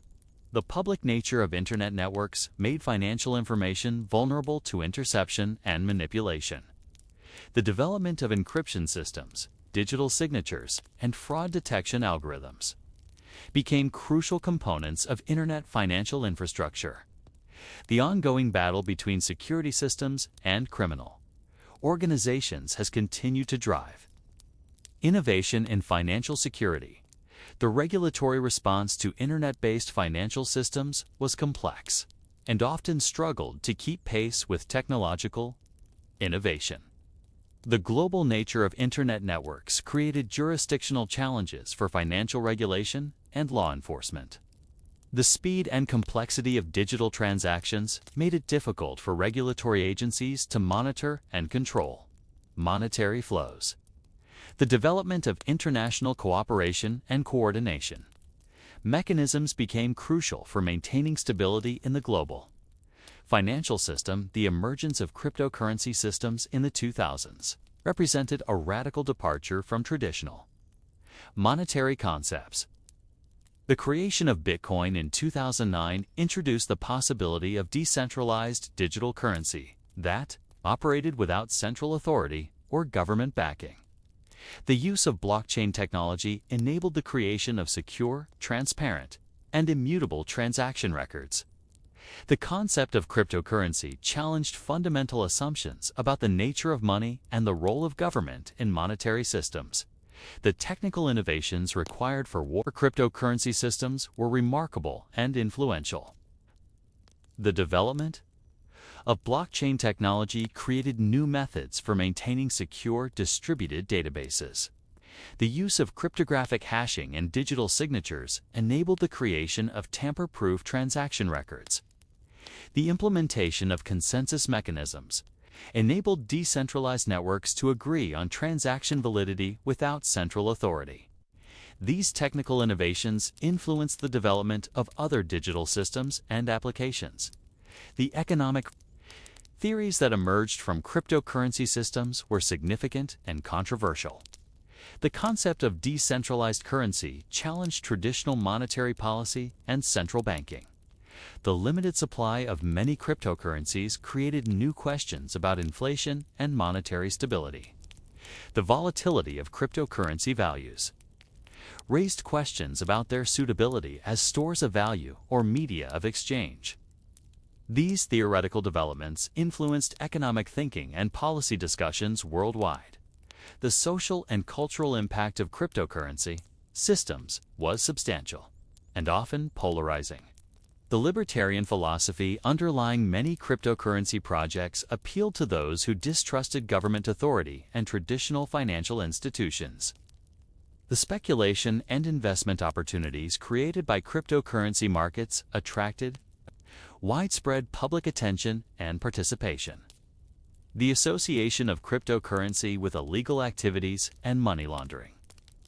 The public nature of internet networks made financial information vulnerable to interception and manipulation. The development of encryption systems, digital signatures, and fraud detection algorithms became crucial components of internet financial infrastructure. The ongoing battle between security systems and criminal organizations has continued to drive innovation in financial security. The regulatory response to internet-based financial systems was complex and often struggled to keep pace with technological innovation. The global nature of internet networks created jurisdictional challenges for financial regulation and law enforcement. The speed and complexity of digital transactions made it difficult for regulatory agencies to monitor and control monetary flows. The development of international cooperation and coordination mechanisms became crucial for maintaining stability in the global financial system. The emergence of cryptocurrency systems in the 2000s represented a radical departure from traditional monetary concepts. The creation of Bitcoin in 2009 introduced the possibility of decentralized digital currency that operated without central authority or government backing. The use of blockchain technology enabled the creation of secure, transparent, and immutable transaction records. The concept of cryptocurrency challenged fundamental assumptions about the nature of money and the role of government in monetary systems. The technical innovations required for cryptocurrency systems were remarkable and influential. The development of blockchain technology created new methods for maintaining secure distributed databases. The use of cryptographic hashing and digital signatures enabled the creation of tamper-proof transaction records. The implementation of consensus mechanisms enabled decentralized networks to agree on transaction validity without central authority. These technical innovations influenced the development of other digital systems and applications. The economic theories that emerged from cryptocurrency systems were significant and controversial. The concept of decentralized currency challenged traditional monetary policy and central banking. The limited supply of many cryptocurrencies created new questions about inflation and monetary stability. The volatility of cryptocurrency values raised questions about their suitability as stores of value or media of exchange. These theoretical developments influenced economic thinking and policy discussions worldwide. The social and cultural impact of cryptocurrency systems was substantial and often polarizing. The libertarian philosophy underlying many cryptocurrency projects appealed to those who distrusted government authority and traditional financial institutions. The speculation and investment opportunities created by cryptocurrency markets attracted widespread public attention and participation. The association of cryptocurrency with illegal activities and money laundering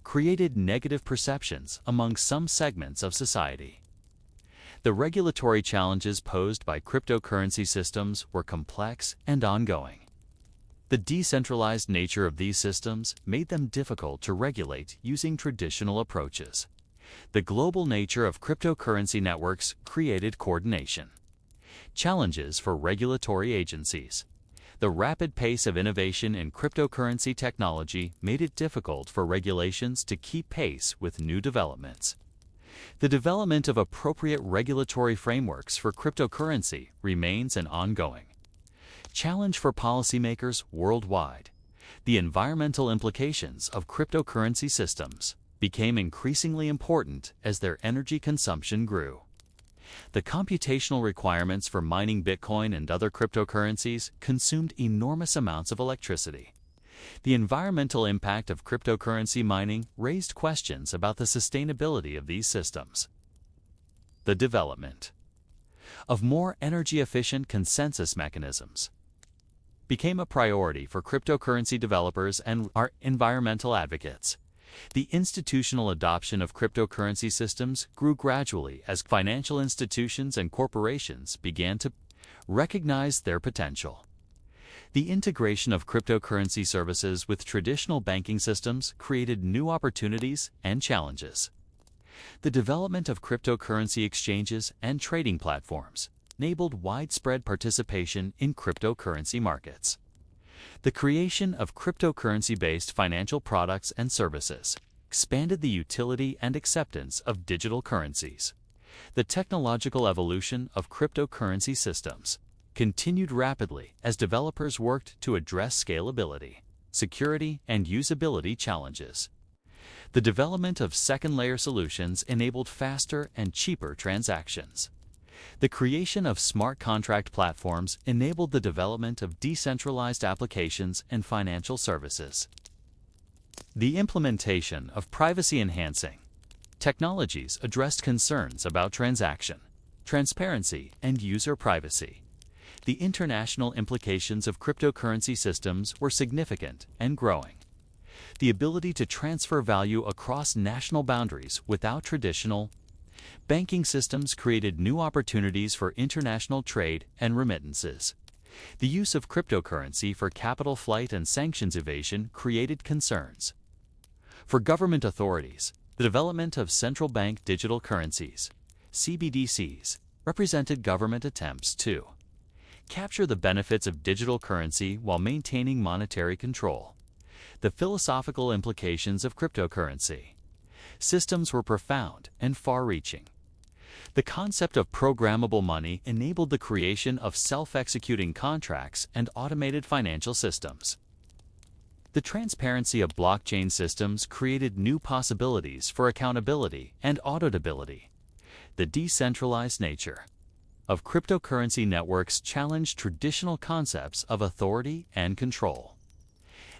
created negative perceptions among some segments of society. The regulatory challenges posed by cryptocurrency systems were complex and ongoing. The decentralized nature of these systems made them difficult to regulate using traditional approaches. The global nature of cryptocurrency networks created coordination. Challenges for regulatory agencies. The rapid pace of innovation in cryptocurrency technology made it difficult for regulations to keep pace with new developments. The development of appropriate regulatory frameworks for cryptocurrency remains an ongoing challenge for policymakers worldwide. The environmental implications of cryptocurrency systems became increasingly important as their energy consumption grew. The computational requirements for mining Bitcoin and other cryptocurrencies consumed enormous amounts of electricity. The environmental impact of cryptocurrency mining raised questions about the sustainability of these systems. The development of more energy-efficient consensus mechanisms became a priority for cryptocurrency developers and environmental advocates. The institutional adoption of cryptocurrency systems grew gradually as financial institutions and corporations began to recognize their potential. The integration of cryptocurrency services with traditional banking systems created new opportunities and challenges. The development of cryptocurrency exchanges and trading platforms enabled widespread participation in cryptocurrency markets. The creation of cryptocurrency-based financial products and services expanded the utility and acceptance of digital currencies. The technological evolution of cryptocurrency systems continued rapidly as developers worked to address scalability, security, and usability challenges. The development of second-layer solutions enabled faster and cheaper transactions. The creation of smart contract platforms enabled the development of decentralized applications and financial services. The implementation of privacy-enhancing technologies addressed concerns about transaction, transparency, and user privacy. The international implications of cryptocurrency systems were significant and growing. The ability to transfer value across national boundaries without traditional banking systems created new opportunities for international trade and remittances. The use of cryptocurrency for capital flight and sanctions evasion created concerns. For government authorities, the development of central bank digital currencies, CBDCs, represented government attempts to capture the benefits of digital currency while maintaining monetary control. The philosophical implications of cryptocurrency systems were profound and far-reaching. The concept of programmable money enabled the creation of self-executing contracts and automated financial systems. The transparency of blockchain systems created new possibilities for accountability and auditability. The decentralized nature of cryptocurrency networks challenged traditional concepts of authority and control.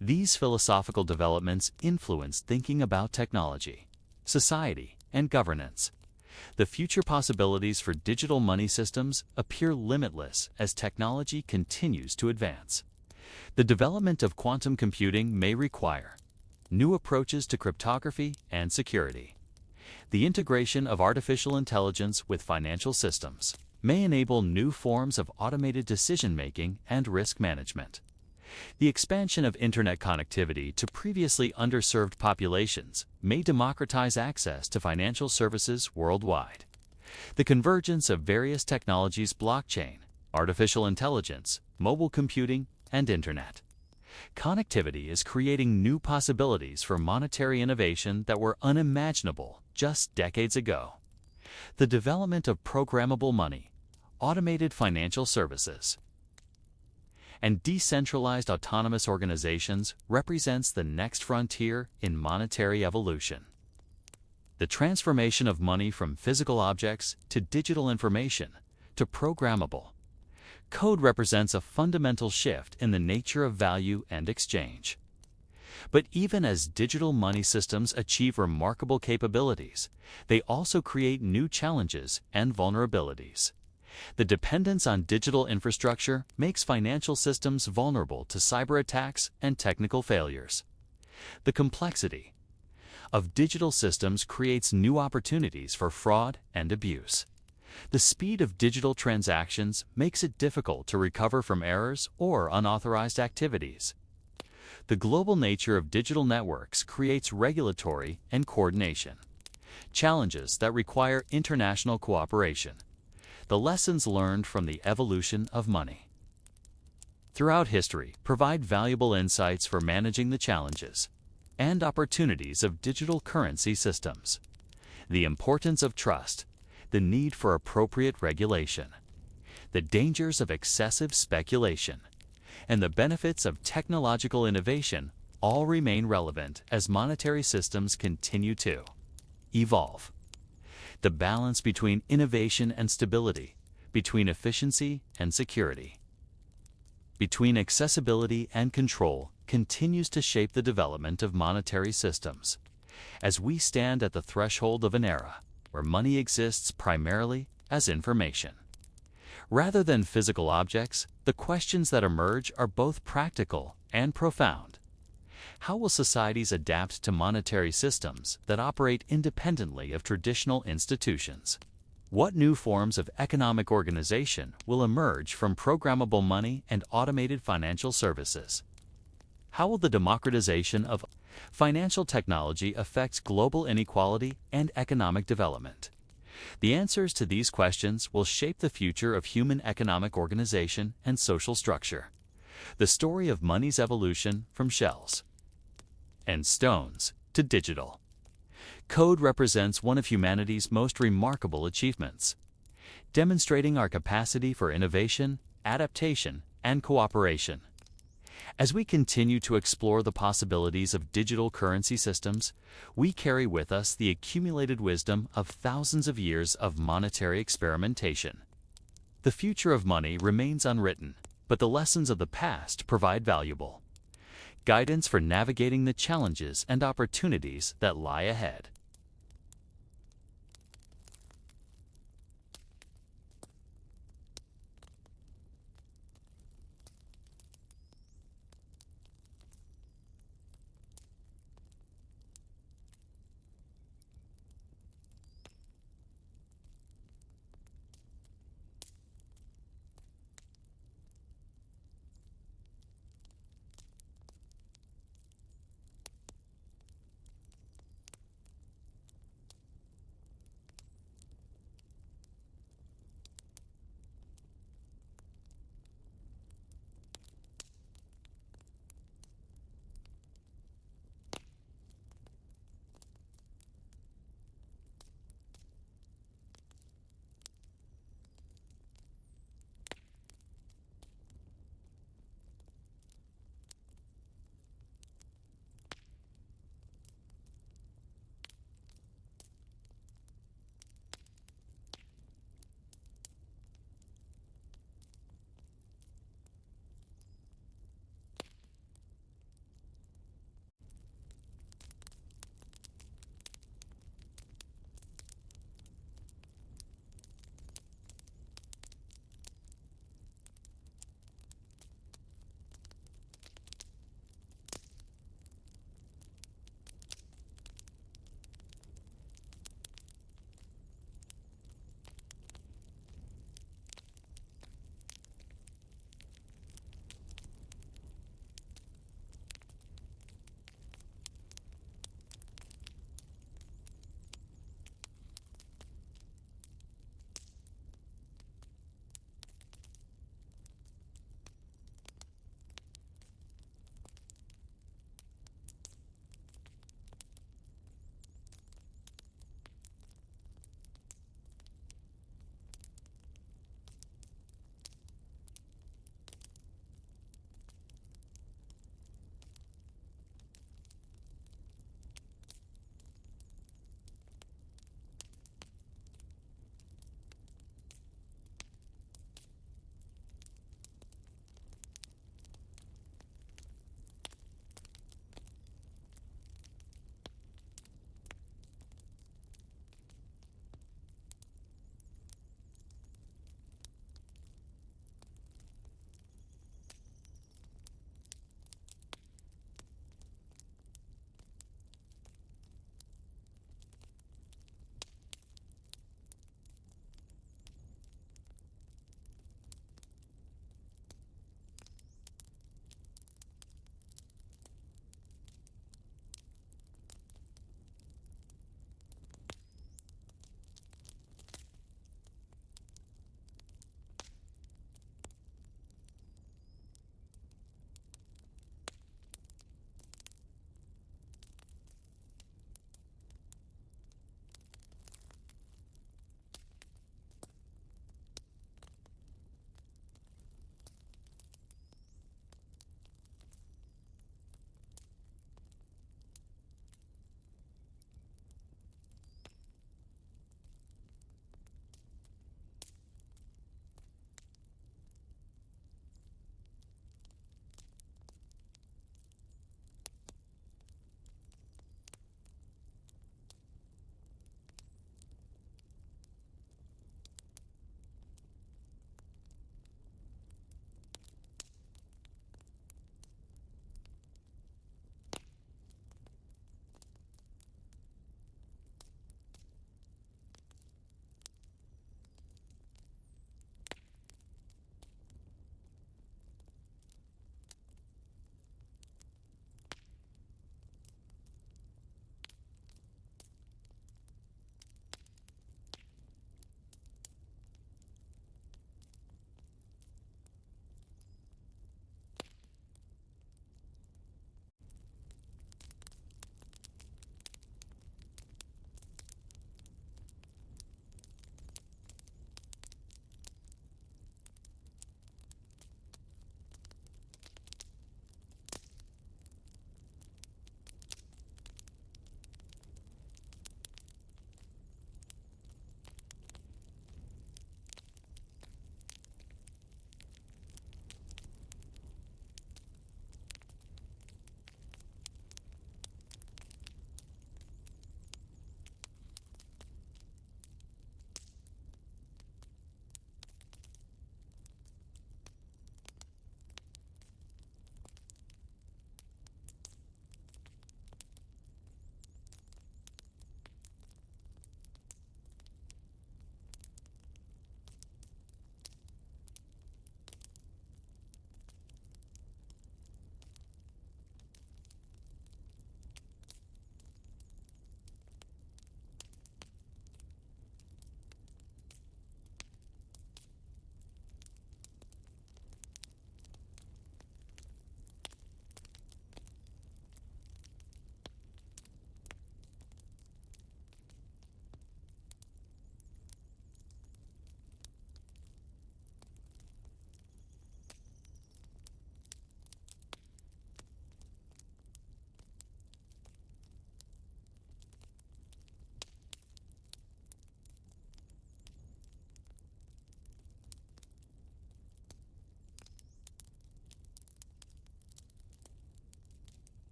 These philosophical developments influence thinking about technology, society, and governance. The future possibilities for digital money systems appear limitless as technology continues to advance. The development of quantum computing may require new approaches to cryptography and security. The integration of artificial intelligence with financial systems may enable new forms of automated decision-making and risk management. The expansion of internet connectivity to previously underserved populations may democratize access to financial services worldwide. The convergence of various technologies, blockchain, artificial intelligence, mobile computing, and internet connectivity is creating new possibilities for monetary innovation that were unimaginable just decades ago. The development of programmable money, automated financial services, and decentralized autonomous organizations represents the next frontier in monetary evolution. The transformation of money from physical objects to digital information to programmable code represents a fundamental shift in the nature of value and exchange. But even as digital money systems achieve remarkable capabilities, they also create new challenges and vulnerabilities. The dependence on digital infrastructure makes financial systems vulnerable to cyber attacks and technical failures. The complexity of digital systems creates new opportunities for fraud and abuse. The speed of digital transactions makes it difficult to recover from errors or unauthorized activities. The global nature of digital networks creates regulatory and coordination challenges that require international cooperation. The lessons learned from the evolution of money throughout history provide valuable insights for managing the challenges and opportunities of digital currency systems. The importance of trust, the need for appropriate regulation, the dangers of excessive speculation, and the benefits of technological innovation all remain relevant as monetary systems continue to evolve. The balance between innovation and stability, between efficiency and security, between accessibility and control continues to shape the development of monetary systems. As we stand at the threshold of an era where money exists primarily as information, rather than physical objects, the questions that emerge are both practical and profound. How will societies adapt to monetary systems that operate independently of traditional institutions? What new forms of economic organization will emerge from programmable money and automated financial services? How will the democratization of financial technology affect global inequality and economic development? The answers to these questions will shape the future of human economic organization and social structure. The story of money's evolution from shells and stones to digital code represents one of humanity's most remarkable achievements, demonstrating our capacity for innovation, adaptation, and cooperation. As we continue to explore the possibilities of digital currency systems, we carry with us the accumulated wisdom of thousands of years of monetary experimentation. The future of money remains unwritten, but the lessons of the past provide valuable guidance for navigating the challenges and opportunities that lie ahead.